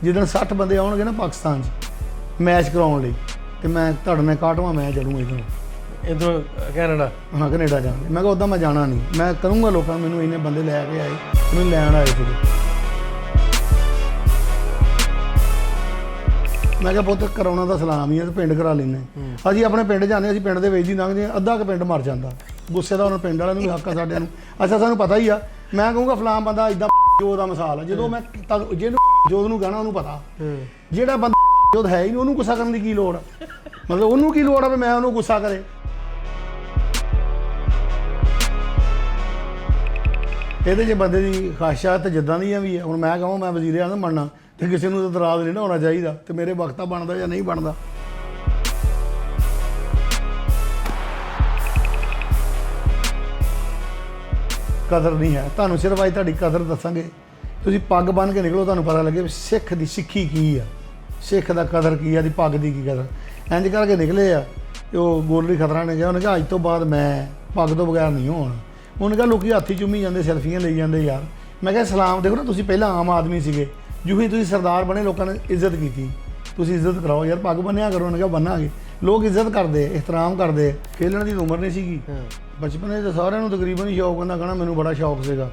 ਜਿੱਦਣ 60 ਬੰਦੇ ਆਉਣਗੇ ਨਾ ਪਾਕਿਸਤਾਨ 'ਚ ਮੈਚ ਕਰਾਉਣ ਲਈ ਤੇ ਮੈਂ ਤੁਹਾਡੇ ਨਾਲ 61ਵਾਂ ਮੈਚ ਚੱਲੂਗਾ ਇੱਧਰੋਂ ਕੈਨੇਡਾ। ਹਾਂ ਕੈਨੇਡਾ ਜਾਣਾ। ਮੈਂ ਕਿਹਾ ਉੱਦਾਂ ਮੈਂ ਜਾਣਾ ਨਹੀਂ, ਮੈਂ ਕਰੂੰਗਾ ਲੋਕਾਂ ਮੈਨੂੰ ਇੰਨੇ ਬੰਦੇ ਲੈ ਕੇ ਆਏ ਮੈਨੂੰ ਲੈਣ ਆਏ ਸੀਗੇ। ਮੈਂ ਕਿਹਾ ਪੁੱਤ ਕਰਾਉਣਾ ਤਾਂ ਸਲਾਮ ਹੀ ਆ ਤੇ ਪਿੰਡ ਕਰਾ ਲੈਂਦੇ। ਅਸੀਂ ਆਪਣੇ ਪਿੰਡ ਜਾਂਦੇ, ਅਸੀਂ ਪਿੰਡ ਦੇ ਵਿੱਚ ਹੀ ਲੰਘਦੇ ਹਾਂ, ਅੱਧਾ ਕੁ ਪਿੰਡ ਮਰ ਜਾਂਦਾ ਗੁੱਸੇ ਦਾ। ਉਹਨਾਂ ਪਿੰਡ ਵਾਲਿਆਂ ਨੂੰ ਵੀ ਹੱਕ ਆ ਸਾਡਿਆਂ ਨੂੰ। ਅੱਛਾ ਸਾਨੂੰ ਪਤਾ ਹੀ ਆ, ਮੈਂ ਕਹੂੰਗਾ ਫਲਾਮ ਬੰਦਾ ਇੱਦਾਂ ਜੋ ਦਾ ਮਿਸਾਲ ਆ, ਜਦੋਂ ਮੈਂ ਜਿਹਨੂੰ ਜੋਤ ਨੂੰ ਕਹਿਣਾ ਉਹਨੂੰ ਪਤਾ, ਜਿਹੜਾ ਬੰਦਾ ਜੋਤ ਹੈ ਹੀ ਨਹੀਂ ਉਹਨੂੰ ਗੁੱਸਾ ਕਰਨ ਦੀ ਕੀ ਲੋੜ ਆ? ਮਤਲਬ ਉਹਨੂੰ ਕੀ ਲੋੜ ਆ ਵੀ ਮੈਂ ਉਹਨੂੰ ਗੁੱਸਾ ਕਰੇ? ਇਹਦੇ 'ਚ ਬੰਦੇ ਦੀ ਖਾਸ਼ਾ ਜਿੱਦਾਂ ਦੀਆਂ ਵੀ ਹੈ। ਹੁਣ ਮੈਂ ਕਹਾਂ ਮੈਂ ਵਜ਼ੀਰ ਆਜ਼ਮ ਬਣਨਾ ਤੇ ਕਿਸੇ ਨੂੰ ਤਾਂ ਇਤਰਾਜ਼ ਨਹੀਂ ਨਾ ਹੋਣਾ ਚਾਹੀਦਾ ਤੇ ਮੇਰੇ ਵਕਤ ਬਣਦਾ ਜਾਂ ਨਹੀਂ ਬਣਦਾ। ਕਦਰ ਨਹੀਂ ਹੈ ਤੁਹਾਨੂੰ, ਸਿਰਫ ਅੱਜ ਤੁਹਾਡੀ ਕਦਰ ਦੱਸਾਂਗੇ। ਤੁਸੀਂ ਪੱਗ ਬੰਨ੍ਹ ਕੇ ਨਿਕਲੋ, ਤੁਹਾਨੂੰ ਪਤਾ ਲੱਗੇ ਵੀ ਸਿੱਖ ਦੀ ਸਿੱਖੀ ਕੀ ਆ, ਸਿੱਖ ਦਾ ਕਦਰ ਕੀ ਆ, ਦੀ ਪੱਗ ਦੀ ਕੀ ਕਦਰ। ਇੰਝ ਕਰਕੇ ਨਿਕਲੇ ਆ ਤੇ ਉਹ ਗੋਲਡੀ ਖਤਰਾ ਨੇ ਕਿਹਾ, ਉਹਨੇ ਕਿਹਾ ਅੱਜ ਤੋਂ ਬਾਅਦ ਮੈਂ ਪੱਗ ਤੋਂ ਬਗੈਰ ਨਹੀਂ ਹੋਣਾ। ਉਹਨੇ ਕਿਹਾ ਲੋਕੀ ਹੱਥ ਹੀ ਚੁੰਮੀ ਜਾਂਦੇ, ਸੈਲਫੀਆਂ ਲਈ ਜਾਂਦੇ ਯਾਰ। ਮੈਂ ਕਿਹਾ ਸਲਾਮ ਦੇਖੋ ਨਾ, ਤੁਸੀਂ ਪਹਿਲਾਂ ਆਮ ਆਦਮੀ ਸੀਗੇ, ਜਿਉਂ ਹੀ ਤੁਸੀਂ ਸਰਦਾਰ ਬਣੇ ਲੋਕਾਂ ਨੇ ਇੱਜ਼ਤ ਕੀਤੀ, ਤੁਸੀਂ ਇੱਜ਼ਤ ਕਰਾਓ ਯਾਰ, ਪੱਗ ਬੰਨਿਆ ਕਰੋ। ਉਹਨੇ ਕਿਹਾ ਬੰਨਾਂਗੇ। ਲੋਕ ਇੱਜ਼ਤ ਕਰਦੇ, ਇਹਤਰਾਮ ਕਰਦੇ। ਖੇਲਣ ਦੀ ਉਮਰ ਨਹੀਂ ਸੀਗੀ, ਬਚਪਨ 'ਚ ਸਾਰਿਆਂ ਨੂੰ ਤਕਰੀਬਨ ਹੀ ਸ਼ੌਕ ਹੁੰਦਾ, ਕਹਿਣਾ ਮੈਨੂੰ ਬੜਾ ਸ਼ੌਕ ਸੀਗਾ।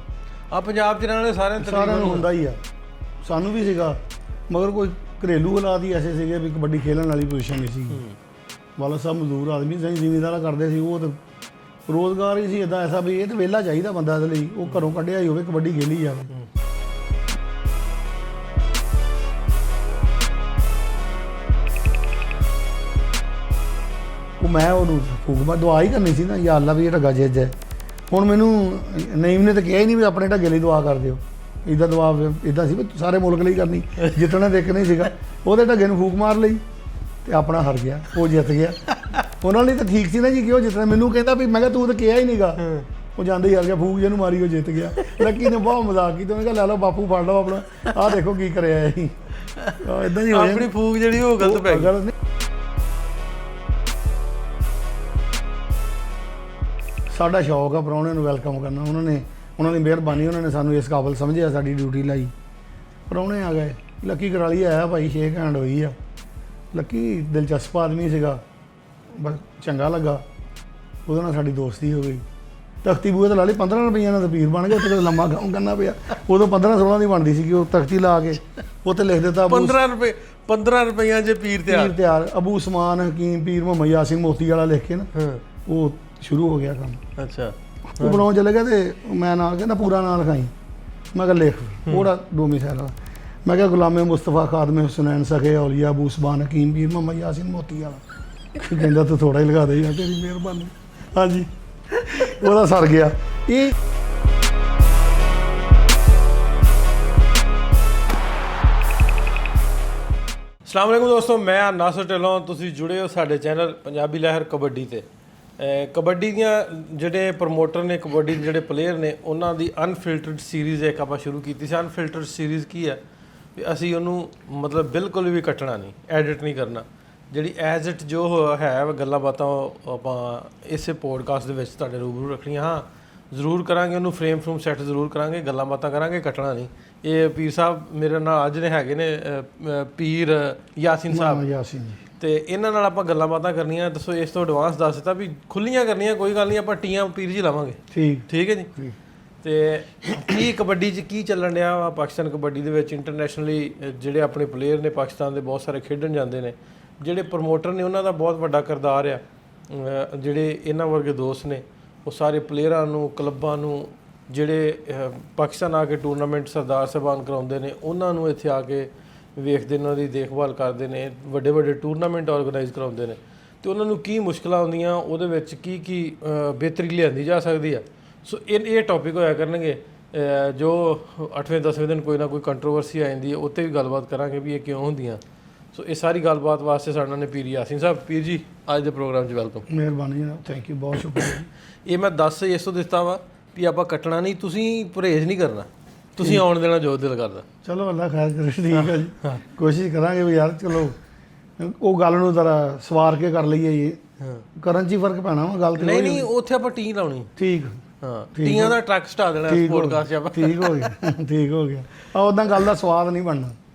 ਆ ਪੰਜਾਬ 'ਚ ਰਹਿਣ ਵਾਲੇ ਸਾਰਿਆਂ ਨੂੰ ਹੁੰਦਾ ਹੀ ਆ, ਸਾਨੂੰ ਵੀ ਸੀਗਾ, ਮਗਰ ਕੋਈ ਘਰੇਲੂ ਹਾਲਾਤ ਹੀ ਐਸੇ ਸੀਗੇ ਵੀ ਕਬੱਡੀ ਖੇਲਣ ਵਾਲੀ ਪੋਜੀਸ਼ਨ ਨਹੀਂ ਸੀਗੀ। ਵਾਲਾ ਸਾਹਿਬ ਮਜ਼ਦੂਰ ਆਦਮੀ ਸਹੀ ਜ਼ਿਮੀਂਦਾਰਾ ਕਰਦੇ ਸੀ, ਉਹ ਤਾਂ ਰੋਜ਼ਗਾਰ ਹੀ ਸੀ ਇੱਦਾਂ ਐਸਾ ਵੀ ਇਹ ਤਾਂ ਵਿਹਲਾ ਚਾਹੀਦਾ ਬੰਦਾ ਇਹਦੇ ਲਈ, ਉਹ ਘਰੋਂ ਕੱਢਿਆ ਹੀ ਹੋਵੇ ਕਬੱਡੀ ਖੇਲੀ ਜਾਵੇ। ਉਹ ਮੈਂ ਉਹਨੂੰ ਫੂਕ ਦੁਆ ਹੀ ਕਰਨੀ ਸੀ ਨਾ, ਯਾ ਅੱਲਾ ਵੀ ਇਹ ਢੱਗਾ ਜਿੱਤ ਜਾਏ। ਹੁਣ ਮੈਨੂੰ ਨਈਮ ਨੇ ਤਾਂ ਕਿਹਾ ਹੀ ਨਹੀਂ ਵੀ ਆਪਣੇ ਢੱਗੇ ਲਈ ਦੁਆ ਕਰ ਦਿਓ। ਇੱਦਾਂ ਦੁਆ ਇੱਦਾਂ ਸੀ ਵੀ ਸਾਰੇ ਮੁਲਕ ਲਈ ਕਰਨੀ, ਜਿੱਤਣਾ ਤਾਂ ਇੱਕ ਨਹੀਂ ਸੀਗਾ। ਉਹਦੇ ਢੱਗੇ ਨੂੰ ਫੂਕ ਮਾਰ ਲਈ ਤੇ ਆਪਣਾ ਹਾਰ ਗਿਆ, ਉਹ ਜਿੱਤ ਗਿਆ। ਉਹਨਾਂ ਲਈ ਤਾਂ ਠੀਕ ਸੀ ਨਾ ਜੀ ਕਿ ਉਹ ਜਿੱਤਣਾ। ਮੈਨੂੰ ਕਹਿੰਦਾ ਵੀ ਮੈਂ ਕਿਹਾ ਤੂੰ ਤਾਂ ਕਿਹਾ ਹੀ ਨਹੀਂਗਾ, ਉਹ ਜਾਂਦੇ ਹੀ ਹਾਰ ਗਿਆ, ਫੂਕ ਜਿਹਨੂੰ ਮਾਰੀ ਉਹ ਜਿੱਤ ਗਿਆ। ਲੱਕੀ ਨੇ ਬਹੁਤ ਮਜ਼ਾਕ ਕੀਤਾ, ਉਹਨੇ ਕਿਹਾ ਲੈ ਲਓ ਬਾਪੂ ਫੜ ਲਓ ਆਪਣਾ, ਆਹ ਦੇਖੋ ਕੀ ਕਰਿਆ ਅਸੀਂ। ਇੱਦਾਂ ਹੀ ਹੋਇਆ, ਆਪਣੀ ਫੂਕ ਜਿਹੜੀ ਉਹ ਗਲਤ ਪੈ ਗਈ। ਸਾਡਾ ਸ਼ੌਕ ਆ ਪ੍ਰਾਹੁਣਿਆਂ ਨੂੰ ਵੈਲਕਮ ਕਰਨਾ। ਉਹਨਾਂ ਦੀ ਮਿਹਰਬਾਨੀ, ਉਹਨਾਂ ਨੇ ਸਾਨੂੰ ਇਸ ਕਾਬਲ ਸਮਝਿਆ, ਸਾਡੀ ਡਿਊਟੀ ਲਾਈ। ਪ੍ਰਾਹੁਣੇ ਆ ਗਏ, ਲੱਕੀ ਕਰਾਲੀ ਆਇਆ ਭਾਈ, ਸ਼ੇਕ ਹੈਂਡ ਹੋਈ ਆ। ਲੱਕੀ ਦਿਲਚਸਪ ਆਦਮੀ ਸੀਗਾ, ਬਸ ਚੰਗਾ ਲੱਗਾ, ਉਹਦੇ ਨਾਲ ਸਾਡੀ ਦੋਸਤੀ ਹੋ ਗਈ। ਤਖਤੀ ਬੂਹੇ ਤੇ ਲਾ ਲਈ, 15 ਰੁਪਈਆਂ ਨਾਲ ਤਾਂ ਪੀਰ ਬਣ ਗਏ। ਉੱਥੇ ਲੰਮਾ ਕੰਮ ਕਰਨਾ ਪਿਆ, ਉਦੋਂ 15-16 ਦੀ ਬਣਦੀ ਸੀਗੀ। ਉਹ ਤਖਤੀ ਲਾ ਕੇ ਉੱਥੇ ਲਿਖ ਦਿੱਤਾ 15 ਰੁਪਈਆਂ 'ਚ ਪੀਰ ਤਿਆਰ। ਅਬੂ ਉਸਮਾਨ ਹਕੀਮ ਪੀਰ ਮੁਹੰਮਦ ਯਾਸੀਨ ਮੋਤੀ ਵਾਲਾ ਲਿਖ ਕੇ ਨਾ, ਉਹ ਸ਼ੁਰੂ ਹੋ ਗਿਆ ਕੰਮ। ਅੱਛਾ, ਉਹ ਬਣਾਉਣ ਚਲੇ ਗਿਆ ਤੇ ਮੈਂ ਨਾਲ ਕਹਿੰਦਾ ਪੂਰਾ ਨਾਂ ਲਿਖਾਈ। ਮੈਂ ਕਿਹਾ ਲਿਖ, ਉਹਦਾ ਡੋਮੀ ਸੈਲਾ। ਮੈਂ ਕਿਹਾ ਗੁਲਾਮੇ ਮੁਸਤਫਾ ਖਾਦਮੇ ਹੁਸਨੈਨ ਸਖੇ ਔਲੀਆ ਅਬੂ ਉਸਮਾਨ ਹਕੀਮ ਪੀਰ ਮੁਹੰਮਦ ਯਾਸੀਨ ਮੋਤੀ ਵਾਲਾ। ਕਹਿੰਦਾ ਤੂੰ ਥੋੜਾ ਹੀ ਲਗਾ ਦੇ ਯਾਰ, ਤੇਰੀ ਮਿਹਰਬਾਨੀ। ਹਾਂਜੀ, ਉਹਦਾ ਸਰ ਗਿਆ। ਇਹ ਅਸਲਾਮ ਵਾਲੇਕੁਮ ਦੋਸਤੋ, ਮੈਂ ਨਾਸਰ ਢਿੱਲੋਂ। ਤੁਸੀਂ ਜੁੜੇ ਹੋ ਸਾਡੇ ਚੈਨਲ ਪੰਜਾਬੀ ਲਹਿਰ ਕਬੱਡੀ ਤੇ। ਕਬੱਡੀ ਦੀਆਂ ਜਿਹੜੇ ਪ੍ਰਮੋਟਰ ਨੇ, ਕਬੱਡੀ ਦੇ ਜਿਹੜੇ ਪਲੇਅਰ ਨੇ, ਉਹਨਾਂ ਦੀ ਅਨਫਿਲਟਰਡ ਸੀਰੀਜ਼ ਇੱਕ ਆਪਾਂ ਸ਼ੁਰੂ ਕੀਤੀ ਸੀ। ਅਨਫਿਲਟਰਡ ਸੀਰੀਜ਼ ਕੀ ਹੈ ਵੀ ਅਸੀਂ ਉਹਨੂੰ ਮਤਲਬ ਬਿਲਕੁਲ ਵੀ ਕੱਟਣਾ ਨਹੀਂ, ਐਡਿਟ ਨਹੀਂ ਕਰਨਾ। ਜਿਹੜੀ ਐਜ਼ ਇਟ ਜੋ ਹੈ ਗੱਲਾਂ ਬਾਤਾਂ ਆਪਾਂ ਇਸੇ ਪੋਡਕਾਸਟ ਦੇ ਵਿੱਚ ਤੁਹਾਡੇ ਰੂਬਰੂ ਰੱਖਣੀਆਂ। ਹਾਂ ਜ਼ਰੂਰ ਕਰਾਂਗੇ, ਉਹਨੂੰ ਫਰੇਮ ਸੈੱਟ ਜ਼ਰੂਰ ਕਰਾਂਗੇ, ਗੱਲਾਂ ਬਾਤਾਂ ਕਰਾਂਗੇ, ਕੱਟਣਾ ਨਹੀਂ। ਇਹ ਪੀਰ ਸਾਹਿਬ ਮੇਰੇ ਨਾਲ ਅੱਜ ਨੇ ਹੈਗੇ ਨੇ, ਪੀਰ ਯਾਸੀਨ ਸਾਹਿਬ ਯਾਸੀਨ ਜੀ, ਤੇ ਇਹਨਾਂ ਨਾਲ ਆਪਾਂ ਗੱਲਾਂ ਬਾਤਾਂ ਕਰਨੀਆਂ। ਦੱਸੋ, ਇਸ ਤੋਂ ਐਡਵਾਂਸ ਦੱਸ ਦਿੱਤਾ ਵੀ ਖੁੱਲੀਆਂ ਕਰਨੀਆਂ, ਕੋਈ ਗੱਲ ਨਹੀਂ, ਆਪਾਂ ਟੀਆਂ ਪੀਰ ਜੀ ਲਾਵਾਂਗੇ। ਠੀਕ ਹੈ ਜੀ। ਤੇ ਕੀ ਕਬੱਡੀ 'ਚ ਕੀ ਚੱਲਣ ਡਿਆ ਵਾ ਪਾਕਿਸਤਾਨ ਕਬੱਡੀ ਦੇ ਵਿੱਚ? ਇੰਟਰਨੈਸ਼ਨਲੀ ਜਿਹੜੇ ਆਪਣੇ ਪਲੇਅਰ ਨੇ ਪਾਕਿਸਤਾਨ ਦੇ ਬਹੁਤ ਸਾਰੇ ਖੇਡਣ ਜਾਂਦੇ ਨੇ, ਜਿਹੜੇ ਪ੍ਰਮੋਟਰ ਨੇ ਉਹਨਾਂ ਦਾ ਬਹੁਤ ਵੱਡਾ ਕਿਰਦਾਰ ਆ। ਜਿਹੜੇ ਇਹਨਾਂ ਵਰਗੇ ਦੋਸਤ ਨੇ ਉਹ ਸਾਰੇ ਪਲੇਅਰਾਂ ਨੂੰ, ਕਲੱਬਾਂ ਨੂੰ, ਜਿਹੜੇ ਪਾਕਿਸਤਾਨ ਆ ਕੇ ਟੂਰਨਾਮੈਂਟ ਸਰਦਾਰ ਸਾਹਿਬਾਨ ਕਰਾਉਂਦੇ ਨੇ, ਉਹਨਾਂ ਨੂੰ ਇੱਥੇ ਆ ਕੇ ਵੇਖਦੇ ਨੇ, ਉਹਨਾਂ ਦੀ ਦੇਖਭਾਲ ਕਰਦੇ ਨੇ, ਵੱਡੇ ਵੱਡੇ ਟੂਰਨਾਮੈਂਟ ਆਰਗੇਨਾਈਜ਼ ਕਰਾਉਂਦੇ ਨੇ। ਅਤੇ ਉਹਨਾਂ ਨੂੰ ਕੀ ਮੁਸ਼ਕਿਲਾਂ ਆਉਂਦੀਆਂ, ਉਹਦੇ ਵਿੱਚ ਕੀ ਕੀ ਬਿਹਤਰੀ ਲਿਆਂਦੀ ਜਾ ਸਕਦੀ ਆ। ਸੋ ਇਹ ਟੌਪਿਕ ਹੋਇਆ ਕਰਨਗੇ। ਜੋ 8ਵੇਂ 10ਵੇਂ ਦਿਨ ਕੋਈ ਨਾ ਕੋਈ ਕੰਟਰੋਵਰਸੀ ਆ ਜਾਂਦੀ ਹੈ, ਉੱਤੇ ਵੀ ਗੱਲਬਾਤ ਕਰਾਂਗੇ ਵੀ ਇਹ ਕਿਉਂ ਹੁੰਦੀਆਂ। ਸੋ ਇਹ ਸਾਰੀ ਗੱਲਬਾਤ ਵਾਸਤੇ ਸਾਡੇ ਨਾਲ ਪੀਰ ਯਾਸੀਨ ਸਾਹਿਬ। ਪੀਰ ਜੀ ਅੱਜ ਦੇ ਪ੍ਰੋਗਰਾਮ 'ਚ ਵੈਲਕਮ। ਮਿਹਰਬਾਨੀ ਜਨਾਬ, ਥੈਂਕ ਯੂ, ਬਹੁਤ ਸ਼ੁਕਰੀਆ। ਇਹ ਮੈਂ ਦੱਸ ਇਸ ਤੋਂ ਦਿੱਤਾ ਵਾ ਵੀ ਆਪਾਂ ਕੱਟਣਾ ਨਹੀਂ, ਤੁਸੀਂ ਪਰਹੇਜ਼ ਨਹੀਂ ਕਰਨਾ, ਤੁਸੀਂ ਆਉਣ ਦੇਣਾ ਜੋ ਦਿਲ ਕਰਦਾ। ਚਲੋ ਅੱਲਾ ਖੈਰ ਕਰੇ, ਠੀਕ ਹੈ ਜੀ। ਕੋਸ਼ਿਸ਼ ਕਰਾਂਗੇ ਵੀ ਯਾਰ ਚਲੋ ਉਹ ਗੱਲ ਨੂੰ ਜ਼ਰਾ ਸਵਾਰ ਕੇ ਕਰ ਲਈਏ। ਕਰਨ 'ਚ ਹੀ ਫਰਕ ਪੈਣਾ ਵਾ ਗੱਲ ਤੇ। ਨਹੀਂ, ਉੱਥੇ ਆਪਾਂ ਟੀ ਲਾਉਣੀ। ਠੀਕ, ਹਾਂ, ਟੀਆਂ ਦਾ ਟਰੱਕ ਸਟਾ ਦੇਣਾ ਇਸ ਪੋਡਕਾਸਟ 'ਚ ਆਪਾਂ। ਠੀਕ ਹੋ ਗਿਆ, ਠੀਕ ਹੋ ਗਿਆ। ਉੱਦਾਂ ਗੱਲ ਦਾ ਸਵਾਦ ਨਹੀਂ ਬਣਨਾ।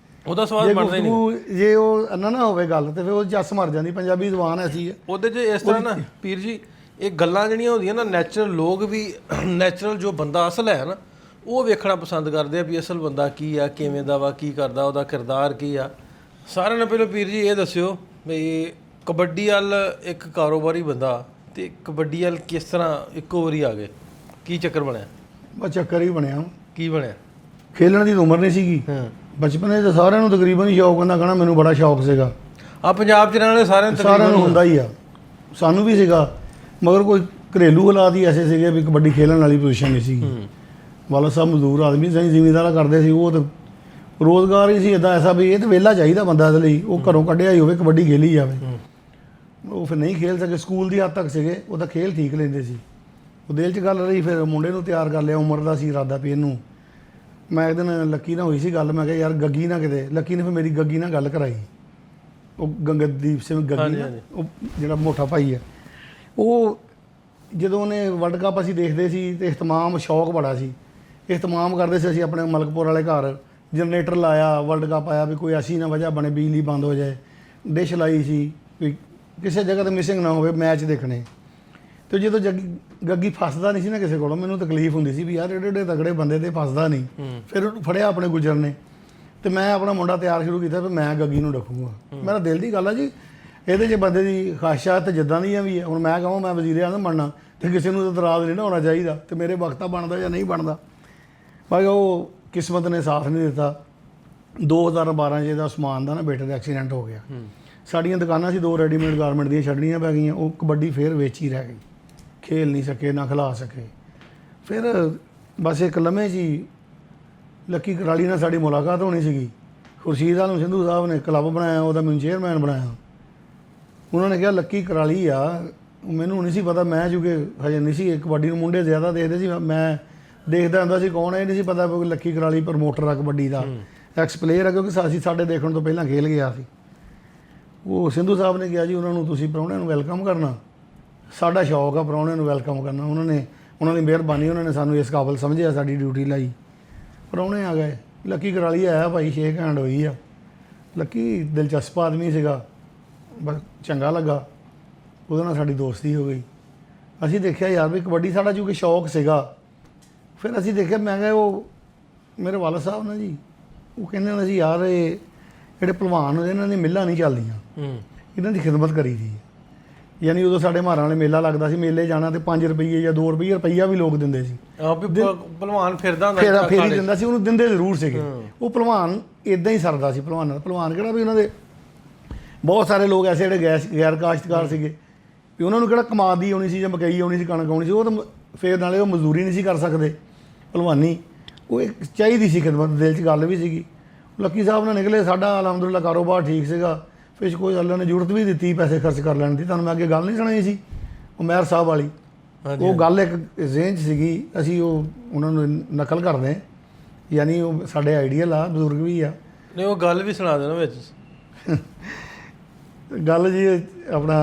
ਉਹਦਾ ਸਵਾਦ ਬਣਦਾ ਹੀ ਨਹੀਂ। ਜੇ ਉਹ ਨਾ ਹੋਵੇ ਗੱਲ ਤੇ ਫਿਰ ਉਹ ਜੱਸ ਮਰ ਜਾਂਦੀ। ਪੰਜਾਬੀ ਜ਼ੁਬਾਨ ਐਸੀ ਹੈ ਉਹਦੇ 'ਚ ਇਸ ਤਰ੍ਹਾਂ ਨਾ ਪੀਰ ਜੀ ਇਹ ਗੱਲਾਂ ਜਿਹੜੀਆਂ ਹੁੰਦੀਆਂ ਨਾ ਨੈਚੁਰਲ ਲੋਕ ਵੀ ਨੈਚੁਰਲ ਜੋ ਬੰਦਾ ਅਸਲ ਹੈ ਨਾ ਉਹ ਵੇਖਣਾ ਪਸੰਦ ਕਰਦੇ ਆ ਵੀ ਅਸਲ ਬੰਦਾ ਕੀ ਆ, ਕਿਵੇਂ ਦਾ ਵਾ, ਕੀ ਕਰਦਾ, ਉਹਦਾ ਕਿਰਦਾਰ ਕੀ ਆ। ਸਾਰਿਆਂ ਨਾਲੋਂ ਪਹਿਲਾਂ ਪੀਰ ਜੀ ਇਹ ਦੱਸਿਓ ਵੀ ਕਬੱਡੀ ਵੱਲ ਇੱਕ ਕਾਰੋਬਾਰੀ ਬੰਦਾ ਤੇ ਕਬੱਡੀ ਵੱਲ ਕਿਸ ਤਰ੍ਹਾਂ ਇੱਕੋ ਵਾਰੀ ਆ ਗਏ, ਕੀ ਚੱਕਰ ਬਣਿਆ? ਬਸ ਚੱਕਰ ਹੀ ਬਣਿਆ। ਕੀ ਬਣਿਆ? ਖੇਲਣ ਦੀ ਉਮਰ ਨਹੀਂ ਸੀਗੀ। ਬਚਪਨੇ ਤਾਂ ਸਾਰਿਆਂ ਨੂੰ ਤਕਰੀਬਨ ਹੀ ਸ਼ੌਕ ਹੁੰਦਾ, ਕਹਿਣਾ ਮੈਨੂੰ ਬੜਾ ਸ਼ੌਕ ਸੀਗਾ। ਆ ਪੰਜਾਬ 'ਚ ਰਹਿਣ ਵਾਲੇ ਸਾਰਿਆਂ ਨੂੰ ਹੁੰਦਾ ਹੀ ਆ, ਸਾਨੂੰ ਵੀ ਸੀਗਾ। ਮਗਰ ਕੋਈ ਘਰੇਲੂ ਹਾਲਾਤ ਹੀ ਐਸੇ ਸੀਗੇ ਵੀ ਕਬੱਡੀ ਖੇਲਣ ਵਾਲੀ ਪੋਜੀਸ਼ਨ ਨਹੀਂ ਸੀਗੀ। ਵਾਲਾ ਸਾਹਿਬ ਮਜ਼ਦੂਰ ਆਦਮੀ ਸੀ, ਜ਼ਿਮੀਂਦਾਰਾ ਕਰਦੇ ਸੀ। ਉਹ ਤਾਂ ਰੋਜ਼ਗਾਰ ਹੀ ਸੀ ਇੱਦਾਂ ਐਸਾ ਵੀ ਇਹ ਤਾਂ ਵਿਹਲਾ ਚਾਹੀਦਾ ਬੰਦਾ ਇਹਦੇ ਲਈ। ਉਹ ਘਰੋਂ ਕੱਢਿਆ ਹੀ ਹੋਵੇ ਕਬੱਡੀ ਖੇਲੀ ਜਾਵੇ। ਉਹ ਫਿਰ ਨਹੀਂ ਖੇਲ ਸਕੇ, ਸਕੂਲ ਦੀ ਹੱਦ ਤੱਕ ਸੀਗੇ। ਉਹਦਾ ਖੇਲ ਠੀਕ ਲੈਂਦੇ ਸੀ। ਉਹ ਦਿਲ 'ਚ ਗੱਲ ਰਹੀ, ਫਿਰ ਮੁੰਡੇ ਨੂੰ ਤਿਆਰ ਕਰ ਲਿਆ। ਉਮਰ ਦਾ ਸੀ ਇਰਾਦਾ ਵੀ ਇਹਨੂੰ। ਮੈਂ ਇੱਕ ਦਿਨ ਲੱਕੀ ਨਾਲ ਹੋਈ ਸੀ ਗੱਲ, ਮੈਂ ਕਿਹਾ ਯਾਰ ਗੱਗੀ ਨਾ ਕਿਤੇ। ਲੱਕੀ ਨੇ ਫਿਰ ਮੇਰੀ ਗੱਗੀ ਨਾਲ ਗੱਲ ਕਰਾਈ। ਉਹ ਗੰਗਦੀਪ ਸਿੰਘ ਗੱਗੀ, ਉਹ ਜਿਹੜਾ ਮੋਟਾ ਭਾਈ ਹੈ। ਉਹ ਜਦੋਂ ਉਹਨੇ ਵਰਲਡ ਕੱਪ ਅਸੀਂ ਦੇਖਦੇ ਸੀ ਤੇ ਇਹਤਮਾਮ ਸ਼ੌਕ ਬੜਾ ਸੀ। ਇਹਤਮਾਮ ਕਰਦੇ ਸੀ ਅਸੀਂ ਆਪਣੇ ਮਲਕਪੁਰ ਵਾਲੇ ਘਰ। ਜਨਰੇਟਰ ਲਾਇਆ, ਵਰਲਡ ਕੱਪ ਆਇਆ ਵੀ ਕੋਈ ਐਸੀ ਨਾ ਵਜ੍ਹਾ ਬਣੇ ਬਿਜਲੀ ਬੰਦ ਹੋ ਜਾਏ। ਡਿਸ਼ ਲਾਈ ਸੀ ਵੀ ਕਿਸੇ ਜਗ੍ਹਾ 'ਤੇ ਮਿਸਿੰਗ ਨਾ ਹੋਵੇ ਮੈਚ ਦੇਖਣੇ। ਅਤੇ ਜਦੋਂ ਗੱਗੀ ਫਸਦਾ ਨਹੀਂ ਸੀ ਨਾ ਕਿਸੇ ਕੋਲੋਂ, ਮੈਨੂੰ ਤਕਲੀਫ ਹੁੰਦੀ ਸੀ ਵੀ ਯਾਰ ਏਡੇ ਏਡੇ ਤਗੜੇ ਬੰਦੇ 'ਤੇ ਫਸਦਾ ਨਹੀਂ। ਫਿਰ ਉਹਨੂੰ ਫੜਿਆ ਆਪਣੇ ਗੁੱਜਰ ਨੇ ਅਤੇ ਮੈਂ ਆਪਣਾ ਮੁੰਡਾ ਤਿਆਰ ਸ਼ੁਰੂ ਕੀਤਾ ਵੀ ਮੈਂ ਗੱਗੀ ਨੂੰ ਰੱਖੂੰਗਾ। ਮੇਰਾ ਦਿਲ ਦੀ ਗੱਲ ਆ ਜੀ, ਇਹਦੇ 'ਚ ਬੰਦੇ ਦੀ ਖਾਸ਼ਾ ਤੇ ਜਿੱਦਾਂ ਦੀਆਂ ਵੀ ਹੈ। ਹੁਣ ਮੈਂ ਕਹਾਂ ਮੈਂ ਵਜ਼ੀਰ ਆਜ਼ਮ ਬਣਨਾ ਅਤੇ ਕਿਸੇ ਨੂੰ ਇਤਰਾਜ਼ ਨਹੀਂ ਨਾ ਹੋਣਾ ਚਾਹੀਦਾ ਅਤੇ ਮੇਰੇ ਵਕਤ ਬਣਦਾ ਜਾਂ ਨਹੀਂ ਬਣਦਾ। ਪਰ ਉਹ ਕਿਸਮਤ ਨੇ ਸਾਥ ਨਹੀਂ ਦਿੱਤਾ। 2012 'ਚ ਇਹਦਾ ਉਸਮਾਨ ਦਾ ਨਾ ਬੇਟੇ ਦਾ ਐਕਸੀਡੈਂਟ ਹੋ ਗਿਆ। ਸਾਡੀਆਂ ਦੁਕਾਨਾਂ ਸੀ 2 ਰੈਡੀਮੇਡ ਗਾਰਮੈਂਟ ਦੀਆਂ, ਛੱਡਣੀਆਂ ਪੈ ਗਈਆਂ। ਉਹ ਕਬੱਡੀ ਫੇਰ ਵੇਚ ਹੀ ਰਹਿ ਗਈ। ਖੇਲ ਨਹੀਂ ਸਕੇ, ਨਾ ਖਿਲਾ ਸਕੇ। ਫਿਰ ਬਸ ਇੱਕ ਲੰਮੇ 'ਚ ਹੀ ਲੱਕੀ ਕਰਾਲੀ ਨਾਲ ਸਾਡੀ ਮੁਲਾਕਾਤ ਹੋਣੀ ਸੀਗੀ। ਖੁਰਸ਼ੀਦ ਆਲਮ ਸਿੰਧੂ ਸਾਹਿਬ ਨੇ ਕਲੱਬ ਬਣਾਇਆ, ਉਹਦਾ ਮੈਨੂੰ ਚੇਅਰਮੈਨ ਬਣਾਇਆ। ਉਹਨਾਂ ਨੇ ਕਿਹਾ ਲੱਕੀ ਕਰਾਲੀ ਆ। ਮੈਨੂੰ ਨਹੀਂ ਸੀ ਪਤਾ, ਮੈਂ ਚੂੰਕਿ ਹਜੇ ਨਹੀਂ ਸੀ ਕਬੱਡੀ ਨੂੰ ਮੁੰਡੇ ਜ਼ਿਆਦਾ ਦੇਖਦੇ ਸੀ। ਮੈਂ ਦੇਖਦਾ ਹੁੰਦਾ ਸੀ ਕੌਣ ਹੈ, ਇਹ ਨਹੀਂ ਸੀ ਪਤਾ ਵੀ ਲੱਕੀ ਕਰਾਲੀ ਪ੍ਰਮੋਟਰ ਆ ਕਬੱਡੀ ਦਾ, ਐਕਸ ਪਲੇਅਰ ਆ, ਕਿਉਂਕਿ ਅਸੀਂ ਸਾਡੇ ਦੇਖਣ ਤੋਂ ਪਹਿਲਾਂ ਖੇਲ ਗਿਆ ਸੀ। ਉਹ ਸਿੰਧੂ ਸਾਹਿਬ ਨੇ ਕਿਹਾ ਜੀ ਉਹਨਾਂ ਨੂੰ ਤੁਸੀਂ ਪ੍ਰਾਹੁਣਿਆਂ ਨੂੰ ਵੈਲਕਮ ਕਰਨਾ। ਸਾਡਾ ਸ਼ੌਕ ਆ ਪ੍ਰਾਹੁਣਿਆਂ ਨੂੰ ਵੈਲਕਮ ਕਰਨਾ। ਉਹਨਾਂ ਦੀ ਮਿਹਰਬਾਨੀ, ਉਹਨਾਂ ਨੇ ਸਾਨੂੰ ਇਸ ਕਾਬਲ ਸਮਝਿਆ, ਸਾਡੀ ਡਿਊਟੀ ਲਾਈ। ਪ੍ਰਾਹੁਣੇ ਆ ਗਏ, ਲੱਕੀ ਕਰਾਲੀ ਆਇਆ ਭਾਈ, ਸ਼ੇਕ ਹੈਂਡ ਹੋਈ ਆ। ਲੱਕੀ ਦਿਲਚਸਪ ਆਦਮੀ ਸੀਗਾ, ਬਸ ਚੰਗਾ ਲੱਗਾ। ਉਹਦੇ ਨਾਲ ਸਾਡੀ ਦੋਸਤੀ ਹੋ ਗਈ। ਅਸੀਂ ਦੇਖਿਆ ਯਾਰ ਵੀ ਕਬੱਡੀ ਸਾਡਾ ਚੂੰਕਿ ਸ਼ੌਕ ਸੀਗਾ। ਫਿਰ ਅਸੀਂ ਦੇਖਿਆ, ਮੈਂ ਕਿਹਾ ਉਹ ਮੇਰੇ ਵਾਲਦ ਸਾਹਿਬ ਨੇ ਜੀ, ਉਹ ਕਹਿੰਦੇ ਹੁੰਦੇ ਸੀ ਯਾਰ ਇਹ ਜਿਹੜੇ ਭਲਵਾਨ ਹੁੰਦੇ ਇਹਨਾਂ ਦੀਆਂ ਮਿੱਲਾਂ ਨਹੀਂ ਚੱਲਦੀਆਂ, ਇਹਨਾਂ ਦੀ ਖਿਦਮਤ ਕਰੀ ਦੀ। ਯਾਨੀ ਉਦੋਂ ਸਾਡੇ ਮਾਰਾਂ ਵਾਲੇ ਮੇਲਾ ਲੱਗਦਾ ਸੀ, ਮੇਲੇ ਜਾਣਾ ਤੇ 5 ਰੁਪਈਏ ਜਾਂ 2 ਰੁਪਈਏ ਰੁਪਈਆ ਵੀ ਲੋਕ ਦਿੰਦੇ ਸੀ। ਭਲਵਾਨ ਫਿਰਦਾ ਫੇਰ ਹੀ ਦਿੰਦਾ ਸੀ, ਉਹਨੂੰ ਦਿੰਦੇ ਜ਼ਰੂਰ ਸੀਗੇ। ਉਹ ਭਲਵਾਨ ਇਦਾਂ ਹੀ ਸਰਦਾ ਸੀ ਭਲਵਾਨਾਂ ਦਾ। ਭਲਵਾਨ ਕਿਹੜਾ ਵੀ ਉਹਨਾਂ ਦੇ ਬਹੁਤ ਸਾਰੇ ਲੋਕ ਐਸੇ ਜਿਹੜੇ ਗੈਰ ਕਾਸ਼ਤਕਾਰ ਸੀਗੇ ਵੀ ਉਹਨਾਂ ਨੂੰ ਕਿਹੜਾ ਕਮਾਦ ਦੀ ਆਉਣੀ ਸੀ ਜਾਂ ਮਕਈ ਆਉਣੀ ਸੀ, ਕਣਕ ਆਉਣੀ ਸੀ। ਉਹ ਤਾਂ ਫੇਰ ਨਾਲੇ ਉਹ ਮਜ਼ਦੂਰੀ ਨਹੀਂ ਸੀ ਕਰ ਸਕਦੇ। ਭਲਵਾਨੀ ਉਹ ਇੱਕ ਚਾਹੀਦੀ ਸੀ ਖਿਦਮਤ, ਦਿਲ 'ਚ ਗੱਲ ਵੀ ਸੀਗੀ। ਲੱਕੀ ਸਾਹਿਬ ਨਾਲ ਨਿਕਲੇ, ਸਾਡਾ ਅਲਹਮਦੁਲਿਲਾ ਕਾਰੋਬਾਰ ਠੀਕ ਸੀਗਾ। ਫਿਰ ਕੋਈ ਅੱਲਾ ਨੇ ਜ਼ਰੂਰਤ ਵੀ ਦਿੱਤੀ ਪੈਸੇ ਖਰਚ ਕਰ ਲੈਣ ਦੀ। ਤੁਹਾਨੂੰ ਮੈਂ ਅੱਗੇ ਗੱਲ ਨਹੀਂ ਸੁਣਾਈ ਸੀ ਉਮੈਰ ਸਾਹਿਬ ਵਾਲੀ, ਉਹ ਗੱਲ ਇੱਕ ਜ਼ਿਹਨ 'ਚ ਸੀਗੀ। ਅਸੀਂ ਉਹਨਾਂ ਨੂੰ ਨਕਲ ਕਰਦੇ, ਯਾਨੀ ਉਹ ਸਾਡੇ ਆਈਡੀਅਲ ਆ, ਬਜ਼ੁਰਗ ਵੀ ਆ। ਨਹੀਂ ਉਹ ਗੱਲ ਵੀ ਸੁਣਾ ਦੇਣਾ ਵਿੱਚ। ਗੱਲ ਜੀ ਆਪਣਾ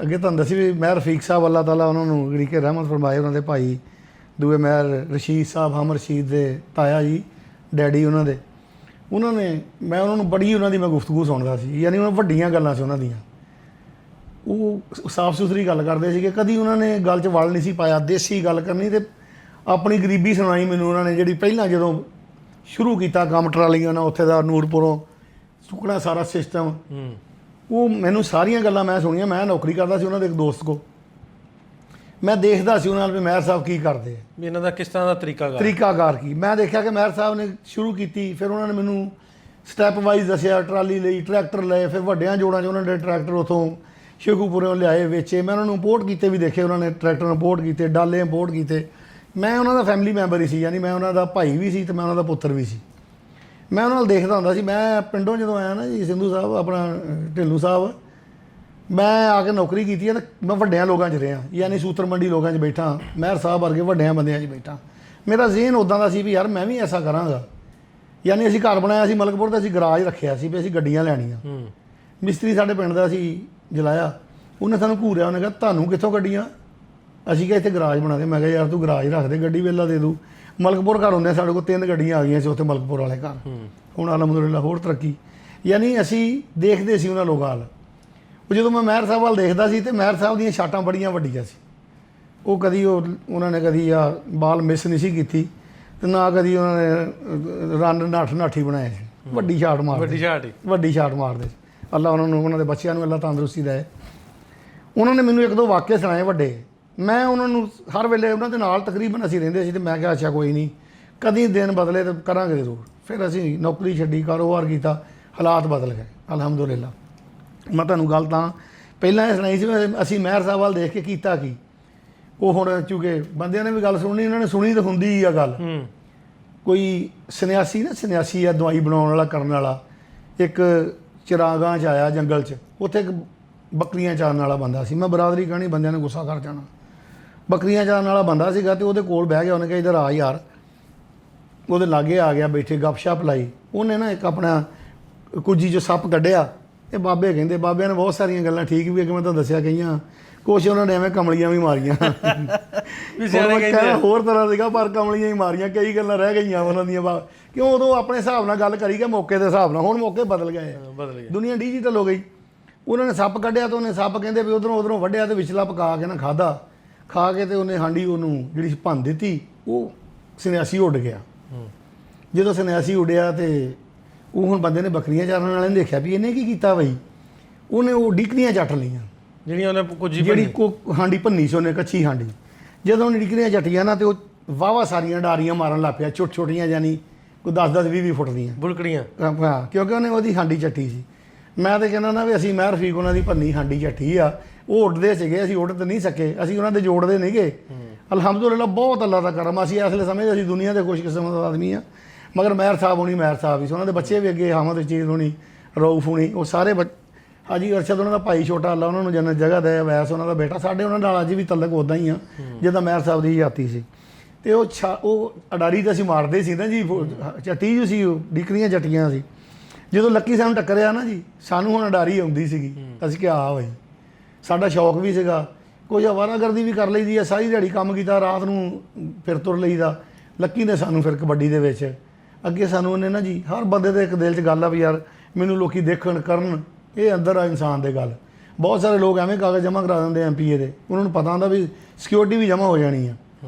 ਅੱਗੇ ਤੁਹਾਨੂੰ ਦੱਸੀ ਵੀ ਮੈਂ ਰਫੀਕ ਸਾਹਿਬ ਅੱਲਾਹ ਤਾਲਾ ਉਹਨਾਂ ਨੂੰ ਜਿਹੜੀ ਕਿ ਰਹਿਮਤ ਫਰਮਾਏ, ਉਹਨਾਂ ਦੇ ਭਾਈ ਦੂਏ ਮੈਂ ਰਸ਼ੀਦ ਸਾਹਿਬ, ਹਮ ਰਸ਼ੀਦ ਦੇ ਤਾਇਆ ਜੀ ਡੈਡੀ ਉਹਨਾਂ ਦੇ, ਮੈਂ ਉਹਨਾਂ ਨੂੰ ਬੜੀ ਉਹਨਾਂ ਦੀ ਮੈਂ ਗੁਫ਼ਤਗੂ ਸੁਣਦਾ ਸੀ। ਯਾਨੀ ਉਹਨਾਂ ਵੱਡੀਆਂ ਗੱਲਾਂ ਸੀ ਉਹਨਾਂ ਦੀਆਂ। ਉਹ ਸਾਫ਼ ਸੁਥਰੀ ਗੱਲ ਕਰਦੇ ਸੀਗੇ, ਕਦੀ ਉਹਨਾਂ ਨੇ ਗੱਲ 'ਚ ਵਲ ਨਹੀਂ ਸੀ ਪਾਇਆ। ਦੇਸੀ ਗੱਲ ਕਰਨੀ ਤੇ ਆਪਣੀ ਗਰੀਬੀ ਸੁਣਾਈ ਮੈਨੂੰ ਉਹਨਾਂ ਨੇ। ਜਿਹੜੀ ਪਹਿਲਾਂ ਜਦੋਂ ਸ਼ੁਰੂ ਕੀਤਾ ਕੰਮ ਟਰਾਲੀਆਂ ਨਾਲ ਉੱਥੇ ਦਾ ਨੂਰਪੁਰੋਂ ਚੁੱਕਣਾ ਸਾਰਾ ਸਿਸਟਮ, ਉਹ ਮੈਨੂੰ ਸਾਰੀਆਂ ਗੱਲਾਂ ਮੈਂ ਸੁਣੀਆਂ। ਮੈਂ ਨੌਕਰੀ ਕਰਦਾ ਸੀ ਉਹਨਾਂ ਦੇ ਇੱਕ ਦੋਸਤ ਕੋਲ, ਮੈਂ ਦੇਖਦਾ ਸੀ ਉਹਨਾਂ ਨਾਲ ਵੀ ਮਹਿਰ ਸਾਹਿਬ ਕੀ ਕਰਦੇ ਆ, ਵੀ ਇਹਨਾਂ ਦਾ ਕਿਸ ਤਰ੍ਹਾਂ ਦਾ ਤਰੀਕਾਕਾਰ ਕੀ। ਮੈਂ ਦੇਖਿਆ ਕਿ ਮਹਿਰ ਸਾਹਿਬ ਨੇ ਸ਼ੁਰੂ ਕੀਤੀ, ਫਿਰ ਉਹਨਾਂ ਨੇ ਮੈਨੂੰ ਸਟੈਪ ਵਾਈਜ਼ ਦੱਸਿਆ। ਟਰਾਲੀ ਲਈ, ਟਰੈਕਟਰ ਲਏ, ਫਿਰ ਵੱਡਿਆਂ ਜੋੜਾਂ 'ਚ ਉਹਨਾਂ ਨੇ ਟਰੈਕਟਰ ਉੱਥੋਂ ਸ਼ੇਖੂਪੁਰਿਓਂ ਲਿਆਏ, ਵੇਚੇ। ਮੈਂ ਉਹਨਾਂ ਨੂੰ ਇੰਪੋਰਟ ਕੀਤੇ ਵੀ ਦੇਖੇ, ਉਹਨਾਂ ਨੇ ਟਰੈਕਟਰ ਇੰਪੋਰਟ ਕੀਤੇ, ਡਾਲੇ ਇੰਪੋਰਟ ਕੀਤੇ। ਮੈਂ ਉਹਨਾਂ ਦਾ ਫੈਮਿਲੀ ਮੈਂਬਰ ਹੀ ਸੀ, ਯਾਨੀ ਮੈਂ ਉਹਨਾਂ ਦਾ ਭਾਈ ਵੀ ਸੀ ਅਤੇ ਮੈਂ ਉਹਨਾਂ ਦਾ ਪੁੱਤਰ ਵੀ ਸੀ। ਮੈਂ ਉਹਨਾਂ ਨਾਲ ਦੇਖਦਾ ਹੁੰਦਾ ਸੀ। ਮੈਂ ਪਿੰਡੋਂ ਜਦੋਂ ਆਇਆ ਨਾ ਜੀ, ਸਿੰਧੂ ਸਾਹਿਬ ਆਪਣਾ ਢਿੱਲੋਂ ਸਾਹਿਬ, ਮੈਂ ਆ ਕੇ ਨੌਕਰੀ ਕੀਤੀ ਹੈ ਤਾਂ ਮੈਂ ਵੱਡਿਆਂ ਲੋਕਾਂ 'ਚ ਰਿਹਾ, ਯਾਨੀ ਸੂਤਰ ਮੰਡੀ ਲੋਕਾਂ 'ਚ ਬੈਠਾ, ਮਹਿਰ ਸਾਹਿਬ ਵਰਗੇ ਵੱਡਿਆਂ ਬੰਦਿਆਂ 'ਚ ਬੈਠਾ। ਮੇਰਾ ਜ਼ਿਹਨ ਉੱਦਾਂ ਦਾ ਸੀ ਵੀ ਯਾਰ ਮੈਂ ਵੀ ਐਸਾ ਕਰਾਂਗਾ। ਯਾਨੀ ਅਸੀਂ ਘਰ ਬਣਾਇਆ ਸੀ ਮਲਕਪੁਰ ਦਾ, ਅਸੀਂ ਗਰਾਜ ਰੱਖਿਆ ਸੀ ਵੀ ਅਸੀਂ ਗੱਡੀਆਂ ਲੈਣੀਆਂ। ਮਿਸਤਰੀ ਸਾਡੇ ਪਿੰਡ ਦਾ ਸੀ ਜਲਾਇਆ, ਉਹਨੇ ਸਾਨੂੰ ਘੂਰਿਆ, ਉਹਨੇ ਕਿਹਾ ਤੁਹਾਨੂੰ ਕਿੱਥੋਂ ਗੱਡੀਆਂ? ਅਸੀਂ ਕਿਹਾ ਇੱਥੇ ਗਰਾਜ ਬਣਾ ਦੇ। ਮੈਂ ਕਿਹਾ ਯਾਰ ਤੂੰ ਗਰਾਜ ਰੱਖ ਦੇ, ਗੱਡੀ ਵੇਲਾ ਦੇ ਦੂ। ਮਲਕਪੁਰ ਘਰ ਹੁੰਦੇ ਸਾਡੇ ਕੋਲ 3 ਗੱਡੀਆਂ ਆ ਗਈਆਂ ਸੀ ਉੱਥੇ ਮਲਕਪੁਰ ਵਾਲੇ ਘਰ। ਹੁਣ ਅਲਹਮਦੁਲਿਲਾ ਹੋਰ ਤਰੱਕੀ। ਯਾਨੀ ਅਸੀਂ ਦੇਖਦੇ ਸੀ ਉਹਨਾਂ ਲੋਕਾਂ ਵੱਲ। ਉਹ ਜਦੋਂ ਮੈਂ ਮਹਿਰ ਸਾਹਿਬ ਵੱਲ ਦੇਖਦਾ ਸੀ ਤੇ ਮਹਿਰ ਸਾਹਿਬ ਦੀਆਂ ਛਾਟਾਂ ਬੜੀਆਂ ਵੱਡੀਆਂ ਸੀ। ਉਹ ਕਦੀ ਉਹਨਾਂ ਨੇ ਕਦੀ ਆ ਬਾਲ ਮਿਸ ਨਹੀਂ ਸੀ ਕੀਤੀ ਤੇ ਨਾ ਕਦੀ ਉਹਨਾਂ ਨੇ ਰਨ ਨਾਠੀ ਬਣਾਏ ਸੀ। ਵੱਡੀ ਛਾਟ ਮਾਰਦੇ ਸੀ। ਅੱਲਾ ਉਹਨਾਂ ਨੂੰ, ਉਹਨਾਂ ਦੇ ਬੱਚਿਆਂ ਨੂੰ ਅੱਲਾ ਤੰਦਰੁਸਤੀ ਦੇਵੇ। ਉਹਨਾਂ ਨੇ ਮੈਨੂੰ 1-2 ਵਾਕਿਆ ਸੁਣਾਏ ਵੱਡੇ। ਮੈਂ ਉਹਨਾਂ ਨੂੰ ਹਰ ਵੇਲੇ ਉਹਨਾਂ ਦੇ ਨਾਲ ਤਕਰੀਬਨ ਅਸੀਂ ਰਹਿੰਦੇ ਸੀ ਤੇ ਮੈਂ ਕਿਹਾ ਅੱਛਾ ਕੋਈ ਨਹੀਂ, ਕਦੀ ਦਿਨ ਬਦਲੇ ਤਾਂ ਕਰਾਂਗੇ ਜ਼ਰੂਰ। ਫਿਰ ਅਸੀਂ ਨੌਕਰੀ ਛੱਡੀ, ਕਾਰੋਬਾਰ ਕੀਤਾ, ਹਾਲਾਤ ਬਦਲ ਗਏ ਅਲਹਮਦੁਲਿਲਾ। ਮੈਂ ਤੁਹਾਨੂੰ ਗੱਲ ਤਾਂ ਪਹਿਲਾਂ ਇਹ ਸੁਣਾਈ ਸੀ, ਅਸੀਂ ਮਹਿਰ ਸਾਹਿਬ ਵੱਲ ਦੇਖ ਕੇ ਕੀਤਾ ਕੀ। ਉਹ ਹੁਣ ਚੂੰਕਿ ਬੰਦਿਆਂ ਨੇ ਵੀ ਗੱਲ ਸੁਣਨੀ, ਉਹਨਾਂ ਨੇ ਸੁਣੀ ਤਾਂ ਹੁੰਦੀ ਹੀ ਆ ਗੱਲ। ਕੋਈ ਸੰਨਿਆਸੀ ਆ ਦਵਾਈ ਬਣਾਉਣ ਵਾਲਾ, ਕਰਨ ਵਾਲਾ, ਇੱਕ ਚਿਰਾਗਾਂ 'ਚ ਆਇਆ ਜੰਗਲ 'ਚ, ਉੱਥੇ ਇੱਕ ਬੱਕਰੀਆਂ ਚਾਰਨ ਵਾਲਾ ਬੰਦਾ ਸੀ। ਮੈਂ ਬਰਾਦਰੀ ਕਹਾਣੀ, ਬੰਦਿਆਂ ਨੇ ਗੁੱਸਾ ਕਰ ਜਾਣਾ। ਬੱਕਰੀਆਂ ਚਾਰਨ ਵਾਲਾ ਬੰਦਾ ਸੀਗਾ ਤੇ ਉਹਦੇ ਕੋਲ ਬਹਿ ਗਿਆ। ਉਹਨੇ ਕਿਹਾ ਇੱਧਰ ਆ ਯਾਰ। ਉਹਦੇ ਲਾਗੇ ਆ ਗਿਆ, ਬੈਠੇ ਗੱਪਸ਼ਪ ਲਾਈ। ਉਹਨੇ ਨਾ ਇੱਕ ਆਪਣਾ ਕੁੱਜੀ 'ਚੋਂ ਸੱਪ ਕੱਢਿਆ। ਇਹ ਬਾਬੇ ਕਹਿੰਦੇ, ਬਾਬਿਆਂ ਨੇ ਬਹੁਤ ਸਾਰੀਆਂ ਗੱਲਾਂ ਠੀਕ ਵੀ ਕਿ ਮੈਂ ਤੁਹਾਨੂੰ ਦੱਸਿਆ ਕਈਆਂ, ਕੁਛ ਉਹਨਾਂ ਨੇ ਐਵੇਂ ਕਮਲੀਆਂ ਵੀ ਮਾਰੀਆਂ ਹੋਰ ਤਰ੍ਹਾਂ ਸੀਗਾ, ਪਰ ਕਮਲੀਆਂ ਹੀ ਮਾਰੀਆਂ। ਕਈ ਗੱਲਾਂ ਰਹਿ ਗਈਆਂ ਉਹਨਾਂ ਦੀਆਂ, ਕਿਉਂ ਉਦੋਂ ਆਪਣੇ ਹਿਸਾਬ ਨਾਲ ਗੱਲ ਕਰੀ ਗਿਆ, ਮੌਕੇ ਦੇ ਹਿਸਾਬ ਨਾਲ। ਹੁਣ ਮੌਕੇ ਬਦਲ ਗਏ, ਦੁਨੀਆ ਡਿਜੀਟਲ ਹੋ ਗਈ। ਉਹਨਾਂ ਨੇ ਸੱਪ ਕੱਢਿਆ ਤੇ ਉਹਨੇ ਸੱਪ ਕਹਿੰਦੇ ਵੀ ਉਧਰੋਂ ਵੱਢਿਆ ਤੇ ਵਿਚਲਾ ਪਕਾ ਕੇ ਨਾ ਖਾਧਾ। ਖਾ ਕੇ ਤੇ ਉਹਨੇ ਹਾਂਡੀ ਉਹਨੂੰ ਜਿਹੜੀ ਭੰਨ ਦਿੱਤੀ। ਉਹ ਸੰਨਿਆਸੀ ਉੱਡ ਗਿਆ। ਜਦੋਂ ਸੰਨਿਆਸੀ ਉੱਡਿਆ ਤੇ ਉਹ ਹੁਣ ਬੰਦੇ ਨੇ ਬੱਕਰੀਆਂ ਚਾਰਨ ਵਾਲੇ ਨੇ ਦੇਖਿਆ ਵੀ ਇਹਨੇ ਕੀ ਕੀਤਾ ਬਈ। ਉਹਨੇ ਉਹ ਡਿਕਰੀਆਂ ਚੱਟ ਲਈਆਂ ਜਿਹੜੀਆਂ ਉਹਨੇ ਜਿਹੜੀ ਹਾਂਡੀ ਭੰਨੀ ਸੀ ਉਹਨੇ, ਕੱਚੀ ਹਾਂਡੀ। ਜਦੋਂ ਉਹਨੇ ਡਿਕਰੀਆਂ ਚੱਟੀਆਂ ਨਾ ਤੇ ਉਹ ਵਾਹਵਾ ਸਾਰੀਆਂ ਡਾਰੀਆਂ ਮਾਰਨ ਲੱਗ ਪਿਆ, ਛੋਟੀਆਂ ਜਾਨੀ ਕੋਈ 10-10 20-20 ਫੁੱਟ ਦੀਆਂ ਬੁਲਕੜੀਆਂ। ਹਾਂ, ਕਿਉਂਕਿ ਉਹਨੇ ਉਹਦੀ ਹਾਂਡੀ ਚੱਟੀ ਸੀ। ਮੈਂ ਤਾਂ ਕਹਿੰਦਾ ਨਾ ਵੀ ਅਸੀਂ ਮਹਿਰ ਰਫੀਕ ਉਹਨਾਂ ਦੀ ਭੰਨੀ ਹਾਂਡੀ ਚੱਟੀ ਆ। ਉਹ ਉੱਡਦੇ ਸੀਗੇ, ਅਸੀਂ ਉੱਡ ਤਾਂ ਨਹੀਂ ਸਕੇ, ਅਸੀਂ ਉਹਨਾਂ ਦੇ ਜੋੜਦੇ ਨਹੀਂ ਗਏ। ਅਲਹਮਦੁਲਿਲਾ ਬਹੁਤ ਅੱਲਾ ਦਾ ਕਰਮ। ਅਸੀਂ ਇਸ ਵੇਲੇ ਸਮਝਦੇ ਅਸੀਂ ਦੁਨੀਆ ਦੇ ਖੁਸ਼ਕਿਸਮਤ ਆਦਮੀ ਆ। ਮਗਰ ਮਹਿਰ ਸਾਹਿਬ ਹੋਣੀ ਮਹਿਰ ਸਾਹਿਬ ਹੀ ਸੀ। ਉਹਨਾਂ ਦੇ ਬੱਚੇ ਵੀ ਅੱਗੇ ਹਾਮਦ ਚੀਜ਼ ਹੋਣੀ, ਰਊਫ ਹੋਣੀ, ਉਹ ਸਾਰੇ ਹਾਜੀ ਅਰਸ਼ਦ ਉਹਨਾਂ ਦਾ ਭਾਈ ਛੋਟਾ, ਅੱਲਾ ਉਹਨਾਂ ਨੂੰ ਜੰਨਤ ਜਗ੍ਹਾ ਦੇ। ਵੈਸ ਉਹਨਾਂ ਦਾ ਬੇਟਾ। ਸਾਡੇ ਉਹਨਾਂ ਨਾਲ ਅੱਜ ਵੀ ਤਲਕ ਉੱਦਾਂ ਹੀ ਆ ਜਿੱਦਾਂ ਮਹਿਰ ਸਾਹਿਬ ਦੀ ਜਾਤੀ ਸੀ। ਤੇ ਉਹ ਅਡਾਰੀ ਤਾਂ ਅਸੀਂ ਮਾਰਦੇ ਸੀ ਨਾ ਜੀ, ਚੱਟੀ ਜੋ ਸੀ, ਉਹ ਡਿਕਰੀਆਂ ਚੱਟੀਆਂ ਸੀ। ਜਦੋਂ ਲੱਕੀ ਸਾਨੂੰ ਟੱਕਰਿਆ ਨਾ ਜੀ, ਸਾਨੂੰ ਹੁਣ ਅਡਾਰੀ ਆਉਂਦੀ ਸੀਗੀ। ਅਸੀਂ ਕਿਹਾ ਆ ਬਈ, ਸਾਡਾ ਸ਼ੌਕ ਵੀ ਸੀਗਾ। ਕੁਝ ਅਵਾਰਾਗਰਦੀ ਵੀ ਕਰ ਲਈਦੀ ਆ, ਸਾਰੀ ਦਿਹਾੜੀ ਕੰਮ ਕੀਤਾ, ਰਾਤ ਨੂੰ ਫਿਰ ਤੁਰ ਲਈਦਾ। ਲੱਕੀ ਨੇ ਸਾਨੂੰ ਫਿਰ ਕਬੱਡੀ ਦੇ ਵਿੱਚ ਅੱਗੇ ਸਾਨੂੰ ਉਹਨੇ ਨਾ ਜੀ, ਹਰ ਬੰਦੇ ਦੇ ਇੱਕ ਦਿਲ 'ਚ ਗੱਲ ਆ ਵੀ ਯਾਰ ਮੈਨੂੰ ਲੋਕੀ ਦੇਖਣ ਕਰਨ, ਇਹ ਅੰਦਰ ਆ ਇਨਸਾਨ ਦੇ ਗੱਲ। ਬਹੁਤ ਸਾਰੇ ਲੋਕ ਐਵੇਂ ਕਾਗਜ਼ ਜਮ੍ਹਾਂ ਕਰਾ ਦਿੰਦੇ MPA ਦੇ, ਉਹਨਾਂ ਨੂੰ ਪਤਾ ਹੁੰਦਾ ਵੀ ਸਿਕਿਉਰਿਟੀ ਵੀ ਜਮ੍ਹਾਂ ਹੋ ਜਾਣੀ ਆ,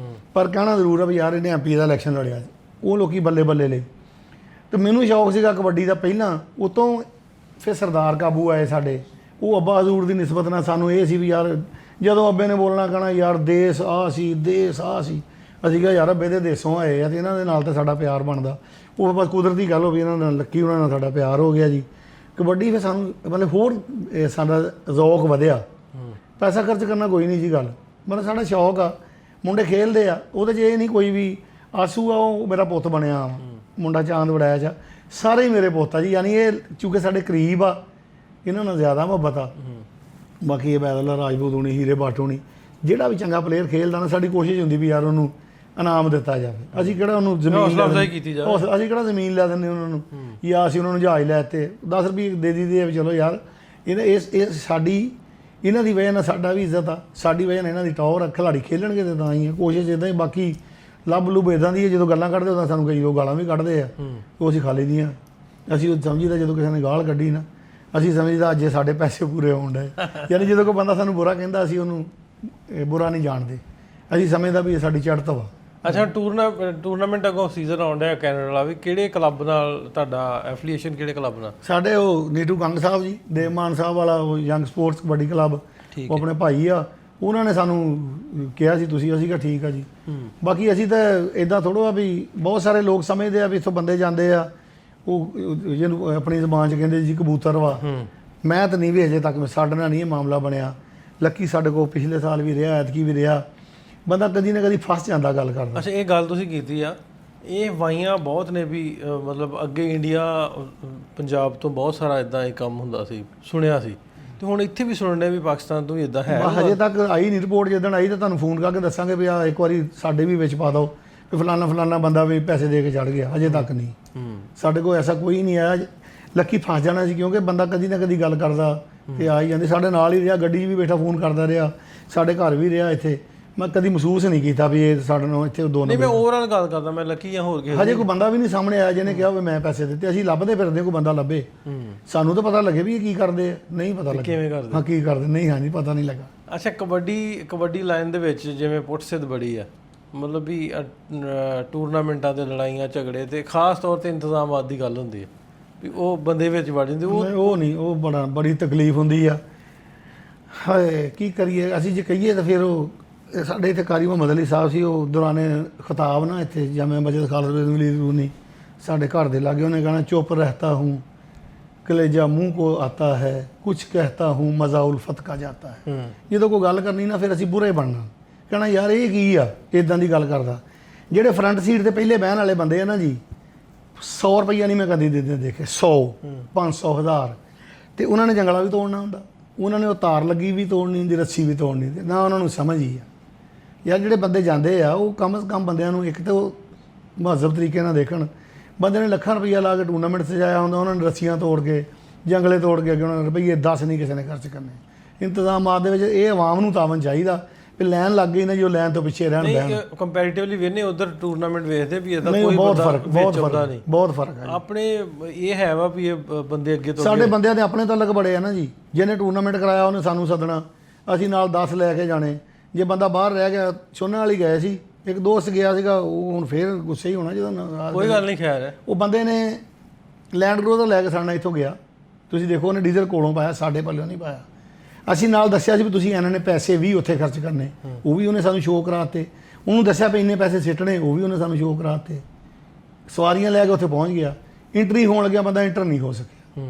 ਪਰ ਕਹਿਣਾ ਜ਼ਰੂਰ ਆ ਵੀ ਯਾਰ ਇਹਨੇ MPA ਦਾ ਇਲੈਕਸ਼ਨ ਲੜਿਆ। ਉਹ ਲੋਕੀ ਬੱਲੇ ਬੱਲੇ ਲਈ। ਤੇ ਮੈਨੂੰ ਸ਼ੌਕ ਸੀਗਾ ਕਬੱਡੀ ਦਾ ਪਹਿਲਾਂ। ਉਤੋਂ ਫਿਰ ਸਰਦਾਰ ਕਾਬੂ ਆਏ ਸਾਡੇ। ਉਹ ਅੱਬਾ ਹਜ਼ੂਰ ਦੀ ਨਿਸਬਤ ਨਾਲ ਸਾਨੂੰ ਇਹ ਸੀ ਵੀ ਯਾਰ ਜਦੋਂ ਅੱਬੇ ਨੇ ਬੋਲਣਾ ਕਹਿਣਾ ਯਾਰ ਦੇਸ਼ ਆ ਸੀ, ਦੇਸ਼ ਆ ਸੀ। ਅਸੀਂ ਕਿਹਾ ਯਾਰ ਅੱਬੇ ਦੇ ਦੇਸ਼ੋਂ ਆਏ ਆ ਤੇ ਇਹਨਾਂ ਦੇ ਨਾਲ ਤਾਂ ਸਾਡਾ ਪਿਆਰ ਬਣਦਾ। ਉਹ ਬਸ ਕੁਦਰਤੀ ਗੱਲ ਹੋ ਵੀ ਇਹਨਾਂ ਨਾਲ ਲੱਕੀ ਉਹਨਾਂ ਨਾਲ ਸਾਡਾ ਪਿਆਰ ਹੋ ਗਿਆ ਜੀ। ਕਬੱਡੀ ਫਿਰ ਸਾਨੂੰ ਮਤਲਬ ਹੋਰ ਸਾਡਾ ਜ਼ੌਕ ਵਧਿਆ। ਪੈਸਾ ਖਰਚ ਕਰਨਾ ਕੋਈ ਨਹੀਂ ਜੀ ਗੱਲ, ਮਤਲਬ ਸਾਡਾ ਸ਼ੌਕ ਆ। ਮੁੰਡੇ ਖੇਡਦੇ ਆ, ਉਹਦੇ 'ਚ ਇਹ ਨਹੀਂ ਕੋਈ ਵੀ ਆਸੂ ਆ ਉਹ ਮੇਰਾ ਪੁੱਤ ਬਣਿਆ, ਮੁੰਡਾ ਚਾਂਦ ਵੜਾਇਆ ਚ, ਸਾਰੇ ਹੀ ਮੇਰੇ ਪੁੱਤ ਆ ਜੀ। ਯਾਨੀ ਇਹ ਚੂੰਕਿ ਸਾਡੇ ਕਰੀਬ ਆ, ਇਹਨਾਂ ਨਾਲ ਜ਼ਿਆਦਾ ਮੁਹੱਬਤ ਆ। ਬਾਕੀ ਇਹ ਬੈਦੁੱਲਾ ਰਾਜਪੂਤ ਹੋਣੀ, ਹੀਰੇ ਭੱਟ ਹੋਣੀ, ਜਿਹੜਾ ਵੀ ਚੰਗਾ ਪਲੇਅਰ ਖੇਡਦਾ ਨਾ, ਸਾਡੀ ਕੋਸ਼ਿਸ਼ ਹੁੰਦੀ ਵੀ ਯਾਰ ਉਹਨੂੰ ਇਨਾਮ ਦਿੱਤਾ ਜਾਵੇ। ਅਸੀਂ ਕਿਹੜਾ ਉਹਨੂੰ ਜ਼ਮੀਨ ਕੀਤੀ ਜਾਵੇ, ਅਸੀਂ ਕਿਹੜਾ ਜ਼ਮੀਨ ਲੈ ਦਿੰਦੇ ਉਹਨਾਂ ਨੂੰ, ਜਾਂ ਅਸੀਂ ਉਹਨਾਂ ਨੂੰ ਜਹਾਜ਼ ਲੈ ਦਿੱਤੇ 10 ਰੁਪਏ ਦੇ ਦਿੱਤੇ ਵੀ ਚਲੋ ਯਾਰ ਇਹ ਸਾਡੀ ਇਹਨਾਂ ਦੀ ਵਜ੍ਹਾ ਨਾਲ ਸਾਡਾ ਵੀ ਇੱਜ਼ਤ ਆ, ਸਾਡੀ ਵਜ੍ਹਾ ਨਾਲ ਇਹਨਾਂ ਦੀ ਟੌਰ ਆ। ਖਿਲਾੜੀ ਖੇਲਣਗੇ ਤਾਂ ਤਾਂ ਹੀ ਆ, ਕੋਸ਼ਿਸ਼ ਇੱਦਾਂ ਹੀ। ਬਾਕੀ ਲੱਭ ਲੁੱਭ ਇੱਦਾਂ ਦੀ ਹੈ, ਜਦੋਂ ਗੱਲਾਂ ਕੱਢਦੇ ਉਦੋਂ ਸਾਨੂੰ ਕਈ ਲੋਕ ਗਾਲਾਂ ਵੀ ਕੱਢਦੇ ਆ, ਉਹ ਅਸੀਂ ਖਾ ਲਈ ਦੀਆਂ। ਅਸੀਂ ਉਹ ਸਮਝੀਦਾ ਜਦੋਂ ਕਿਸੇ ਨੇ ਗਾਲ ਕੱਢੀ ਨਾ, ਅਸੀਂ ਸਮਝਦਾ ਅੱਜ ਸਾਡੇ ਪੈਸੇ ਪੂਰੇ ਹੋਣ ਡਏ। ਯਾਨੀ ਜਦੋਂ ਕੋਈ ਬੰਦਾ ਸਾਨੂੰ ਬੁਰਾ ਕਹਿੰਦਾ ਅਸੀਂ ਉਹਨੂੰ ਬੁਰਾ ਨਹੀਂ ਜਾਣਦੇ, ਅਸੀਂ ਸਮਝਦਾ ਵੀ ਇਹ ਸਾਡੀ ਚੜ੍ਹਤ ਵਾ। ਅੱਛਾ, ਟੂਰਨਾਮੈਂਟ ਅੱਗੋਂ ਸੀਜ਼ਨ ਆਉਣ ਡਿਆ ਕੈਨੇਡਾ ਵਾਲਾ ਵੀ, ਕਿਹੜੇ ਕਲੱਬ ਨਾਲ ਤੁਹਾਡਾ ਐਫੀਲੀਏਸ਼ਨ, ਕਿਹੜੇ ਕਲੱਬ ਨਾਲ? ਸਾਡੇ ਉਹ ਨੀਟੂ ਕੰਗ ਸਾਹਿਬ ਜੀ, ਦੇਵਮਾਨ ਸਾਹਿਬ ਵਾਲਾ ਉਹ ਯੰਗ ਸਪੋਰਟਸ ਕਬੱਡੀ ਕਲੱਬ, ਉਹ ਆਪਣੇ ਭਾਈ ਆ, ਉਹਨਾਂ ਨੇ ਸਾਨੂੰ ਕਿਹਾ ਸੀ ਤੁਸੀਂ। ਅਸੀਂ ਕਿਹਾ ਠੀਕ ਆ ਜੀ। ਬਾਕੀ ਅਸੀਂ ਤਾਂ ਇੱਦਾਂ ਥੋੜ੍ਹਾ ਵੀ ਬਹੁਤ ਸਾਰੇ ਲੋਕ ਸਮਝਦੇ ਆ ਵੀ ਇੱਥੋਂ ਬੰਦੇ ਜਾਂਦੇ ਆ, ਉਹ ਜਿਹਨੂੰ ਆਪਣੀ ਜ਼ਬਾਨ 'ਚ ਕਹਿੰਦੇ ਜੀ ਕਬੂਤਰ ਵਾ। ਮੈਂ ਤਾਂ ਨਹੀਂ ਵੀ ਅਜੇ ਤੱਕ ਸਾਡੇ ਨਾਲ ਨਹੀਂ ਇਹ ਮਾਮਲਾ ਬਣਿਆ। ਲੱਕੀ ਸਾਡੇ ਕੋਲ ਪਿਛਲੇ ਸਾਲ ਵੀ ਰਿਹਾ, ਐਤਕੀ ਵੀ ਰਿਹਾ। ਬੰਦਾ ਕਦੀ ਨਾ ਕਦੀ ਫਸ ਜਾਂਦਾ ਗੱਲ ਕਰਦਾ। ਅੱਛਾ, ਇਹ ਗੱਲ ਤੁਸੀਂ ਕੀਤੀ ਆ, ਇਹ ਵਾਈਆਂ ਬਹੁਤ ਨੇ ਵੀ ਮਤਲਬ ਅੱਗੇ ਇੰਡੀਆ ਪੰਜਾਬ ਤੋਂ ਬਹੁਤ ਸਾਰਾ ਇਦਾਂ ਇਹ ਕੰਮ ਹੁੰਦਾ ਸੀ, ਸੁਣਿਆ ਸੀ, ਤੇ ਹੁਣ ਇੱਥੇ ਵੀ ਸੁਣਨੇ ਵੀ ਪਾਕਿਸਤਾਨ ਤੋਂ ਵੀ ਇਦਾਂ ਹੈ। ਹਜੇ ਤੱਕ ਆਈ ਨਹੀਂ ਰਿਪੋਰਟ। ਜਿੱਦਣ ਆਈ ਤਾਂ ਤੁਹਾਨੂੰ ਫੋਨ ਕਰਕੇ ਦੱਸਾਂਗੇ ਵੀ ਆ ਇੱਕ ਵਾਰੀ ਸਾਡੇ ਵੀ ਵਿੱਚ ਪਾ ਦਿਓ ਵੀ ਫਲਾਨਾ ਬੰਦਾ ਵੀ ਪੈਸੇ ਦੇ ਕੇ ਚੜ੍ਹ ਗਿਆ। ਹਜੇ ਤੱਕ ਨਹੀਂ, ਸਾਡੇ ਕੋਲ ਐਸਾ ਕੋਈ ਨਹੀਂ ਆਇਆ। ਲੱਕੀ ਫਸ ਜਾਣਾ ਸੀ, ਕਿਉਂਕਿ ਬੰਦਾ ਕਦੀ ਨਾ ਕਦੀ ਗੱਲ ਕਰਦਾ ਤੇ ਆ ਹੀ ਜਾਂਦੇ। ਸਾਡੇ ਨਾਲ ਹੀ ਰਿਹਾ, ਗੱਡੀ 'ਚ ਵੀ ਬੈਠਾ ਫੋਨ ਕਰਦਾ ਰਿਹਾ, ਸਾਡੇ ਘਰ ਵੀ ਰਿਹਾ ਇੱਥੇ। ਮੈਂ ਕਦੀ ਮਹਿਸੂਸ ਨਹੀਂ ਕੀਤਾ ਵੀ ਇਹ ਸਾਡੇ ਨਾਲ ਇੱਥੇ 2 ਨਹੀਂ, ਮੈਂ ਓਵਰਆਲ ਗੱਲ ਕਰਦਾ, ਮੈਂ ਲੱਕੀ ਜਾਂ ਹੋਰ ਕਿਸੇ ਹਜੇ ਕੋਈ ਬੰਦਾ ਵੀ ਨਹੀਂ ਸਾਹਮਣੇ ਆਇਆ ਜਿਹਨੇ ਕਿਹਾ ਵੀ ਮੈਂ ਪੈਸੇ ਦਿੱਤੇ। ਅਸੀਂ ਲੱਭਦੇ ਫਿਰਦੇ ਕੋਈ ਬੰਦਾ ਲੱਭੇ, ਸਾਨੂੰ ਤਾਂ ਪਤਾ ਲੱਗੇ ਵੀ ਇਹ ਕੀ ਕਰਦੇ ਆ, ਨਹੀਂ ਪਤਾ ਲੱਗਾ ਕਿਵੇਂ ਕਰਦੇ। ਹਾਂ ਕੀ ਕਰਦੇ ਨਹੀਂ, ਹਾਂਜੀ ਪਤਾ ਨਹੀਂ ਲੱਗਾ। ਅੱਛਾ, ਕਬੱਡੀ ਲਾਈਨ ਦੇ ਵਿੱਚ ਜਿਵੇਂ ਪੁੱਟ-ਸਿੱਧ ਬੜੀ ਆ, ਮਤਲਬ ਵੀ ਟੂਰਨਾਮੈਂਟਾਂ ਤੇ ਲੜਾਈਆਂ ਝਗੜੇ ਤੇ ਖਾਸ ਤੌਰ ਤੇ ਇੰਤਜ਼ਾਮਾਤ ਦੀ ਗੱਲ ਹੁੰਦੀ ਹੈ ਵੀ ਉਹ ਬੰਦੇ ਵਿੱਚ ਵੜ ਜਾਂਦੇ। ਉਹ ਨਹੀਂ, ਉਹ ਬੜੀ ਤਕਲੀਫ ਹੁੰਦੀ ਆ। ਹਾਏ ਕੀ ਕਰੀਏ ਅਸੀਂ, ਜੇ ਕਹੀਏ ਤਾਂ ਫਿਰ ਉਹ ਸਾਡੇ ਇੱਥੇ ਕਾਰੀ ਮੁਹੰਮਦ ਅਲੀ ਸਾਹਿਬ ਸੀ, ਉਹ ਦੌਰਾਨੇ ਖਿਤਾਬ ਨਾ ਇੱਥੇ ਜਾਮਿਆ ਮਸਜਿਦ ਖਾਲਿਦ ਵਲੀਦ ਰੂਨੀ ਸਾਡੇ ਘਰ ਦੇ ਲਾਗੇ, ਉਹਨੇ ਕਹਿਣਾ ਚੁੱਪ रहता हूँ कलेजा मुँह को आता है कुछ कहता हूँ मज़ा उल्फत का जाता है। ਜਦੋਂ ਕੋਈ ਗੱਲ ਕਰਨੀ ਨਾ ਫਿਰ ਅਸੀਂ ਬੁਰੇ ਬਣਨਾ, ਕਹਿਣਾ ਯਾਰ ਇਹ ਕੀ ਆ, ਇਦਾਂ ਦੀ ਗੱਲ ਕਰਦਾ। ਜਿਹੜੇ ਫਰੰਟ ਸੀਟ ਤੇ ਪਹਿਲੇ ਬਹਿਣ ਵਾਲੇ ਬੰਦੇ ਆ ਨਾ ਜੀ, 100 ਰੁਪਈਆ ਨਹੀਂ ਮੈਂ ਕਦੀ ਦਿੰਦੇ ਦੇਖੇ, 100 500 1000 ਤੇ ਉਹਨਾਂ ਨੇ ਜੰਗਲਾ ਵੀ ਤੋੜਨਾ ਹੁੰਦਾ, ਉਹਨਾਂ ਨੇ ਉਹ ਤਾਰ ਲੱਗੀ ਵੀ ਤੋੜਨੀ ਹੁੰਦੀ, ਰੱਸੀ ਵੀ ਤੋੜਨੀ ਹੁੰਦੀ, ਨਾ ਉਹਨਾਂ ਨੂੰ ਸਮਝ ਹੀ ਆ। ਯਾਰ ਜਿਹੜੇ ਬੰਦੇ ਜਾਂਦੇ ਆ ਉਹ ਕਮ ਸੇ ਕਮ ਬੰਦਿਆਂ ਨੂੰ ਇੱਕ ਤਾਂ ਉਹ ਮਹੱਜ਼ਬ ਤਰੀਕੇ ਨਾਲ ਦੇਖਣ। ਬੰਦੇ ਨੇ ਲੱਖਾਂ ਰੁਪਈਆ ਲਾ ਕੇ ਟੂਰਨਾਮੈਂਟ ਸਜਾਇਆ ਹੁੰਦਾ, ਉਹਨਾਂ ਨੇ ਰੱਸੀਆਂ ਤੋੜ ਕੇ ਜੰਗਲੇ ਤੋੜ ਕੇ ਅੱਗੇ ਉਹਨਾਂ ਨੇ ਰੁਪਈਏ 10 ਨਹੀਂ ਕਿਸੇ ਨੇ ਖਰਚ ਕਰਨੇ। ਇੰਤਜ਼ਾਮਾਤ ਦੇ ਵਿੱਚ ਇਹ ਆਵਾਮ ਨੂੰ ਤਾਵਨ ਚਾਹੀਦਾ ਵੀ ਲੈਣ ਲੱਗ ਗਈ ਨਾ, ਜੋ ਲੈਣ ਤੋਂ ਪਿੱਛੇ ਰਹਿਣ ਬਹਿਣ। ਕੰਪੈਰੀਟਿਵਲੀ ਵੇਖਨੇ ਉਧਰ ਟੂਰਨਾਮੈਂਟ ਵੇਖਦੇ ਵੀ ਇਹਦਾ ਕੋਈ ਬਹੁਤ ਫਰਕ ਨਹੀਂ, ਬਹੁਤ ਫਰਕ ਹੈ ਆਪਣੇ। ਇਹ ਹੈ ਵਾ ਵੀ ਇਹ ਬੰਦੇ ਅੱਗੇ ਤੋਂ ਸਾਡੇ ਬੰਦਿਆਂ ਦੇ ਆਪਣੇ ਤਾਲੁਕ ਬੜੇ ਆ ਨਾ ਜੀ। ਜਿਹਨੇ ਟੂਰਨਾਮੈਂਟ ਕਰਾਇਆ ਉਹਨੇ ਸਾਨੂੰ ਸੱਦਣਾ, ਅਸੀਂ ਨਾਲ 10 ਲੈ ਕੇ ਜਾਣੇ। ਜੇ ਬੰਦਾ ਬਾਹਰ ਰਹਿ ਗਿਆ, ਛੋਨੇ ਵਾਲੀ ਗਏ ਸੀ, ਇੱਕ ਦੋਸਤ ਗਿਆ ਸੀਗਾ, ਉਹ ਹੁਣ ਫੇਰ ਗੁੱਸੇ ਹੀ ਹੋਣਾ ਜਦੋਂ। ਕੋਈ ਗੱਲ ਨਹੀਂ, ਖੈਰ ਹੈ। ਉਹ ਬੰਦੇ ਨੇ ਲੈਂਡ ਕਰੂਜ਼ਰ ਲੈ ਕੇ ਸਾਡਾ ਇੱਥੋਂ ਗਿਆ, ਤੁਸੀਂ ਦੇਖੋ ਉਹਨੇ ਡੀਜ਼ਲ ਕੋਲੋਂ ਪਾਇਆ, ਸਾਡੇ ਪੱਲਿਓਂ ਨਹੀਂ ਪਾਇਆ। ਅਸੀਂ ਨਾਲ ਦੱਸਿਆ ਸੀ ਵੀ ਤੁਸੀਂ ਇਹਨਾਂ ਨੇ ਪੈਸੇ ਵੀ ਉੱਥੇ ਖਰਚ ਕਰਨੇ, ਉਹ ਵੀ ਉਹਨੇ ਸਾਨੂੰ ਸ਼ੋਅ ਕਰਾਤੇ। ਉਹਨੂੰ ਦੱਸਿਆ ਵੀ ਇੰਨੇ ਪੈਸੇ ਸਿੱਟਣੇ, ਉਹ ਵੀ ਉਹਨੇ ਸਾਨੂੰ ਸ਼ੋਅ ਕਰਾਤੇ। ਸਵਾਰੀਆਂ ਲੈ ਕੇ ਉੱਥੇ ਪਹੁੰਚ ਗਿਆ, ਇੰਟਰੀ ਹੋਣ ਲੱਗਿਆ, ਬੰਦਾ ਇੰਟਰ ਨਹੀਂ ਹੋ ਸਕਿਆ।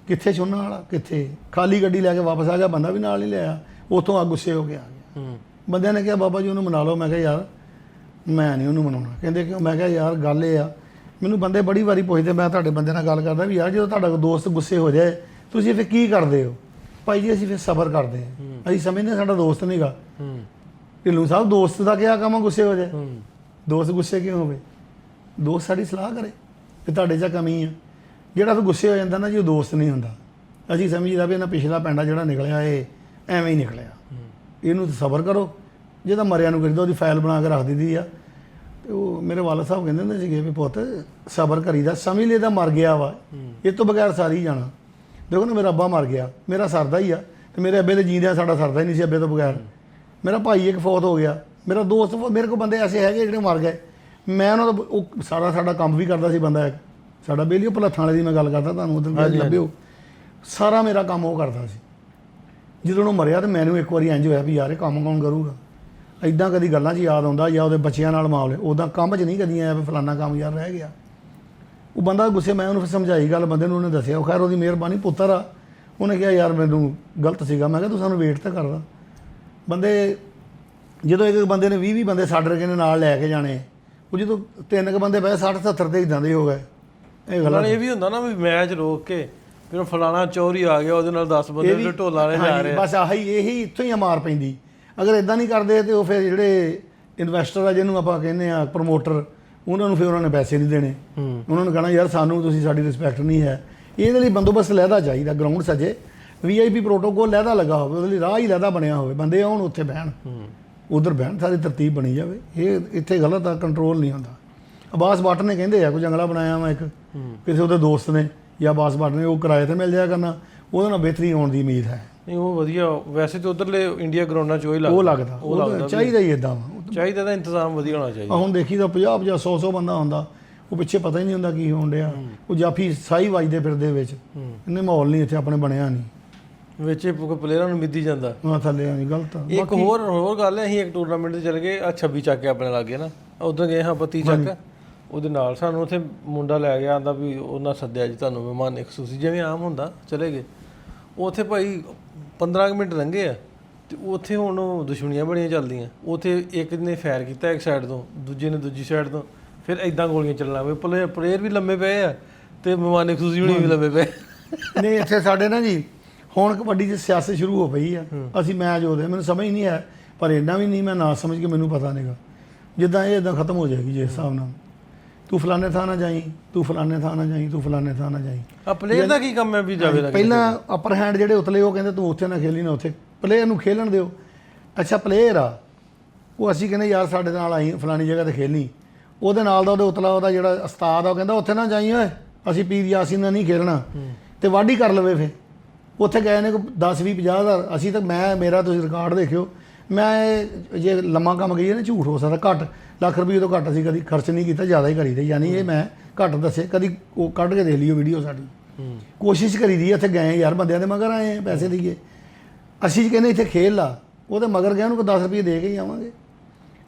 ਕਿੱਥੇ ਛੋਨਾ ਵਾਲਾ, ਕਿੱਥੇ ਖਾਲੀ ਗੱਡੀ ਲੈ ਕੇ ਵਾਪਸ ਆ ਗਿਆ, ਬੰਦਾ ਵੀ ਨਾਲ ਨਹੀਂ ਲਿਆ। ਉੱਥੋਂ ਆ ਗੁੱਸੇ ਹੋ ਕੇ ਆ ਗਿਆ। ਬੰਦਿਆਂ ਨੇ ਕਿਹਾ ਬਾਬਾ ਜੀ ਉਹਨੂੰ ਮਨਾ ਲਓ। ਮੈਂ ਕਿਹਾ ਯਾਰ ਮੈਂ ਨਹੀਂ ਉਹਨੂੰ ਮਨਾਉਣਾ। ਕਹਿੰਦੇ ਕਿਉਂ? ਮੈਂ ਕਿਹਾ ਯਾਰ ਗੱਲ ਇਹ ਆ, ਮੈਨੂੰ ਬੰਦੇ ਬੜੀ ਵਾਰੀ ਪੁੱਛਦੇ, ਮੈਂ ਤੁਹਾਡੇ ਬੰਦੇ ਨਾਲ ਗੱਲ ਕਰਦਾ ਵੀ ਯਾਰ ਜਦੋਂ ਤੁਹਾਡਾ ਦੋਸਤ ਗੁੱਸੇ ਹੋ ਜਾਏ ਤੁਸੀਂ ਫਿਰ ਕੀ ਕਰਦੇ ਹੋ? ਭਾਈ ਜੀ ਅਸੀਂ ਫਿਰ ਸਬਰ ਕਰਦੇ ਹਾਂ, ਅਸੀਂ ਸਮਝਦੇ ਸਾਡਾ ਦੋਸਤ ਨਹੀਂਗਾ। ਢਿੱਲੋਂ ਸਾਹਿਬ ਦੋਸਤ ਦਾ ਕਿਹਾ ਕੰਮ ਗੁੱਸੇ ਹੋ ਜਾਏ? ਦੋਸਤ ਗੁੱਸੇ ਕਿਉਂ ਹੋਵੇ? ਦੋਸਤ ਸਾਡੀ ਸਲਾਹ ਕਰੇ ਕਿ ਤੁਹਾਡੇ 'ਚ ਕਮੀ ਆ। ਜਿਹੜਾ ਫਿਰ ਗੁੱਸੇ ਹੋ ਜਾਂਦਾ ਨਾ ਜੀ, ਉਹ ਦੋਸਤ ਨਹੀਂ ਹੁੰਦਾ। ਅਸੀਂ ਸਮਝੀਦਾ ਵੀ ਇਹਨਾਂ ਪਿਛਲਾ ਪੈਂਡਾ ਜਿਹੜਾ ਨਿਕਲਿਆ ਇਹ ਐਵੇਂ ਹੀ ਨਿਕਲਿਆ, ਇਹਨੂੰ ਸਬਰ ਕਰੋ। ਜਿਹਦਾ ਮਰਿਆ ਨੂੰ ਕਰੀਦਾ ਉਹਦੀ ਫਾਈਲ ਬਣਾ ਕੇ ਰੱਖ ਦਿੱਤੀ ਆ। ਤੇ ਉਹ ਮੇਰੇ ਵਾਲਦ ਸਾਹਿਬ ਕਹਿੰਦੇ ਹੁੰਦੇ ਸੀਗੇ ਵੀ ਪੁੱਤ ਸਬਰ ਕਰੀਦਾ, ਸਮਝ ਲੈ ਇਹਦਾ ਮਰ ਗਿਆ ਵਾ, ਇਹ ਤੋਂ ਬਗੈਰ ਸਾਰੀ ਜਾਣਾ। ਦੇਖੋ ਨਾ ਮੇਰਾ ਅੱਬਾ ਮਰ ਗਿਆ, ਮੇਰਾ ਸਰਦਾ ਹੀ ਆ, ਤੇ ਮੇਰੇ ਅੱਬੇ ਦੇ ਜੀਂਦਿਆਂ ਸਾਡਾ ਸਰਦਾ ਹੀ ਨਹੀਂ ਸੀ ਅੱਬੇ ਤੋਂ ਬਗੈਰ। ਮੇਰਾ ਭਾਈ ਇੱਕ ਫੌਤ ਹੋ ਗਿਆ, ਮੇਰਾ ਦੋਸਤ, ਮੇਰੇ ਕੋਲ ਬੰਦੇ ਐਸੇ ਹੈਗੇ ਜਿਹੜੇ ਮਰ ਗਏ। ਮੈਂ ਉਹਨਾਂ ਦਾ ਉਹ ਸਾਡਾ ਕੰਮ ਵੀ ਕਰਦਾ ਸੀ ਬੰਦਾ ਇੱਕ ਸਾਡਾ ਬੇਲੀਓ ਭਲੱਥਾਂ ਵਾਲੇ ਦੀ ਮੈਂ ਗੱਲ ਕਰਦਾ, ਤੁਹਾਨੂੰ ਉਦੋਂ ਲੱਭਿਓ। ਸਾਰਾ ਮੇਰਾ ਕੰਮ ਉਹ ਕਰਦਾ ਸੀ। ਜਦੋਂ ਉਹ ਮਰਿਆ ਤਾਂ ਮੈਨੂੰ ਇੱਕ ਵਾਰੀ ਇੰਝ ਹੋਇਆ ਵੀ ਯਾਰ ਇਹ ਕੰਮ ਕੌਣ ਕਰੂਗਾ। ਇੱਦਾਂ ਕਦੀ ਗੱਲਾਂ 'ਚ ਯਾਦ ਆਉਂਦਾ ਜਾਂ ਉਹਦੇ ਬੱਚਿਆਂ ਨਾਲ ਮਾਮਲੇ, ਉੱਦਾਂ ਕੰਮ 'ਚ ਨਹੀਂ ਕਦੀ ਆਇਆ ਵੀ ਫਲਾਨਾ ਕੰਮ ਯਾਰ ਰਹਿ ਗਿਆ। ਉਹ ਬੰਦਾ ਗੁੱਸੇ, ਮੈਂ ਉਹਨੂੰ ਫਿਰ ਸਮਝਾਈ ਗੱਲ, ਬੰਦੇ ਨੂੰ ਉਹਨੇ ਦੱਸਿਆ। ਉਹ ਖੈਰ ਉਹਦੀ ਮਿਹਰਬਾਨੀ, ਪੁੱਤਰ ਆ। ਉਹਨੇ ਕਿਹਾ ਯਾਰ ਮੈਨੂੰ ਗਲਤ ਸੀਗਾ। ਮੈਂ ਕਿਹਾ ਤੂੰ ਸਾਨੂੰ ਵੇਟ ਤਾਂ ਕਰਦਾ। ਬੰਦੇ ਜਦੋਂ ਇੱਕ ਬੰਦੇ ਨੇ 20 ਬੰਦੇ ਸਾਡੇ ਵਰਗੇ ਨੇ ਨਾਲ ਲੈ ਕੇ ਜਾਣੇ, ਉਹ ਜਦੋਂ 3 ਕੁ ਬੰਦੇ ਪਏ 60 70 ਤੇ ਇੱਦਾਂ ਦੇ ਹੋ ਗਏ। ਇਹ ਗੱਲ ਇਹ ਵੀ ਹੁੰਦਾ ਨਾ ਵੀ ਮੈਚ ਰੋਕ ਕੇ ਫਿਰ ਫਲਾਣਾ ਚੋਰੀ ਆ ਗਿਆ, ਉਹਦੇ ਨਾਲ 10 ਬੰਦੇ ਢੋਲਾ ਲੈ ਜਾ ਰਹੇ। ਬਸ ਇਹੀ ਇੱਥੋਂ ਹੀ ਮਾਰ ਪੈਂਦੀ। ਅਗਰ ਇਦਾਂ ਨਹੀਂ ਕਰਦੇ ਤੇ ਉਹ ਫਿਰ ਜਿਹੜੇ ਇਨਵੈਸਟਰ ਆ, ਜਿਹਨੂੰ ਆਪਾਂ ਕਹਿੰਦੇ ਆ ਪ੍ਰਮੋਟਰ, ਉਹਨਾਂ ਨੂੰ ਫਿਰ ਉਹਨਾਂ ਨੇ ਪੈਸੇ ਨਹੀਂ ਦੇਣੇ। ਉਹਨਾਂ ਨੂੰ ਕਹਿਣਾ ਯਾਰ ਸਾਨੂੰ ਤੁਸੀਂ ਸਾਡੀ ਰਿਸਪੈਕਟ ਨਹੀਂ ਹੈ। ਇਹਦੇ ਲਈ ਬੰਦੋਬਸਤ ਲਹਿਦਾ ਚਾਹੀਦਾ, ਗਰਾਊਂਡ ਸਜੇ, VIP ਪ੍ਰੋਟੋਕੋਲ ਲਹਿਦਾ ਲੱਗਾ ਹੋਵੇ, ਉਹਦੇ ਲਈ ਰਾਹ ਹੀ ਲਹਿਦਾ ਬਣਿਆ ਹੋਵੇ, ਬੰਦੇ ਆਉਣ ਉੱਥੇ ਬਹਿਣ, ਉਧਰ ਬਹਿਣ, ਸਾਰੀ ਤਰਤੀਬ ਬਣੀ ਜਾਵੇ। ਇਹ ਇੱਥੇ ਗਲਤ ਆ, ਕੰਟਰੋਲ ਨਹੀਂ ਹੁੰਦਾ। ਅਬਾਸ ਭੱਟ ਨੇ ਕਹਿੰਦੇ ਆ ਕੋਈ ਜੰਗਲਾ ਬਣਾਇਆ ਵਾ ਇੱਕ, ਕਿਸੇ ਉਹਦੇ ਦੋਸਤ ਨੇ ਜਾਂ ਅਬਾਸ ਭੱਟ ਨੇ, ਉਹ ਕਿਰਾਏ ਤੇ ਮਿਲ ਜਾਇਆ ਕਰਨਾ, ਉਹਦੇ ਨਾਲ ਬਿਹਤਰੀ ਆਉਣ ਦੀ ਉਮੀਦ ਹੈ। ਨਹੀਂ ਉਹ ਵਧੀਆ, ਵੈਸੇ ਤਾਂ ਉਧਰਲੇ ਇੰਡੀਆ ਗਰਾਊਂਡਾਂ 'ਚ ਉਹ ਲੱਗਦਾ, ਉਹ ਚਾਹੀਦਾ ਹੀ ਇਦਾਂ ਚਾਹੀਦਾ, ਤਾਂ ਇੰਤਜ਼ਾਮ ਵਧੀਆ ਹੋਣਾ ਚਾਹੀਦਾ। ਹੁਣ ਦੇਖੀ ਤਾਂ 50 100 ਬੰਦਾ ਹੁੰਦਾ, ਉਹ ਪਿੱਛੇ ਪਤਾ ਹੀ ਨਹੀਂ ਹੁੰਦਾ ਕੀ ਹੋਣ ਡਿਆ। ਉਹ ਜਾਫੀ ਸਾਈ ਵੱਜਦੇ ਫਿਰਦੇ ਵਿੱਚ, ਇੰਨੇ ਮਾਹੌਲ ਨਹੀਂ ਇੱਥੇ ਆਪਣੇ ਬਣਿਆ ਨਹੀਂ, ਵਿੱਚ ਪਲੇਅਰਾਂ ਨੂੰ ਮਿੱਦੀ ਜਾਂਦਾ ਥੱਲੇ ਨਹੀਂ। ਗਲਤ ਇੱਕ ਹੋਰ ਗੱਲ ਹੈ, ਅਸੀਂ ਇੱਕ ਟੂਰਨਾਮੈਂਟ 'ਤੇ ਚਲੇ ਗਏ, 26 ਚੱਕ ਕੇ ਆਪਣੇ ਲਾਗੇ ਨਾ, ਉੱਧਰ ਗਏ ਹਾਂ 32 ਚੱਕ। ਉਹਦੇ ਨਾਲ ਸਾਨੂੰ ਉੱਥੇ ਮੁੰਡਾ ਲੈ ਗਿਆ, ਆਂਦਾ ਵੀ ਉਹਨਾਂ ਸੱਦਿਆ ਜੀ ਤੁਹਾਨੂੰ ਮਹਿਮਾਨ ਖਸੂਸੀ, ਜਿਵੇਂ ਆਮ ਹੁੰਦਾ। ਚਲੇ ਗਏ ਉੱਥੇ, ਭਾਈ 15 ਮਿੰਟ ਲੰਘੇ ਆ ਤੇ ਉੱਥੇ ਹੁਣ ਦੁਸ਼ਮਣੀਆਂ ਬੜੀਆਂ ਚੱਲਦੀਆਂ। ਉੱਥੇ ਇੱਕ ਨੇ ਫਾਇਰ ਕੀਤਾ ਇੱਕ ਸਾਈਡ ਤੋਂ, ਦੂਜੇ ਨੇ ਦੂਜੀ ਸਾਈਡ ਤੋਂ, ਫਿਰ ਇਦਾਂ ਗੋਲੀਆਂ ਚੱਲਣ ਲੱਗ ਪਏ। ਪਲੇਅਰ ਵੀ ਲੰਮੇ ਪਏ ਆ ਤੇ ਮਹਿਮਾਨ ਖਸੂਸੀ ਹੋਣੀ ਵੀ ਲੰਮੇ ਪਏ। ਨਹੀਂ ਇੱਥੇ ਸਾਡੇ ਨਾ ਜੀ ਹੁਣ ਕਬੱਡੀ 'ਚ ਸਿਆਸਤ ਸ਼ੁਰੂ ਹੋ ਪਈ ਆ। ਅਸੀਂ ਮੈਚ ਉਹਦੇ, ਮੈਨੂੰ ਸਮਝ ਨਹੀਂ ਹੈ, ਪਰ ਇੰਨਾ ਵੀ ਨਹੀਂ ਮੈਂ ਨਾ ਸਮਝ ਕੇ ਮੈਨੂੰ ਪਤਾ ਨਹੀਂਗਾ। ਜਿੱਦਾਂ ਇਹ ਇੱਦਾਂ ਖਤਮ ਹੋ ਜਾਏਗੀ ਜਿਸ ਹਿਸਾਬ ਨਾਲ, ਤੂੰ ਫਲਾਣੇ ਥਾਂ ਨਾ ਜਾਈ, ਤੂੰ ਫਲਾਣੇ ਥਾਂ ਨਾ ਜਾਈ, ਤੂੰ ਫਲਾਣੇ ਥਾਂ ਨਾ ਜਾਈ। ਆ ਪਲੇਅਰ ਦਾ ਕੀ ਕੰਮ ਹੈ ਵੀ ਜਾਵੇ? ਪਹਿਲਾਂ ਅਪਰ ਹੈਂਡ ਜਿਹੜੇ ਉਤਲੇ ਉਹ ਕਹਿੰਦੇ ਤੂੰ ਉੱਥੇ ਨਾ ਖੇਲੀ ਨਾ ਉੱਥੇ, ਪਲੇਅਰ ਨੂੰ ਖੇਲਣ ਦਿਓ। ਅੱਛਾ ਪਲੇਅਰ ਆ, ਉਹ ਅਸੀਂ ਕਹਿੰਦੇ ਯਾਰ ਸਾਡੇ ਨਾਲ ਆਈ ਫਲਾਣੀ ਜਗ੍ਹਾ ਤੇ ਖੇਲਣੀ, ਉਹਦੇ ਨਾਲ ਦਾ ਉਹਦੇ ਉਤਲਾ ਉਹਦਾ ਜਿਹੜਾ ਉਸਤਾਦ ਆ ਉਹ ਕਹਿੰਦਾ ਉੱਥੇ ਨਾ ਜਾਈ ਓਏ, ਅਸੀਂ ਪੀਰ ਯਾਸੀਨ ਨਾਲ ਨਹੀਂ ਖੇਲਣਾ, ਤੇ ਵਾਢੀ ਕਰ ਲਵੇ। ਫਿਰ ਉੱਥੇ ਗਏ ਨੇ ਕੋਈ 10 20 50 ਹਜ਼ਾਰ। ਅਸੀਂ ਤਾਂ ਮੇਰਾ ਤੁਸੀਂ ਰਿਕਾਰਡ ਦੇਖਿਓ, ਮੈਂ ਜੇ ਲੰਮਾ ਕੰਮ ਕਹੀਏ ਨਾ ਝੂਠ ਹੋ ਸਕਦਾ, ਘੱਟ ਲੱਖ ਰੁਪਏ ਤੋਂ ਘੱਟ ਅਸੀਂ ਕਦੀ ਖਰਚ ਨਹੀਂ ਕੀਤਾ, ਜ਼ਿਆਦਾ ਹੀ ਕਰੀਦਾ। ਯਾਨੀ ਇਹ ਮੈਂ ਘੱਟ ਦੱਸੇ, ਕਦੀ ਉਹ ਕੱਢ ਕੇ ਦੇਖ ਲਿਓ ਵੀਡੀਓ ਸਾਡੀ। ਕੋਸ਼ਿਸ਼ ਕਰੀ ਦੀ ਉੱਥੇ ਗਏ ਯਾਰ, ਬੰਦਿਆਂ ਦੇ ਮਗਰ ਆਏ ਪੈਸੇ ਦੇਈਏ। ਅਸੀਂ ਕਹਿੰਦੇ ਇੱਥੇ ਖੇਲ ਲਾ, ਉਹਦੇ ਮਗਰ ਗਏ ਉਹਨੂੰ ਕੋਈ 10 ਰੁਪਏ ਦੇ ਕੇ ਹੀ ਆਵਾਂਗੇ।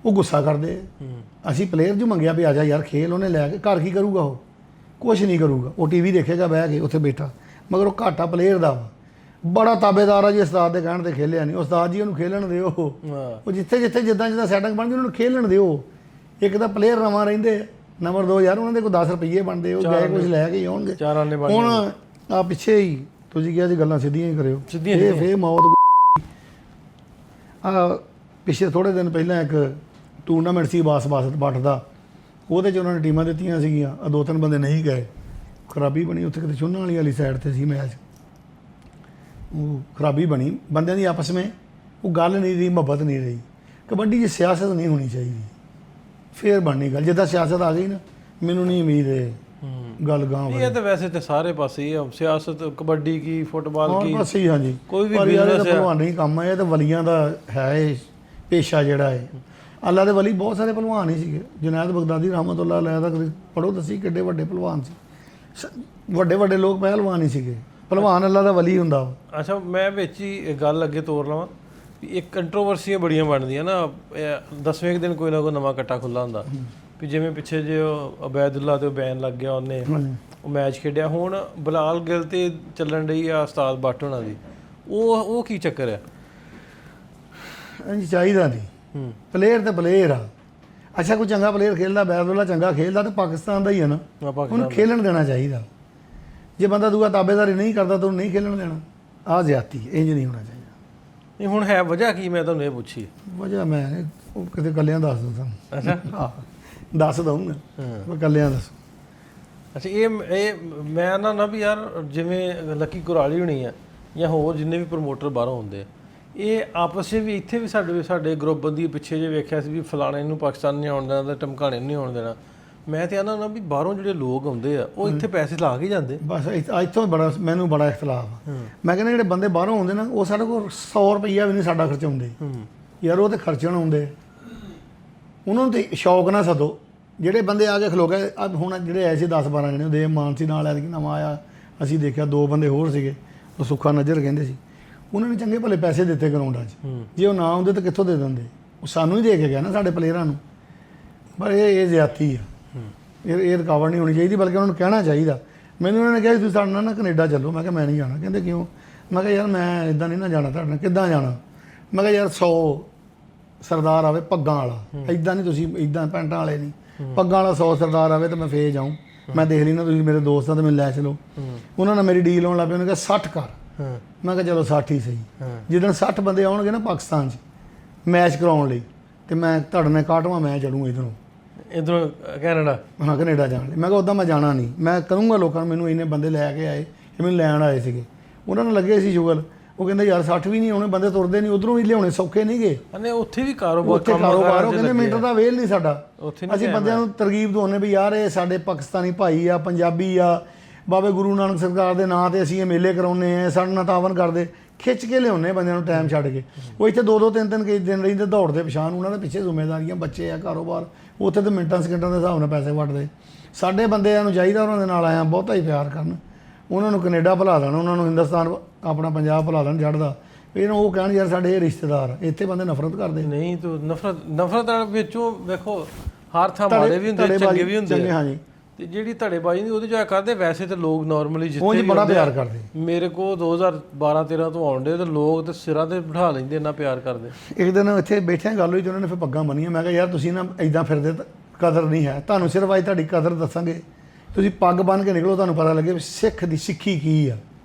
ਉਹ ਗੁੱਸਾ ਕਰਦੇ। ਅਸੀਂ ਪਲੇਅਰ ਜੋ ਮੰਗਿਆ ਵੀ ਆ ਜਾ ਯਾਰ ਖੇਲ, ਉਹਨੇ ਲੈ ਕੇ ਘਰ ਕੀ ਕਰੂਗਾ? ਉਹ ਕੁਛ ਨਹੀਂ ਕਰੂਗਾ, ਉਹ ਟੀਵੀ ਦੇਖੇਗਾ ਬਹਿ ਕੇ ਉੱਥੇ ਬੈਠਾ। ਮਗਰ ਉਹ ਘਾਟਾ ਪਲੇਅਰ ਦਾ ਵਾ, ਬੜਾ ਤਾਬੇਦਾਰ ਆ ਜੀ। ਉਸਤਾਦ ਦੇ ਕਹਿਣ ਤੇ ਖੇਲਿਆ ਨਹੀਂ, ਉਸਤਾਦ ਜੀ ਉਹਨੂੰ ਖੇਲਣ ਦਿਓ। ਉਹ ਜਿੱਥੇ ਜਿੱਥੇ ਜਿੱਦਾਂ ਸੈਟਿੰਗ ਬਣਦੀ ਉਹਨੂੰ ਖੇਲਣ ਦਿਓ। ਇੱਕ ਤਾਂ ਪਲੇਅਰ ਨਵਾਂ ਰਹਿੰਦੇ, ਨੰਬਰ 2 ਯਾਰ ਉਹਨਾਂ ਦੇ ਕੋਈ 10 ਰੁਪਏ ਬਣਦੇ, ਉਹ ਗਏ ਕੁਝ ਲੈ ਕੇ ਆਉਣਗੇ। ਹੁਣ ਆ ਪਿੱਛੇ ਹੀ ਤੁਸੀਂ ਕਿਹਾ ਜੀ ਗੱਲਾਂ ਸਿੱਧੀਆਂ ਹੀ ਕਰਿਓ, ਇਹ ਫੇਰ ਮੌਤ। ਆ ਪਿਛਲੇ ਥੋੜ੍ਹੇ ਦਿਨ ਪਹਿਲਾਂ ਇੱਕ ਟੂਰਨਾਮੈਂਟ ਸੀ ਬਾਸਕਟ ਦਾ, ਉਹਦੇ 'ਚ ਉਹਨਾਂ ਨੇ ਟੀਮਾਂ ਦਿੱਤੀਆਂ ਸੀਗੀਆਂ, 2-3 ਬੰਦੇ ਨਹੀਂ ਗਏ, ਖਰਾਬੀ ਬਣੀ ਉੱਥੇ। ਕਿਤੇ ਚੁੰਨਾਂ ਵਾਲੀ ਸਾਈਡ 'ਤੇ ਸੀ ਮੈਚ, ਉਹ ਖਰਾਬੀ ਬਣੀ ਬੰਦਿਆਂ ਦੀ ਆਪਸ ਵਿੱਚ, ਉਹ ਗੱਲ ਨਹੀਂ ਰਹੀ, ਮੁਹੱਬਤ ਨਹੀਂ ਰਹੀ। ਕਬੱਡੀ 'ਚ ਸਿਆਸਤ ਨਹੀਂ ਹੋਣੀ ਚਾਹੀਦੀ, ਫੇਰ ਬਣਨੀ ਗੱਲ। ਜਿੱਦਾਂ ਸਿਆਸਤ ਆ ਗਈ ਨਾ, ਮੈਨੂੰ ਨਹੀਂ ਉਮੀਦ ਹੈ ਗੱਲ ਗਾਂਵ। ਇਹ ਤਾਂ ਵੈਸੇ ਤੇ ਸਾਰੇ ਪਾਸੇ ਹੀ ਆ, ਸਿਆਸਤ, ਕਬੱਡੀ ਕੀ, ਫੁੱਟਬਾਲ ਕੀ, ਬਸ ਹੀ। ਹਾਂਜੀ, ਕੋਈ ਵੀ ਬਿਜ਼ਨਸ ਹੈ, ਭਲਵਾਨੀ ਕੰਮ ਹੈ, ਇਹ ਤਾਂ ਵਲੀਆਂ ਦਾ ਹੈ ਇਹ ਪੇਸ਼ਾ ਜਿਹੜਾ ਹੈ। ਅੱਲਾ ਦੇ ਵਲੀ ਬਹੁਤ ਸਾਰੇ ਭਲਵਾਨ ਹੀ ਸੀਗੇ। ਜੁਨੈਦ ਬਗਦਾਦੀ ਰਹਿਮਤੁல்லாਹ ਅਲੈਹ ਦਾ ਕਦੇ ਪੜ੍ਹੋ ਤੁਸੀਂ ਕਿੱਡੇ ਵੱਡੇ ਭਲਵਾਨ ਸੀ, ਵੱਡੇ ਵੱਡੇ ਲੋਕ ਪਹਿਲਵਾਨ ਹੀ ਸੀਗੇ। ਭਲਵਾਨ ਅੱਲਾ ਦਾ ਵਲੀ ਹੁੰਦਾ ਵਾ। ਅੱਛਾ, ਮੈਂ ਵਿੱਚ ਹੀ ਗੱਲ ਅੱਗੇ ਤੋਰ ਲਵਾਂ ਵੀ ਇੱਕ ਕੰਟਰੋਵਰਸੀਆਂ ਬੜੀਆਂ ਬਣਦੀਆਂ ਨਾ, 10ਵੇਂ ਦਿਨ ਕੋਈ ਨਾ ਕੋਈ ਨਵਾਂ ਕੱਟਾ ਖੁੱਲ੍ਹਾ ਹੁੰਦਾ ਵੀ ਜਿਵੇਂ ਪਿੱਛੇ ਜੇ ਅਬੈਦੁੱਲਾ ਤੇ ਬੈਨ ਲੱਗ ਗਿਆ, ਉਹਨੇ ਉਹ ਮੈਚ ਖੇਡਿਆ। ਹੁਣ ਬਲਾਲ ਗਿੱਲ ਤੇ ਚੱਲਣ ਰਹੀ ਆ ਉਸਤਾਦ ਬੱਟ ਹੋਣਾ ਦੀ, ਉਹ ਕੀ ਚੱਕਰ ਆ? ਇੰਝ ਚਾਹੀਦਾ ਨਹੀਂ, ਪਲੇਅਰ ਤੇ ਪਲੇਅਰ ਆ। ਅੱਛਾ, ਕੋਈ ਚੰਗਾ ਪਲੇਅਰ ਖੇਲਦਾ, ਅਬੈਦੁੱਲਾ ਚੰਗਾ ਖੇਲਦਾ, ਤਾਂ ਪਾਕਿਸਤਾਨ ਦਾ ਹੀ ਆ ਨਾ, ਉਹਨੂੰ ਖੇਲਣ ਦੇਣਾ ਚਾਹੀਦਾ। ਜੇ ਬੰਦਾ ਦੂਆ ਤਾਬੇਦਾਰੀ ਨਹੀਂ ਕਰਦਾ ਤਾਂ ਉਹਨੂੰ ਨਹੀਂ ਖੇਲਣ ਦੇਣਾ। ਆਹ ਜ਼ਿਆਦਤੀ, ਇੰਝ ਨਹੀਂ ਹੋਣਾ ਚਾਹੀਦਾ। ਇਹ ਹੁਣ ਹੈ ਵਜ੍ਹਾ ਕੀ? ਮੈਂ ਤੁਹਾਨੂੰ ਇਹ ਪੁੱਛੀ ਵਜ੍ਹਾ ਮੈਂ ਉਹ ਕਿਤੇ ਕੱਲਿਆਂ ਦੱਸ ਦੋ ਤੁਹਾਨੂੰ। ਅੱਛਾ, ਹਾਂ ਦੱਸ ਦਊਂਗਾ, ਮੈਂ ਕੱਲਿਆਂ ਦੱਸੋ। ਅੱਛਾ, ਇਹ ਮੈਂ ਨਾ ਵੀ ਯਾਰ ਜਿਵੇਂ ਲੱਕੀ ਕੁਰਾਲੀ ਹੋਣੀ ਆ ਜਾਂ ਹੋਰ ਜਿੰਨੇ ਵੀ ਪ੍ਰਮੋਟਰ ਬਾਹਰੋਂ ਹੁੰਦੇ ਆ, ਇਹ ਆਪਸ ਵਿੱਚ ਵੀ ਇੱਥੇ ਵੀ ਸਾਡੇ ਗਰੁੱਪ ਬੰਦੀ ਪਿੱਛੇ ਜੇ ਵੇਖਿਆ ਸੀ ਵੀ ਫਲਾਣੇ ਨੂੰ ਪਾਕਿਸਤਾਨ ਨਹੀਂ ਆਉਣ ਦੇਣਾ, ਟਮਕਾਣੇ ਨੂੰ ਨਹੀਂ ਆਉਣ ਦੇਣਾ। ਮੈਂ ਤੇ ਆਨਾ ਨਾ ਵੀ ਬਾਹਰੋਂ ਜਿਹੜੇ ਲੋਕ ਆਉਂਦੇ ਆ ਉਹ ਇੱਥੇ ਪੈਸੇ ਲਾ ਕੇ ਜਾਂਦੇ। ਬਸ ਇੱਥੋਂ ਮੈਨੂੰ ਬੜਾ ਇਖਤਲਾਫ। ਮੈਂ ਕਹਿੰਦਾ ਜਿਹੜੇ ਬੰਦੇ ਬਾਹਰੋਂ ਆਉਂਦੇ ਨਾ, ਉਹ ਸਾਡੇ ਕੋਲ 100 ਰੁਪਈਆ ਵੀ ਨਹੀਂ ਸਾਡਾ ਖਰਚਾਉਂਦੇ ਯਾਰ। ਉਹ ਤੇ ਖਰਚਣ ਆਉਂਦੇ, ਉਹਨਾਂ ਨੂੰ ਤੇ ਸ਼ੌਕ ਨਾ ਸਦੋ। ਜਿਹੜੇ ਬੰਦੇ ਆ ਕੇ ਖਲੋ ਗਏ, ਹੁਣ ਜਿਹੜੇ ਆਏ ਸੀ 10-12 ਜਣੇ, ਦੇਵ ਮਾਨਸੀ ਨਾਲ ਐਤਕੀ ਨਵਾਂ ਆਇਆ, ਅਸੀਂ ਦੇਖਿਆ 2 ਬੰਦੇ ਹੋਰ ਸੀਗੇ, ਉਹ ਸੁੱਖਾ ਨਜ਼ਰ ਕਹਿੰਦੇ ਸੀ। ਉਹਨਾਂ ਨੇ ਚੰਗੇ ਭਲੇ ਪੈਸੇ ਦਿੱਤੇ ਗਰਾਊਂਡਾਂ 'ਚ। ਜੇ ਉਹ ਨਾ ਆਉਂਦੇ ਤਾਂ ਕਿੱਥੋਂ ਦੇ ਦਿੰਦੇ? ਉਹ ਸਾਨੂੰ ਹੀ ਦੇ ਕੇ ਗਿਆ ਨਾ, ਸਾਡੇ ਪਲੇਅਰਾਂ ਨੂੰ। ਪਰ ਇਹ ਜ਼ਿਆਦਤੀ ਆ, ਇਹ ਰੁਕਾਵਟ ਨਹੀਂ ਹੋਣੀ ਚਾਹੀਦੀ, ਬਲਕਿ ਉਹਨਾਂ ਨੂੰ ਕਹਿਣਾ ਚਾਹੀਦਾ। ਮੈਨੂੰ ਉਹਨਾਂ ਨੇ ਕਿਹਾ ਤੁਸੀਂ ਸਾਡੇ ਨਾਲ ਨਾ ਕੈਨੇਡਾ ਚੱਲੋ। ਮੈਂ ਕਿਹਾ ਮੈਂ ਨਹੀਂ ਜਾਣਾ। ਕਹਿੰਦੇ ਕਿਉਂ? ਮੈਂ ਕਿਹਾ ਯਾਰ ਮੈਂ ਇੱਦਾਂ ਨਹੀਂ ਨਾ ਜਾਣਾ ਤੁਹਾਡੇ ਨਾਲ। ਕਿੱਦਾਂ ਜਾਣਾ? ਮੈਂ ਕਿਹਾ ਯਾਰ 100 ਸਰਦਾਰ ਆਵੇ ਪੱਗਾਂ ਵਾਲਾ, ਇੱਦਾਂ ਨਹੀਂ ਤੁਸੀਂ ਇੱਦਾਂ ਪੈਂਟਾਂ ਵਾਲੇ ਨਹੀਂ, ਪੱਗਾਂ ਵਾਲਾ 100 ਸਰਦਾਰ ਆਵੇ ਤਾਂ ਮੈਂ ਫੇਰ ਜਾਊਂ। ਮੈਂ ਦੇਖ ਲਈ ਨਾ, ਤੁਸੀਂ ਮੇਰੇ ਦੋਸਤ ਆ ਤਾਂ ਮੈਨੂੰ ਲੈ ਚਲੋ। ਉਹਨਾਂ ਨੇ ਮੇਰੀ ਡੀਲ ਹੋਣ ਲੱਗ ਪਈ, ਉਹਨੇ ਕਿਹਾ 60 ਕਰ। ਮੈਂ ਕਿਹਾ ਚਲੋ 60 ਹੀ ਸਹੀ। ਜਿੱਦਣ 60 ਬੰਦੇ ਆਉਣਗੇ ਨਾ ਪਾਕਿਸਤਾਨ 'ਚ ਮੈਚ ਕਰਾਉਣ ਲਈ, ਤੇ ਮੈਂ ਤੁਹਾਡੇ ਨਾਲ 61ਵਾਂ ਮੈਚ ਚੜੂੰ ਇੱਧਰੋਂ ਕੈਨੇਡਾ। ਹਾਂ, ਕੈਨੇਡਾ ਜਾਣ ਲਈ। ਮੈਂ ਕਿਹਾ ਉੱਦਾਂ ਮੈਂ ਜਾਣਾ ਨਹੀਂ, ਮੈਂ ਕਰੂੰਗਾ ਲੋਕਾਂ ਨੂੰ। ਮੈਨੂੰ ਇੰਨੇ ਬੰਦੇ ਲੈ ਕੇ ਆਏ, ਇਹ ਮੈਨੂੰ ਲੈਣ ਆਏ ਸੀਗੇ, ਉਹਨਾਂ ਨੂੰ ਲੱਗੇ ਸੀ ਸ਼ੁਗਲ। ਉਹ ਕਹਿੰਦੇ ਯਾਰ 60 ਵੀ ਨਹੀਂ ਆਉਣੇ ਬੰਦੇ, ਤੁਰਦੇ ਨਹੀਂ, ਉਧਰੋਂ ਵੀ ਲਿਆਉਣੇ ਸੌਖੇ ਨਹੀਂ ਗਏ। ਉੱਥੇ ਵੀ ਕਾਰੋਬਾਰ, ਉਹ ਕਹਿੰਦੇ ਮਿੰਟ ਦਾ ਵੇਲ ਨਹੀਂ ਸਾਡਾ। ਅਸੀਂ ਬੰਦਿਆਂ ਨੂੰ ਤਰਗੀਬ ਦਿਵਾਉਂਦੇ ਵੀ ਯਾਰ ਇਹ ਸਾਡੇ ਪਾਕਿਸਤਾਨੀ ਭਾਈ ਆ, ਪੰਜਾਬੀ ਆ, ਬਾਬੇ ਗੁਰੂ ਨਾਨਕ ਸਰਕਾਰ ਦੇ ਨਾਂ 'ਤੇ ਅਸੀਂ ਇਹ ਮੇਲੇ ਕਰਾਉਂਦੇ ਆ, ਸਾਡੇ ਨਾਲ ਤਾਵਨ ਕਰਦੇ, ਖਿੱਚ ਕੇ ਲਿਆਉਂਦੇ ਬੰਦਿਆਂ ਨੂੰ ਟਾਈਮ ਛੱਡ ਕੇ। ਉਹ ਇੱਥੇ 2-2 3-3 ਕਈ ਦਿਨ ਰਹਿੰਦੇ ਦੌੜਦੇ ਪਛਾਣ, ਉਹਨਾਂ ਦੇ ਪਿੱਛੇ ਜ਼ਿੰਮੇਵਾਰੀਆਂ, ਬੱਚੇ ਆ, ਕਾਰੋਬਾਰ। ਉੱਥੇ ਤਾਂ ਮਿੰਟਾਂ ਸਕਿੰਟਾਂ ਦੇ ਹਿਸਾਬ ਨਾਲ ਪੈਸੇ ਵੱਟਦੇ। ਸਾਡੇ ਬੰਦਿਆਂ ਨੂੰ ਚਾਹੀਦਾ ਉਹਨਾਂ ਦੇ ਨਾਲ ਆਇਆ ਬਹੁਤਾ ਹੀ ਪਿਆਰ ਕਰਨ, ਉਹਨਾਂ ਨੂੰ ਕੈਨੇਡਾ ਭੁਲਾ ਦੇਣ, ਉਹਨਾਂ ਨੂੰ ਹਿੰਦੁਸਤਾਨ ਆਪਣਾ ਪੰਜਾਬ ਭੁਲਾ ਦੇਣ ਜੜਦਾ। ਇਹਨਾਂ ਉਹ ਕਹਿਣ ਯਾਰ ਸਾਡੇ ਇਹ ਰਿਸ਼ਤੇਦਾਰ। ਇੱਥੇ ਬੰਦੇ ਨਫ਼ਰਤ ਕਰਦੇ। ਨਹੀਂ ਤੂੰ ਨਫ਼ਰਤ ਵਿੱਚੋਂ ਵੇਖੋ, ਹਰ ਥਾਂ ਮਾੜੇ ਵੀ ਹੁੰਦੇ, ਚੰਗੇ ਵੀ ਹੁੰਦੇ। ਹਾਂਜੀ, ਤੇ ਜਿਹੜੀ ਧੜੇਬਾਜ਼ੀ ਨਹੀਂ ਉਹਦੇ ਜਾ ਕਰਦੇ। ਵੈਸੇ ਤਾਂ ਲੋਕ ਨਾਰਮਲੀ ਜਿੱਥੇ ਬੜਾ ਪਿਆਰ ਕਰਦੇ। ਮੇਰੇ ਕੋਲ 2012-13 ਤੋਂ ਆਉਂਦੇ ਤੇ ਲੋਕ ਤੇ ਸਿਰਾਂ ਤੇ ਬਿਠਾ ਲੈਂਦੇ, ਇੰਨਾ ਪਿਆਰ ਕਰਦੇ। ਇੱਕ ਦਿਨ ਇੱਥੇ ਬੈਠਿਆਂ ਗੱਲ ਹੋਈ ਤੇ ਉਹਨਾਂ ਨੇ ਫਿਰ ਪੱਗਾਂ ਬੰਨੀਆਂ। ਮੈਂ ਕਿਹਾ ਯਾਰ ਤੁਸੀਂ ਨਾ ਇੱਦਾਂ ਫਿਰਦੇ, ਕਦਰ ਨਹੀਂ ਹੈ ਤੁਹਾਨੂੰ। ਸਿਰਫ ਅੱਜ ਤੁਹਾਡੀ ਕਦਰ ਦੱਸਾਂਗੇ, ਤੁਸੀਂ ਪੱਗ ਬੰਨ੍ਹ ਕੇ ਨਿਕਲੋ, ਤੁਹਾਨੂੰ ਪਤਾ ਲੱਗੇ ਵੀ ਸਿੱਖ ਦੀ ਸਿੱਖੀ ਕੀ ਆ,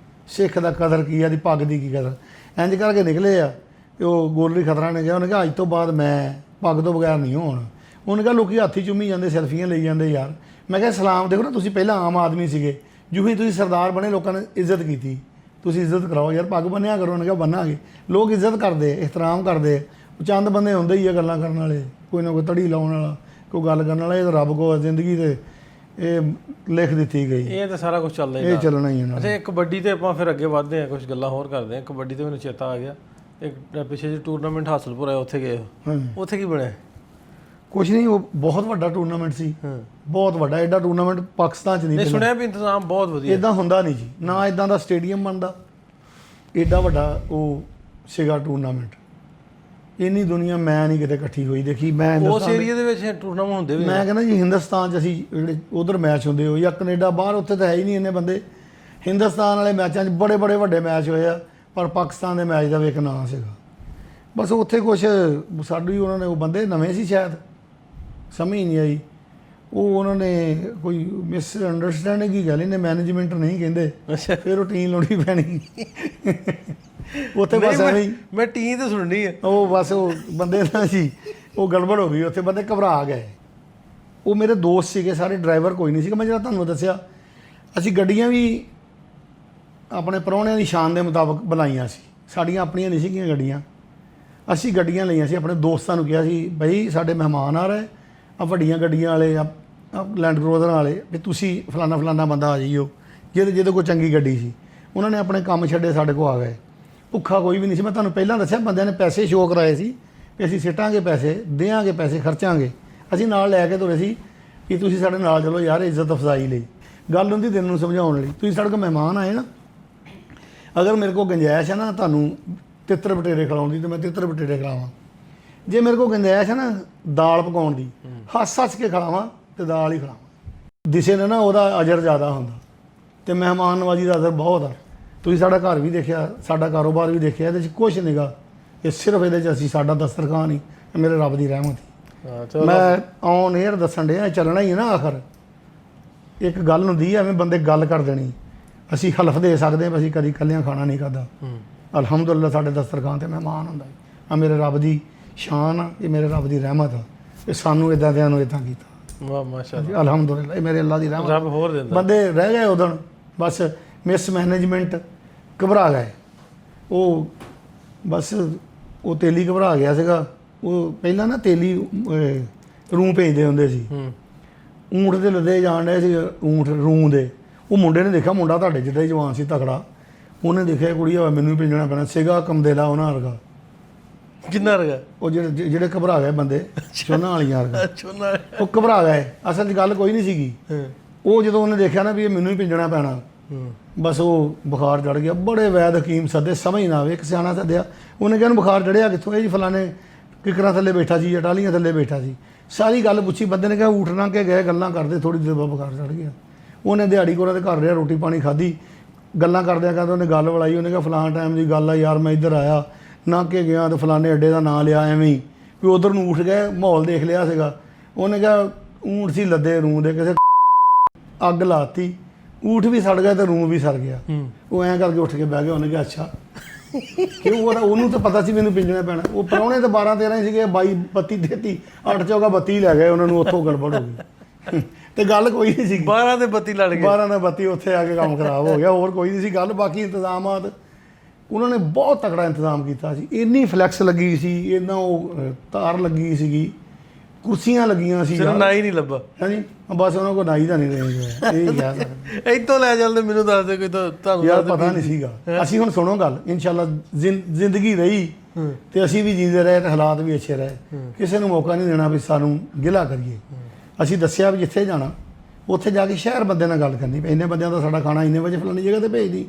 ਸਿੱਖ ਦਾ ਕਦਰ ਕੀ ਆ, ਦੀ ਪੱਗ ਦੀ ਕੀ ਕਦਰ। ਇੰਝ ਕਰਕੇ ਨਿਕਲੇ ਆ। ਤੇ ਉਹ ਗੋਲਰੀ ਖਤਰਾ ਨੇ ਕਿਹਾ, ਉਹਨੇ ਕਿਹਾ ਅੱਜ ਤੋਂ ਬਾਅਦ ਮੈਂ ਪੱਗ ਤੋਂ ਬਗੈਰ ਨਹੀਂ ਹੋਣਾ। ਉਹਨੇ ਕਿਹਾ ਲੋਕੀ ਹੱਥ ਹੀ ਚੁੰਮੀ ਜਾਂਦੇ, ਸੈਲਫੀਆਂ ਲਈ ਜਾਂਦੇ ਯਾਰ। ਮੈਂ ਕਿਹਾ ਸਲਾਮ ਦੇਖੋ ਨਾ, ਤੁਸੀਂ ਪਹਿਲਾਂ ਆਮ ਆਦਮੀ ਸੀਗੇ, ਜਿਉਂ ਹੀ ਤੁਸੀਂ ਸਰਦਾਰ ਬਣੇ ਲੋਕਾਂ ਨੇ ਇੱਜ਼ਤ ਕੀਤੀ, ਤੁਸੀਂ ਇੱਜ਼ਤ ਕਰਾਓ ਯਾਰ, ਪੱਗ ਬੰਨਿਆ ਕਰੋ। ਉਹਨੇ ਕਿਹਾ ਬੰਨਾਂਗੇ। ਲੋਕ ਇੱਜ਼ਤ ਕਰਦੇ, ਇਹਤਰਾਮ ਕਰਦੇ। ਚੰਦ ਬੰਦੇ ਹੁੰਦੇ ਹੀ ਆ ਗੱਲਾਂ ਕਰਨ ਵਾਲੇ, ਕੋਈ ਨਾ ਕੋਈ ਤੜੀ ਲਾਉਣ ਵਾਲਾ, ਕੋਈ ਗੱਲ ਕਰਨ ਵਾਲਾ। ਇਹ ਤਾਂ ਰੱਬ ਕੋਲ ਜ਼ਿੰਦਗੀ ਤੇ ਇਹ ਲਿਖ ਦਿੱਤੀ ਗਈ, ਇਹ ਤਾਂ ਸਾਰਾ ਕੁਝ ਚੱਲਦਾ ਹੀ ਇਹ ਚੱਲਣਾ ਹੀ ਹੈ। ਅੱਛਾ ਕਬੱਡੀ ਤੇ ਆਪਾਂ ਫਿਰ ਅੱਗੇ ਵਧਦੇ ਹਾਂ, ਕੁਝ ਗੱਲਾਂ ਹੋਰ ਕਰਦੇ ਹਾਂ। ਕਬੱਡੀ ਤੇ ਮੈਨੂੰ ਚੇਤਾ ਆ ਗਿਆ, ਇੱਕ ਪਿੱਛੇ ਜਿਹੇ ਟੂਰਨਾਮੈਂਟ ਹਾਸਲਪੁਰ ਆਇਆ, ਉੱਥੇ ਗਏ ਹੋ, ਉੱਥੇ ਕੀ ਬਣਿਆ? ਕੁਛ ਨਹੀਂ, ਉਹ ਬਹੁਤ ਵੱਡਾ ਟੂਰਨਾਮੈਂਟ ਸੀ, ਬਹੁਤ ਵੱਡਾ। ਐਡਾ ਟੂਰਨਾਮੈਂਟ ਪਾਕਿਸਤਾਨ 'ਚ ਨਹੀਂ ਸੁਣਿਆ ਵੀ ਇੰਤਜ਼ਾਮ ਬਹੁਤ ਵਧੀਆ। ਇਦਾਂ ਹੁੰਦਾ ਨਹੀਂ ਜੀ, ਨਾ ਇਦਾਂ ਦਾ ਸਟੇਡੀਅਮ ਬਣਦਾ, ਐਡਾ ਵੱਡਾ ਉਹ ਸੀਗਾ ਟੂਰਨਾਮੈਂਟ। ਇੰਨੀ ਦੁਨੀਆ ਮੈਂ ਨਹੀਂ ਕਿਤੇ ਇਕੱਠੀ ਹੋਈ ਦੇਖੀ। ਮੈਂ ਉਸ ਏਰੀਆ ਦੇ ਵਿੱਚ ਟੂਰਨਾਮੈਂਟ ਹੁੰਦੇ ਵੀ, ਮੈਂ ਕਹਿੰਦਾ ਜੀ ਹਿੰਦੁਸਤਾਨ 'ਚ ਅਸੀਂ ਜਿਹੜੇ ਉਧਰ ਮੈਚ ਹੁੰਦੇ ਹੋ ਜਾਂ ਕੈਨੇਡਾ ਬਾਹਰ, ਉੱਥੇ ਤਾਂ ਹੈ ਹੀ ਨਹੀਂ ਇੰਨੇ ਬੰਦੇ। ਹਿੰਦੁਸਤਾਨ ਵਾਲੇ ਮੈਚਾਂ 'ਚ ਬੜੇ ਬੜੇ ਵੱਡੇ ਮੈਚ ਹੋਏ ਆ, ਪਰ ਪਾਕਿਸਤਾਨ ਦੇ ਮੈਚ ਦਾ ਵੀ ਇੱਕ ਨਾਂ ਸੀਗਾ। ਬਸ ਉੱਥੇ ਕੁਛ ਸਾਡੀ ਉਹਨਾਂ ਨੇ, ਉਹ ਬੰਦੇ ਨਵੇਂ ਸੀ ਸ਼ਾਇਦ, ਸਮਝ ਨਹੀਂ ਆਈ। ਉਹ ਉਹਨਾਂ ਨੇ ਕੋਈ ਮਿਸ ਅੰਡਰਸਟੈਂਡਿੰਗ ਹੀ ਗੱਲ, ਇਹਨੇ ਮੈਨੇਜਮੈਂਟ ਨਹੀਂ ਕਹਿੰਦੇ, ਫਿਰ ਉਹ ਟੀਮ ਲਾਉਣੀ ਪੈਣੀ ਉੱਥੇ। ਬਸ ਐਵੇਂ ਮੈਂ ਟੀਮ ਤੇ ਸੁਣਨੀ ਹੈ, ਉਹ ਬਸ ਉਹ ਬੰਦੇ ਦਾ ਸੀ, ਉਹ ਗੜਬੜ ਹੋ ਗਈ ਉੱਥੇ, ਬੰਦੇ ਘਬਰਾ ਗਏ। ਉਹ ਮੇਰੇ ਦੋਸਤ ਸੀਗੇ ਸਾਰੇ, ਡਰਾਈਵਰ ਕੋਈ ਨਹੀਂ ਸੀਗਾ। ਮੈਂ ਜਿਹੜਾ ਤੁਹਾਨੂੰ ਦੱਸਿਆ, ਅਸੀਂ ਗੱਡੀਆਂ ਵੀ ਆਪਣੇ ਪ੍ਰਾਹੁਣਿਆਂ ਦੀ ਸ਼ਾਨ ਦੇ ਮੁਤਾਬਕ ਬਣਾਈਆਂ ਸੀ, ਸਾਡੀਆਂ ਆਪਣੀਆਂ ਨਹੀਂ ਸੀਗੀਆਂ ਗੱਡੀਆਂ। ਅਸੀਂ ਗੱਡੀਆਂ ਲਈਆਂ ਸੀ, ਆਪਣੇ ਦੋਸਤਾਂ ਨੂੰ ਕਿਹਾ ਸੀ ਬਈ ਸਾਡੇ ਮਹਿਮਾਨ ਆ ਰਹੇ ਆ, ਵੱਡੀਆਂ ਗੱਡੀਆਂ ਵਾਲੇ ਆ, ਲੈਂਡ ਕਰੂਜ਼ਰ ਵਾਲੇ, ਵੀ ਤੁਸੀਂ ਫਲਾਣਾ ਫਲਾਣਾ ਬੰਦਾ ਆ ਜਾਈਓ, ਜਿਹਦੇ ਕੋਲ ਚੰਗੀ ਗੱਡੀ ਸੀ। ਉਹਨਾਂ ਨੇ ਆਪਣੇ ਕੰਮ ਛੱਡੇ, ਸਾਡੇ ਕੋਲ ਆ ਗਏ। ਭੁੱਖਾ ਕੋਈ ਵੀ ਨਹੀਂ ਸੀ। ਮੈਂ ਤੁਹਾਨੂੰ ਪਹਿਲਾਂ ਦੱਸਿਆ, ਬੰਦਿਆਂ ਨੇ ਪੈਸੇ ਸ਼ੋਅ ਕਰਾਏ ਸੀ ਕਿ ਅਸੀਂ ਸਿੱਟਾਂਗੇ ਪੈਸੇ, ਦਿਆਂਗੇ ਪੈਸੇ, ਖਰਚਾਂਗੇ। ਅਸੀਂ ਨਾਲ ਲੈ ਕੇ ਤੁਰੇ ਸੀ ਕਿ ਤੁਸੀਂ ਸਾਡੇ ਨਾਲ ਚਲੋ ਯਾਰ, ਇੱਜ਼ਤ ਅਫਜ਼ਾਈ ਲਈ ਗੱਲ ਹੁੰਦੀ, ਦਿਨ ਨੂੰ ਸਮਝਾਉਣ ਲਈ। ਤੁਸੀਂ ਸਾਡੇ ਕੋਲ ਮਹਿਮਾਨ ਆਏ ਨਾ, ਅਗਰ ਮੇਰੇ ਕੋਲ ਗੁੰਜਾਇਸ਼ ਹੈ ਨਾ ਤੁਹਾਨੂੰ ਤਿੱਤਰ ਬਟੇਰੇ ਖਿਲਾਉਣ ਦੀ, ਤਾਂ ਮੈਂ ਤਿੱਤਰ ਬਟੇਰੇ ਖਿਲਾਵਾਂ। ਜੇ ਮੇਰੇ ਕੋਲ ਗੁੰਜਾਇਸ਼ ਹੈ ਨਾ ਦਾਲ ਪਕਾਉਣ ਦੀ, ਹੱਸ ਕੇ ਖਿਲਾਵਾਂ ਤੇ ਦਾਲ ਹੀ ਖਿਲਾਵਾਂ। ਦਿਸੇ ਨੇ ਨਾ ਉਹਦਾ ਅਜਰ ਜ਼ਿਆਦਾ ਹੁੰਦਾ, ਤੇ ਮਹਿਮਾਨ ਨਵਾਜ਼ੀ ਦਾ ਅਸਰ ਬਹੁਤ ਆ। ਤੁਸੀਂ ਸਾਡਾ ਘਰ ਵੀ ਦੇਖਿਆ, ਸਾਡਾ ਕਾਰੋਬਾਰ ਵੀ ਦੇਖਿਆ, ਇਹਦੇ 'ਚ ਕੁਛ ਨਹੀਂਗਾ। ਇਹ ਸਿਰਫ ਇਹਦੇ 'ਚ ਅਸੀਂ, ਸਾਡਾ ਦਸਤਰਖਾਨ ਹੀ ਮੇਰੇ ਰੱਬ ਦੀ ਰਹਿਮਤ ਹੀ। ਮੈਂ ਔਨ ਏਅਰ ਦੱਸਣ ਡਿਆ, ਚੱਲਣਾ ਹੀ ਹੈ ਨਾ ਆਖਰ। ਇੱਕ ਗੱਲ ਹੁੰਦੀ ਹੈ, ਐਵੇਂ ਬੰਦੇ ਗੱਲ ਕਰ ਦੇਣੀ। ਅਸੀਂ ਹਲਫ ਦੇ ਸਕਦੇ ਹਾਂ, ਅਸੀਂ ਕਦੀ ਇਕੱਲਿਆਂ ਖਾਣਾ ਨਹੀਂ ਖਾਧਾ। ਅਲਹਮਦੁਲਿਲਾ ਸਾਡੇ ਦਸਤਰਖਾਨ ਤੇ ਮਹਿਮਾਨ ਹੁੰਦਾ। ਆ ਮੇਰੇ ਰੱਬ ਦੀ ਸ਼ਾਨ ਆ, ਇਹ ਮੇਰੇ ਰੱਬ ਦੀ ਰਹਿਮਤ ਆ, ਇਹ ਸਾਨੂੰ ਇੱਦਾਂ ਦਿਆਂ ਨੂੰ ਇੱਦਾਂ ਕੀਤਾ। ਵਾਹ ਮਾਸ਼ਾਅੱਲਾ, ਅਲਹਮਦੁਲਿਲਾ, ਇਹ ਮੇਰੇ ਅੱਲਾ ਦੀ ਰਹਿਮਤ। ਰੱਬ ਹੋਰ ਦਿੰਦਾ। ਬੰਦੇ ਰਹਿ ਗਏ ਉਦੋਂ, ਬਸ ਮਿਸ ਮੈਨੇਜਮੈਂਟ, ਘਬਰਾ ਗਏ ਉਹ। ਬਸ ਉਹ ਤੇਲੀ ਘਬਰਾ ਗਿਆ ਸੀਗਾ। ਉਹ ਪਹਿਲਾਂ ਨਾ ਤੇਲੀ ਰੂੰ ਭੇਜਦੇ ਹੁੰਦੇ ਸੀ, ਊਂਠ ਦੇ ਲੱਦੇ ਜਾਣ ਡਏ ਸੀ, ਊਂਠ ਰੂੰ ਦੇ। ਉਹ ਮੁੰਡੇ ਨੇ ਦੇਖਿਆ, ਮੁੰਡਾ ਤੁਹਾਡੇ ਜਿੱਦਾਂ ਹੀ ਜਵਾਨ ਸੀ, ਤਕੜਾ। ਉਹਨੇ ਦੇਖਿਆ ਕੁੜੀ ਹੋਵੇ, ਮੈਨੂੰ ਵੀ ਭੇਜਣਾ ਪੈਣਾ ਸੀਗਾ। ਕਮਦੇਲਾ ਉਹਨਾਂ ਵਰਗਾ। ਕਿੰਨਾ ਰਗਾ? ਉਹ ਜਿਹੜੇ ਘਬਰਾ ਗਏ ਬੰਦੇ, ਚੋਨਾਂ ਵਾਲੀਆਂ ਵਰਗਾ। ਉਹ ਘਬਰਾ ਗਏ। ਅਸਲ 'ਚ ਗੱਲ ਕੋਈ ਨਹੀਂ ਸੀਗੀ। ਉਹ ਜਦੋਂ ਉਹਨੇ ਦੇਖਿਆ ਨਾ ਵੀ ਇਹ ਮੈਨੂੰ ਹੀ ਭੇਜਣਾ ਪੈਣਾ, ਬਸ ਉਹ ਬੁਖਾਰ ਚੜ੍ਹ ਗਿਆ। ਬੜੇ ਵੈਦ ਹਕੀਮ ਸੱਦੇ, ਸਮਝ ਨਾ ਆਵੇ। ਇੱਕ ਸਿਆਣਾ ਸੱਦਿਆ, ਉਹਨੇ ਕਿਹਾ ਉਹਨੂੰ ਬੁਖਾਰ ਚੜ੍ਹਿਆ ਕਿੱਥੋਂ? ਇਹ ਜੀ ਫਲਾਣੇ ਕਿਕਰਾਂ ਥੱਲੇ ਬੈਠਾ ਸੀ ਜਾਂ ਟਾਹਲੀਆਂ ਥੱਲੇ ਬੈਠਾ ਸੀ। ਸਾਰੀ ਗੱਲ ਪੁੱਛੀ। ਬੰਦੇ ਨੇ ਕਿਹਾ ਊਠ ਲੰਘ ਕੇ ਗਏ, ਗੱਲਾਂ ਕਰਦੇ, ਥੋੜ੍ਹੀ ਦੇਰ ਬਾਅਦ ਬੁਖਾਰ ਚੜ੍ਹ ਗਿਆ। ਉਹਨੇ ਦਿਹਾੜੀ ਕੋਰਾਂ ਦੇ ਘਰ ਰਿਹਾ, ਰੋਟੀ ਪਾਣੀ ਖਾਧੀ, ਗੱਲਾਂ ਕਰਦਿਆਂ ਕਹਿੰਦਾ ਉਹਨੇ ਗੱਲ ਵਲਾਈ। ਉਹਨੇ ਕਿਹਾ ਫਲਾਣ ਟਾਈਮ ਦੀ ਗੱਲ ਆ ਯਾਰ, ਮੈਂ ਇੱਧਰ ਆਇਆ, ਲੰਘ ਕੇ ਗਿਆ ਤੇ ਫਲਾਣੇ ਅੱਡੇ ਦਾ ਨਾਂ ਲਿਆ, ਐਵੇਂ ਹੀ ਵੀ ਉਧਰ ਨੂੰ ਉੱਠ ਗਏ, ਮਾਹੌਲ ਦੇਖ ਲਿਆ ਸੀਗਾ। ਉਹਨੇ ਕਿਹਾ ਊਂਠ ਸੀ ਲੱਦੇ ਰੂੰ ਦੇ, ਕਿਸੇ ਅੱਗ ਲਾਤੀ, ਊਠ ਵੀ ਸੜ ਗਿਆ ਤੇ ਰੂੰ ਵੀ ਸੜ ਗਿਆ। ਉਹ ਐਂ ਕਰਕੇ ਉੱਠ ਕੇ ਬਹਿ ਗਿਆ। ਉਹਨੇ ਕਿਹਾ ਅੱਛਾ, ਕਿਉਂ? ਉਹਨੂੰ ਤਾਂ ਪਤਾ ਸੀ ਮੈਨੂੰ ਪਿੰਜਣਾ ਪੈਣਾ। ਉਹ ਪ੍ਰਾਹੁਣੇ ਤਾਂ 12-13 ਹੀ ਸੀਗੇ, 22-32 33, 8 ਚੌਗਾ 32 ਲੈ ਗਏ ਉਹਨਾਂ ਨੂੰ। ਉੱਥੋਂ ਗੜਬੜ ਹੋ ਗਈ ਤੇ ਗੱਲ ਕੋਈ ਨਹੀਂ ਸੀ। 12 ਦੇ 32 ਲੜ ਗਏ, 12 ਦੇ 32 ਉੱਥੇ ਆ ਕੇ ਕੰਮ ਖਰਾਬ ਹੋ ਗਿਆ, ਹੋਰ ਕੋਈ ਨਹੀਂ ਸੀ ਗੱਲ। ਬਾਕੀ ਇੰਤਜ਼ਾਮਾਤ ਉਹਨਾਂ ਨੇ ਬਹੁਤ ਤਕੜਾ ਇੰਤਜ਼ਾਮ ਕੀਤਾ ਸੀ। ਇੰਨੀ ਫਲੈਕਸ ਲੱਗੀ ਸੀ, ਇੰਨਾ ਉਹ ਤਾਰ ਲੱਗੀ ਸੀਗੀ, ਕੁਰਸੀਆਂ ਲੱਗੀਆਂ ਸੀ। ਨਾ ਹੀ ਨਹੀਂ ਲੱਭਾ। ਹਾਂਜੀ, ਬਸ ਉਹਨਾਂ ਕੋਲ ਨਾਈ ਦਾ ਨਹੀਂ ਰਹੇ। ਇਹ ਹੀ ਕਹਿ ਇੱਥੋਂ ਲੈ ਚੱਲਦੇ, ਮੈਨੂੰ ਦੱਸ ਦੇ ਕੋਈ ਤਾਂ ਤੁਹਾਨੂੰ ਯਾਰ ਪਤਾ ਨਹੀਂ ਸੀਗਾ। ਅਸੀਂ ਹੁਣ ਸੁਣੋ ਗੱਲ, ਇਨਸ਼ਾਅੱਲਾ ਜ਼ਿੰਦਗੀ ਰਹੀ ਤੇ ਅਸੀਂ ਵੀ ਜੀਂਦੇ ਰਹੇ ਤੇ ਹਾਲਾਤ ਵੀ ਅੱਛੇ ਰਹੇ। ਕਿਸੇ ਨੂੰ ਮੌਕਾ ਨਹੀਂ ਦੇਣਾ ਵੀ ਸਾਨੂੰ ਗਿਲਾ ਕਰੀਏ। ਅਸੀਂ ਦੱਸਿਆ ਵੀ ਜਿੱਥੇ ਜਾਣਾ ਉੱਥੇ ਜਾ ਕੇ ਸ਼ਹਿਰ ਬੰਦੇ ਨਾਲ ਗੱਲ ਕਰਨੀ, ਇੰਨੇ ਬੰਦਿਆਂ ਦਾ ਸਾਡਾ ਖਾਣਾ ਇੰਨੇ ਵਜੇ ਫਲਾਣੀ ਜਗ੍ਹਾ 'ਤੇ ਭੇਜਦੀ।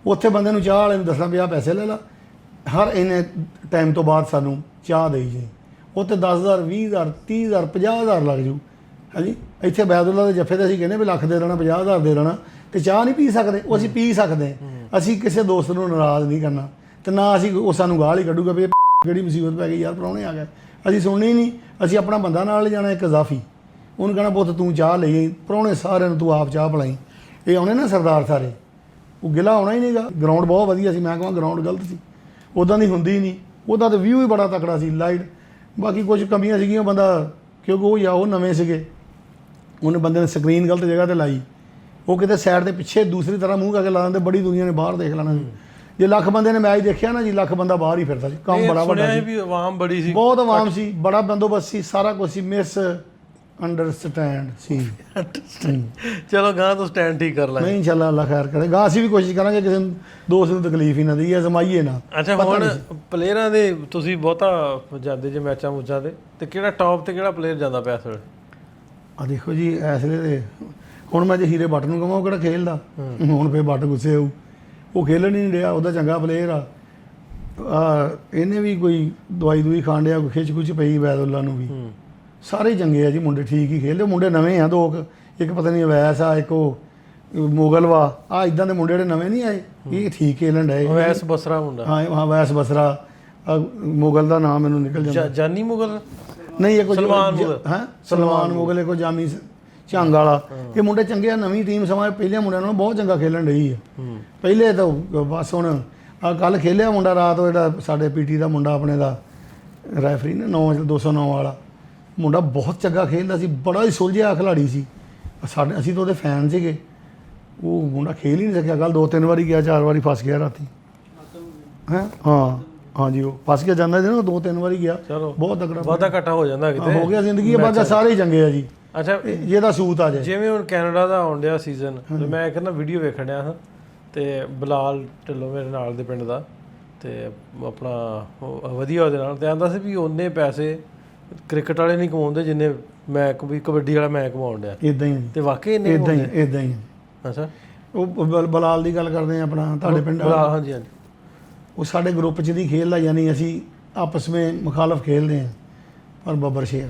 ਉੱਥੇ ਬੰਦੇ ਨੂੰ ਚਾਹ ਵਾਲੇ ਨੂੰ ਦੱਸਣਾ ਵੀ ਆਹ ਪੈਸੇ ਲੈ ਲਾ, ਹਰ ਇੰਨੇ ਟਾਈਮ ਤੋਂ ਬਾਅਦ ਸਾਨੂੰ ਚਾਹ ਦੇਈ ਜੇ। ਉੱਥੇ 10,000 20,000 30,000 50,000 ਲੱਗ ਜੂ। ਹਾਂਜੀ, ਇੱਥੇ ਬੈਦੁੱਲਾ ਦੇ ਜੱਫੇ 'ਤੇ ਅਸੀਂ ਕਹਿੰਦੇ ਵੀ ਲੱਖ ਦੇ ਦੇਣਾ, 50,000 ਦੇ ਦੇਣਾ, ਤੇ ਚਾਹ ਨਹੀਂ ਪੀ ਸਕਦੇ। ਉਹ ਅਸੀਂ ਪੀ ਸਕਦੇ। ਅਸੀਂ ਕਿਸੇ ਦੋਸਤ ਨੂੰ ਨਾਰਾਜ਼ ਨਹੀਂ ਕਰਨਾ, ਤੇ ਨਾ ਅਸੀਂ ਉਹ ਸਾਨੂੰ ਗਾਲ ਹੀ ਕੱਢੂਗਾ ਵੀ ਕਿਹੜੀ ਮੁਸੀਬਤ ਪੈ ਗਈ ਯਾਰ, ਪ੍ਰਾਹੁਣੇ ਆ ਗਏ। ਅਸੀਂ ਸੁਣਨੀ ਨਹੀਂ। ਅਸੀਂ ਆਪਣਾ ਬੰਦਾ ਨਾਲ ਲਿਜਾਣਾ, ਇੱਕ ਇਜ਼ਾਫੀ। ਉਹਨੂੰ ਕਹਿਣਾ ਪੁੱਤ ਤੂੰ ਚਾਹ ਲਈ, ਪ੍ਰਾਹੁਣੇ ਸਾਰਿਆਂ ਨੂੰ ਤੂੰ ਆਪ ਚਾਹ ਪਿਲਾਈ। ਇਹ ਆਉਣੇ ਨਾ ਸਰਦਾਰ ਸਾਰੇ, ਉਹ ਗਿਲਾ ਆਉਣਾ ਹੀ ਨਹੀਂਗਾ। ਗਰਾਊਂਡ ਬਹੁਤ ਵਧੀਆ ਸੀ, ਮੈਂ ਕਹਾਂ ਗਰਾਊਂਡ ਗਲਤ ਸੀ, ਉੱਦਾਂ ਦੀ ਹੁੰਦੀ ਨਹੀਂ। ਉਹਦਾ ਤਾਂ ਵਿਊ ਹੀ ਬੜਾ ਤਕੜਾ ਸੀ, ਲਾਈਟ। ਬਾਕੀ ਕੁਝ ਕਮੀਆਂ ਸੀਗੀਆਂ ਬੰਦਾ, ਕਿਉਂਕਿ ਉਹ ਨਵੇਂ ਸੀਗੇ। ਉਹਨੇ ਬੰਦੇ ਨੇ ਸਕਰੀਨ ਗਲਤ ਜਗ੍ਹਾ 'ਤੇ ਲਾਈ। ਉਹ ਕਿਤੇ ਸਾਈਡ ਦੇ ਪਿੱਛੇ ਦੂਸਰੀ ਤਰ੍ਹਾਂ ਮੂੰਹ ਕਰਕੇ ਲਾ ਦਿੰਦੇ, ਬੜੀ ਦੁਨੀਆ ਨੇ ਬਾਹਰ ਦੇਖ ਲੈਣਾ ਸੀ। ਜੇ ਲੱਖ ਬੰਦੇ ਨੇ ਮੈਚ ਦੇਖਿਆ ਨਾ ਜੀ, ਲੱਖ ਬੰਦਾ ਬਾਹਰ ਹੀ ਫਿਰਦਾ ਜੀ, ਕੰਮ ਬੜਾ ਵੱਡਾ ਸੁਣਿਆ ਸੀ, ਵੀ ਆਵਾਮ ਬੜੀ ਸੀ, ਬਹੁਤ ਆਵਾਮ ਸੀ, ਬੜਾ ਬੰਦੋਬਸਤ ਸੀ, ਸਾਰਾ ਕੁਝ ਸੀ, ਮਿਸ ਅੰਡਰਸਟੈਂਡ ਸੀ। ਚਲੋ ਗਾਂ ਤੋਂ ਸਟੈਂਡ ਠੀਕ ਕਰ ਲਾਂਗੇ। ਨਹੀਂ ਇਨਸ਼ਾਅੱਲਾ ਅੱਲਾ ਖੈਰ ਕਰੇ, ਗਾਂ ਅਸੀਂ ਵੀ ਕੋਸ਼ਿਸ਼ ਕਰਾਂਗੇ ਕਿਸੇ ਨੂੰ ਦੋਸਤ ਨੂੰ ਤਕਲੀਫ ਹੀ ਨਾ ਦਈਏ, ਅਜ਼ਮਾਈਏ ਨਾ। ਅੱਛਾ ਹੁਣ ਪਲੇਅਰਾਂ ਦੇ ਤੁਸੀਂ ਬਹੁਤਾ ਜਾਂਦੇ ਜੇ ਮੈਚਾਂ ਮੁੱਚਾਂ ਦੇ, ਤੇ ਕਿਹੜਾ ਟੌਪ ਤੇ ਕਿਹੜਾ ਪਲੇਅਰ ਜਾਂਦਾ ਪਿਆ ਇਸ ਵੇਲੇ? ਆ ਦੇਖੋ ਜੀ ਇਸ ਵੇਲੇ ਤੇ ਹੁਣ ਮੈਂ ਜੇ ਹੀਰੇ ਬੱਟ ਨੂੰ ਕਹਾਂ ਉਹ ਕਿਹੜਾ ਖੇਲਦਾ, ਹੁਣ ਫੇਰ ਬੱਟ ਗੁੱਸੇ ਆਊ, ਉਹ ਖੇਲਣ ਹੀ ਨਹੀਂ ਰਿਹਾ, ਉਹਦਾ ਚੰਗਾ ਪਲੇਅਰ ਆ। ਇਹਨੇ ਵੀ ਕੋਈ ਦਵਾਈ ਦੂਈ ਖਾਣ ਡਿਆ, ਕੋਈ ਖਿੱਚ ਖੁੱਚ ਪਈ ਵੈਦੁੱਲਾ ਨੂੰ ਵੀ। ਸਾਰੇ ਹੀ ਚੰਗੇ ਆ ਜੀ ਮੁੰਡੇ, ਠੀਕ ਹੀ ਖੇਲਦੇ, ਮੁੰਡੇ ਨਵੇਂ ਆ ਦੋ ਕੁ, ਇੱਕ ਪਤਾ ਨਹੀਂ ਅਵੈਸ ਆ, ਇੱਕ ਉਹ ਮੁਗਲ ਵਾ, ਆ ਇਦਾਂ ਦੇ ਮੁੰਡੇ ਜਿਹੜੇ ਨਵੇਂ ਨਹੀਂ ਆਏ, ਇਹ ਠੀਕ ਖੇਲਣ ਡਏ। ਵੈਸ ਬਸਰਾ ਮੁੰਡਾ, ਹਾਂ ਵੈਸ ਬਸਰਾ, ਮੁਗਲ ਦਾ ਨਾਮ ਮੈਨੂੰ ਨਿਕਲ ਜਾਂਦਾ, ਜਾਨੀ ਮੁਗਲ ਨਹੀਂ ਇਹ ਕੋਈ ਸਲਮਾਨ ਮੁਗਲ, ਹਾਂ ਸਲਮਾਨ ਮੁਗਲ, ਇੱਕ ਜਾਮੀ ਝੰਗ ਵਾਲਾ। ਇਹ ਮੁੰਡੇ ਚੰਗੇ ਆ, ਨਵੀਂ ਟੀਮ ਸਮਾਂ ਪਹਿਲੇ ਮੁੰਡਿਆਂ ਨਾਲੋਂ ਬਹੁਤ ਚੰਗਾ ਖੇਲਣ ਰਹੀ ਆ। ਪਹਿਲੇ ਤਾਂ ਬਸ ਹੁਣ ਆ ਕੱਲ ਖੇਲਿਆ ਮੁੰਡਾ ਰਾਤ, ਉਹ ਜਿਹੜਾ ਸਾਡੇ ਪੀਟੀ ਦਾ ਮੁੰਡਾ ਆਪਣੇ ਦਾ ਰੈਫਰੀ ਨੇ 209 ਵਾਲਾ ਮੁੰਡਾ, ਬਹੁਤ ਚੰਗਾ ਖੇਲਦਾ ਸੀ, ਬੜਾ ਹੀ ਸੁਲਝਿਆ ਖਿਲਾੜੀ ਸੀ ਸਾਡੇ, ਅਸੀਂ ਤਾਂ ਉਹਦੇ ਫੈਨ ਸੀਗੇ। ਉਹ ਮੁੰਡਾ ਖੇਲ ਹੀ ਨਹੀਂ ਸਕਿਆ, ਕੱਲ 2-3 ਵਾਰੀ ਗਿਆ, 4 ਵਾਰੀ ਫਸ ਗਿਆ ਰਾਤੀ। ਹੈਂ ਹਾਂ ਹਾਂਜੀ, ਉਹ ਫਸ ਗਿਆ ਜਾਂਦਾ ਸੀ ਨਾ, 2-3 ਵਾਰੀ ਗਿਆ। ਚਲੋ ਬਹੁਤ ਤਕੜਾ ਵਾਧਾ ਘਾਟਾ ਹੋ ਜਾਂਦਾ ਕਿਤੇ, ਹੋ ਗਿਆ ਜ਼ਿੰਦਗੀ, ਬਾਕੀ ਸਾਰੇ ਹੀ ਚੰਗੇ ਆ ਜੀ। ਅੱਛਾ ਜਿਹਦਾ ਸੂਤ ਆ ਜਾਏ, ਜਿਵੇਂ ਹੁਣ ਕੈਨੇਡਾ ਦਾ ਆਉਣ ਡਿਆ ਸੀਜ਼ਨ, ਤੇ ਮੈਂ ਇੱਕ ਨਾ ਵੀਡੀਓ ਵੇਖਣ ਡਿਆ ਹਾਂ, ਤੇ ਬਲਾਲ ਢਿੱਲੋਂ ਮੇਰੇ ਨਾਲ ਦੇ ਪਿੰਡ ਦਾ, ਤੇ ਆਪਣਾ ਵਧੀਆ ਉਹਦੇ ਨਾਲ, ਤੇ ਆਂਦਾ ਸੀ ਵੀ ਉਹਨੇ ਪੈਸੇ ਕ੍ਰਿਕਟ ਵਾਲੇ ਨਹੀਂ ਕਮਾਉਂਦੇ ਜਿੰਨੇ ਮੈਂ ਵੀ ਕਬੱਡੀ ਵਾਲਾ ਮੈਂ ਕਮਾਉਣ ਡਿਆ। ਇਦਾਂ ਹੀ ਤੇ ਵਾਕਈ ਇੰਨੇ ਇਦਾਂ ਹੀ। ਅੱਛਾ ਉਹ ਬਲਾਲ ਦੀ ਗੱਲ ਕਰਦੇ ਆ ਆਪਣਾ ਤੁਹਾਡੇ ਪਿੰਡ ਵਾਲਾ, ਹਾਂਜੀ ਹਾਂਜੀ, ਉਹ ਸਾਡੇ ਗਰੁੱਪ 'ਚ ਨਹੀਂ ਖੇਲਦਾ, ਯਾਨੀ ਅਸੀਂ ਆਪਸ ਵਿੱਚ ਮੁਖਾਲਫ ਖੇਲਦੇ ਹਾਂ, ਪਰ ਬੱਬਰ ਸ਼ੇਰ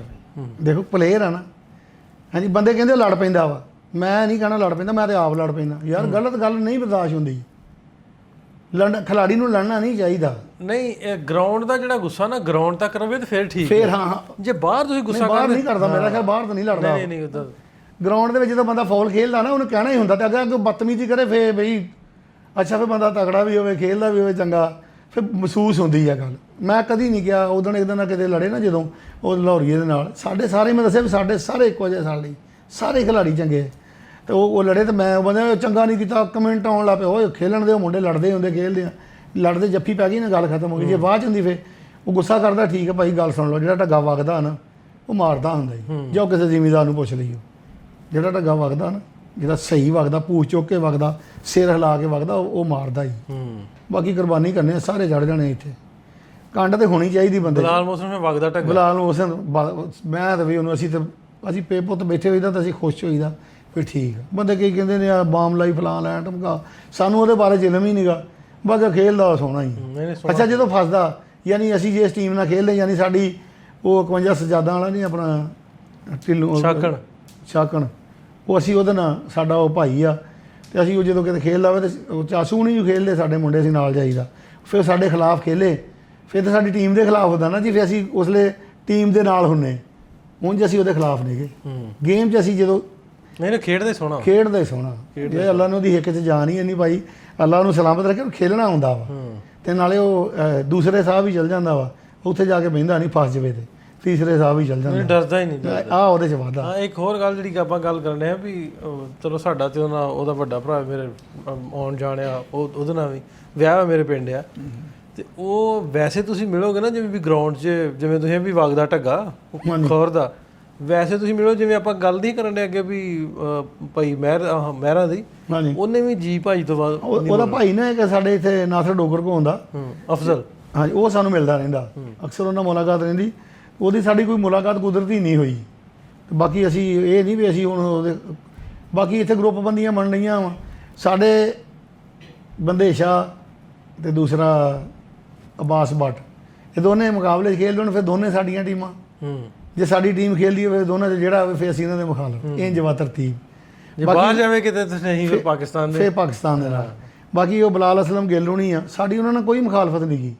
ਦੇਖੋ ਪਲੇਅਰ ਆ ਨਾ। ਹਾਂਜੀ ਬੰਦੇ ਕਹਿੰਦੇ ਲੜ ਪੈਂਦਾ ਵਾ, ਮੈਂ ਨਹੀਂ ਕਹਿਣਾ ਲੜ ਪੈਂਦਾ, ਮੈਂ ਤੇ ਆਪ ਲੜ ਪੈਂਦਾ ਯਾਰ, ਗਲਤ ਗੱਲ ਨਹੀਂ ਬਰਦਾਸ਼ਤ ਹੁੰਦੀ, ਖਿਲਾੜੀ ਨੂੰ ਲੜਨਾ ਨਹੀਂ ਚਾਹੀਦਾ। ਨਹੀਂ ਇਹ ਗਰਾਊਂਡ ਦਾ ਜਿਹੜਾ ਗੁੱਸਾ ਨਾ ਗਰਾਊਂਡ ਤੱਕ ਰਵੇ ਤੇ ਫਿਰ ਠੀਕ, ਫਿਰ ਹਾਂ ਜੇ ਬਾਹਰ ਤੁਸੀਂ ਗੁੱਸਾ ਬਾਹਰ ਨਹੀਂ ਕਰਦਾ, ਮੇਰਾ ਖਿਆਲ ਬਾਹਰ ਤਾਂ ਨਹੀਂ ਲੜਦਾ। ਨਹੀਂ ਉਦਾਂ ਗਰਾਊਂਡ ਦੇ ਵਿੱਚ ਜਦੋਂ ਬੰਦਾ ਫਾਉਲ ਖੇਲਦਾ ਨਾ, ਉਹਨੂੰ ਕਹਿਣਾ ਹੀ ਹੁੰਦਾ, ਤੇ ਅੱਗੇ ਬਦਤਮੀਜ਼ੀ ਕਰੇ ਫੇਰ ਬਈ ਅੱਛਾ, ਫਿਰ ਬੰਦਾ ਤਕੜਾ ਵੀ ਹੋਵੇ, ਖੇਲਦਾ ਵੀ ਹੋਵੇ ਚੰਗਾ, ਫਿਰ ਮਹਿਸੂਸ ਹੁੰਦੀ ਆ ਗੱਲ। ਮੈਂ ਕਦੀ ਨਹੀਂ ਕਿਹਾ, ਉਦੋਂ ਇੱਕ ਦਿਨ ਕਿਤੇ ਲੜੇ ਨਾ ਜਦੋਂ ਉਹ ਲਾਹੌਰੀਏ ਦੇ ਨਾਲ, ਸਾਡੇ ਸਾਰੇ ਮੈਂ ਦੱਸਿਆ ਵੀ ਸਾਡੇ ਸਾਰੇ ਇੱਕੋ ਜਿਹੇ, ਸਾਡੇ ਸਾਰੇ ਖਿਲਾੜੀ ਚੰਗੇ, ਤੇ ਉਹ ਲੜੇ, ਤੇ ਮੈਂ ਬੰਦਾ ਚੰਗਾ ਨਹੀਂ ਕੀਤਾ, ਕਮੈਂਟ ਆਉਣ ਲੱਗ ਪਏ, ਉਹ ਖੇਲਣ ਦੇ ਉਹ ਮੁੰਡੇ ਲੜਦੇ ਹੁੰਦੇ, ਖੇਲਦੇ ਆ, ਲੜਦੇ ਜੱਫੀ ਪੈ ਗਈ ਨਾ, ਗੱਲ ਖਤਮ ਹੋ ਗਈ। ਜੇ ਬਾਅਦ ਚ ਹੁੰਦੀ ਫੇ ਉਹ ਗੁੱਸਾ ਕਰਦਾ, ਠੀਕ ਹੈ ਭਾਈ ਗੱਲ ਸੁਣ ਲਓ, ਜਿਹੜਾ ਢੱਗਾ ਵਗਦਾ ਨਾ ਉਹ ਮਾਰਦਾ ਹੁੰਦਾ ਜੀ, ਜਾਂ ਕਿਸੇ ਜ਼ਿਮੀਂਦਾਰ ਨੂੰ ਪੁੱਛ ਲਈਓ, ਜਿਹੜਾ ਢੱਗਾ ਵਗਦਾ ਨਾ, ਜਿਹੜਾ ਸਹੀ ਵਗਦਾ, ਪੂਛ ਚੁੱਕ ਕੇ ਵਗਦਾ, ਸਿਰ ਹਿਲਾ ਕੇ ਵਗਦਾ, ਉਹ ਮਾਰਦਾ ਹੀ। ਬਾਕੀ ਕੁਰਬਾਨੀ ਕਰਨੇ ਸਾਰੇ ਜੜ ਜਾਣੇ ਇੱਥੇ, ਕੰਡ ਤੇ ਹੋਣੀ ਚਾਹੀਦੀ ਬੰਦੇ। ਬਲਾਲ ਮੌਸਮ ਵਿੱਚ ਵਗਦਾ ਢੱਗਾ, ਬਲਾਲ ਮੌਸਮ ਮੈਂ ਤਾਂ ਵੀ ਉਹਨੂੰ ਅਸੀਂ ਪੇਪਰ ਤੋਂ ਬੈਠੇ ਹੋਈਦਾ ਤਾਂ ਅਸੀਂ ਖੁਸ਼ ਹੋਈਦਾ ਵੀ ਠੀਕ। ਬੰਦੇ ਕਈ ਕਹਿੰਦੇ ਨੇ ਬਾਮ ਲਾਈ ਫਲਾਂ ਲੈਣ ਟਮਕਾ, ਸਾਨੂੰ ਉਹਦੇ ਬਾਰੇ 'ਚ ਇਲਮ ਹੀ ਨਹੀਂਗਾ, ਬਾਕੀ ਖੇਲਦਾ ਸੋਹਣਾ ਹੀ। ਅੱਛਾ ਜਦੋਂ ਫਸਦਾ, ਯਾਨੀ ਅਸੀਂ ਜੇ ਇਸ ਟੀਮ ਨਾਲ ਖੇਲਦੇ, ਯਾਨੀ ਸਾਡੀ ਉਹ 51 ਸਜਾਦਾਂ ਵਾਲਾ ਨਹੀਂ ਆਪਣਾ ਢਿੱਲੋਂ ਛਾਕਣ, ਉਹ ਅਸੀਂ ਉਹਦੇ ਨਾਲ, ਸਾਡਾ ਉਹ ਭਾਈ ਆ, ਤੇ ਅਸੀਂ ਉਹ ਜਦੋਂ ਕਿਤੇ ਖੇਲਦਾ ਹੋਵੇ ਤੇ ਚਾਸੂ ਨਹੀਂ ਖੇਲਦੇ, ਸਾਡੇ ਮੁੰਡੇ ਅਸੀਂ ਨਾਲ ਜਾਈਦਾ, ਫਿਰ ਸਾਡੇ ਖਿਲਾਫ ਖੇਲੇ, ਫਿਰ ਤਾਂ ਸਾਡੀ ਟੀਮ ਦੇ ਖਿਲਾਫ ਹੁੰਦਾ ਨਾ ਜੀ, ਫਿਰ ਅਸੀਂ ਉਸਲੇ ਟੀਮ ਦੇ ਨਾਲ ਹੁੰਨੇ, ਉਂਝ ਅਸੀਂ ਉਹਦੇ ਖਿਲਾਫ ਨੇਗੇ। ਗੇਮ 'ਚ ਅਸੀਂ ਜਦੋਂ ਨਹੀਂ ਖੇਡਦੇ ਸੋਹਣਾ, ਇਹ ਅੱਲਾ ਨੇ ਉਹਦੀ ਹਿੱਕ 'ਚ ਜਾਨ ਹੀ ਇੰਨੀ ਪਾਈ, ਅੱਲਾ ਨੂੰ ਸਲਾਮਤ ਰੱਖੇ, ਖੇਲਣਾ ਆਉਂਦਾ ਵਾ, ਤੇ ਨਾਲੇ ਉਹ ਦੂਸਰੇ ਸਾਹਿਬ ਹੀ ਚਲ ਜਾਂਦਾ ਵਾ, ਉੱਥੇ ਜਾ ਕੇ ਬਹਿੰਦਾ ਨਹੀਂ, ਫਸ ਜਵੇ ਤੇ ਤੀਸਰੇ ਸਾਹਿਬ ਹੀ ਚਲ ਜਾਂਦਾ, ਡਰਦਾ ਹੀ ਨਹੀਂ। ਆਹ ਉਹਦੇ 'ਚ ਵਾਧਾ। ਹਾਂ ਇੱਕ ਹੋਰ ਗੱਲ ਜਿਹੜੀ ਆਪਾਂ ਗੱਲ ਕਰਨੇ ਆ ਵੀ ਚਲੋ ਸਾਡਾ ਤੇ ਉਹਦਾ ਵੱਡਾ ਭਰਾ ਮੇਰੇ ਆਉਣ ਜਾਣਿਆ, ਉਹਦੇ ਨਾਲ ਵੀ ਵਿਆਹ ਮੇਰੇ ਪਿੰਡ ਆ, ਤੇ ਉਹ ਵੈਸੇ ਤੁਸੀਂ ਮਿਲੋਗੇ ਨਾ ਜਿਵੇਂ ਵੀ ਗਰਾਊਂਡ 'ਚ, ਜਿਵੇਂ ਤੁਸੀਂ ਵੀ ਵਗਦਾ ਢੱਗਾ ਖੌਰ ਦਾ, ਵੈਸੇ ਤੁਸੀਂ ਮਿਲੋ ਜਿਵੇਂ ਆਪਾਂ ਗੱਲ ਨਹੀਂ ਕਰਨ ਦੇ ਅੱਗੇ ਵੀ ਭਾਈ ਮਹਿਰਾਂ ਦੀ, ਉਹਨੇ ਵੀ ਜੀ ਭਾਈ ਤੋਂ ਬਾਅਦ ਉਹਦਾ ਭਾਈ ਨਾ ਇੱਕ ਸਾਡੇ ਇੱਥੇ ਨਾਸਰ ਡੋਗਰ ਕੋ ਹੁੰਦਾ ਅਫਜ਼ਲ, ਹਾਂਜੀ, ਉਹ ਸਾਨੂੰ ਮਿਲਦਾ ਰਹਿੰਦਾ ਅਕਸਰ, ਉਹਨਾਂ ਮੁਲਾਕਾਤ ਰਹਿੰਦੀ, ਉਹਦੀ ਸਾਡੀ ਕੋਈ ਮੁਲਾਕਾਤ ਕੁਦਰਤੀ ਨਹੀਂ ਹੋਈ। ਬਾਕੀ ਅਸੀਂ ਇਹ ਨਹੀਂ ਵੀ ਅਸੀਂ ਹੁਣ ਉਹਦੇ, ਬਾਕੀ ਇੱਥੇ ਗਰੁੱਪ ਬੰਦੀਆਂ ਬਣ ਰਹੀਆਂ ਵਾ, ਸਾਡੇ ਬੰਦੇਸ਼ਾ ਤੇ ਦੂਸਰਾ ਅਬਾਸ ਬੱਟ, ਇਹ ਦੋਨੇ ਮੁਕਾਬਲੇ 'ਚ ਖੇਲਦੇ ਹੋਣ, ਫਿਰ ਦੋਨੇ ਸਾਡੀਆਂ ਟੀਮਾਂ, ਜੇ ਸਾਡੀ ਟੀਮ ਖੇਲਦੀ ਹੋਵੇ ਦੋਨਾਂ 'ਚ ਜਿਹੜਾ ਹੋਵੇ ਫਿਰ ਅਸੀਂ ਇਹਨਾਂ ਦੇ ਮੁਖਾਲਫ, ਇੰਜ ਵਾ ਤਰਤੀਬ। ਜੇ ਬਾਹਰ ਜਾਵੇ ਕਿਤੇ ਨਹੀਂ, ਫਿਰ ਪਾਕਿਸਤਾਨ ਦੇ ਨਾਲ। ਬਾਕੀ ਉਹ ਬਲਾਲ ਅਸਲਮ ਗਿੱਲ ਹੋਣੀ ਆ, ਸਾਡੀ ਉਹਨਾਂ ਨਾਲ ਕੋਈ ਮੁਖਾਲਫਤ ਨਹੀਂ ਗੀ,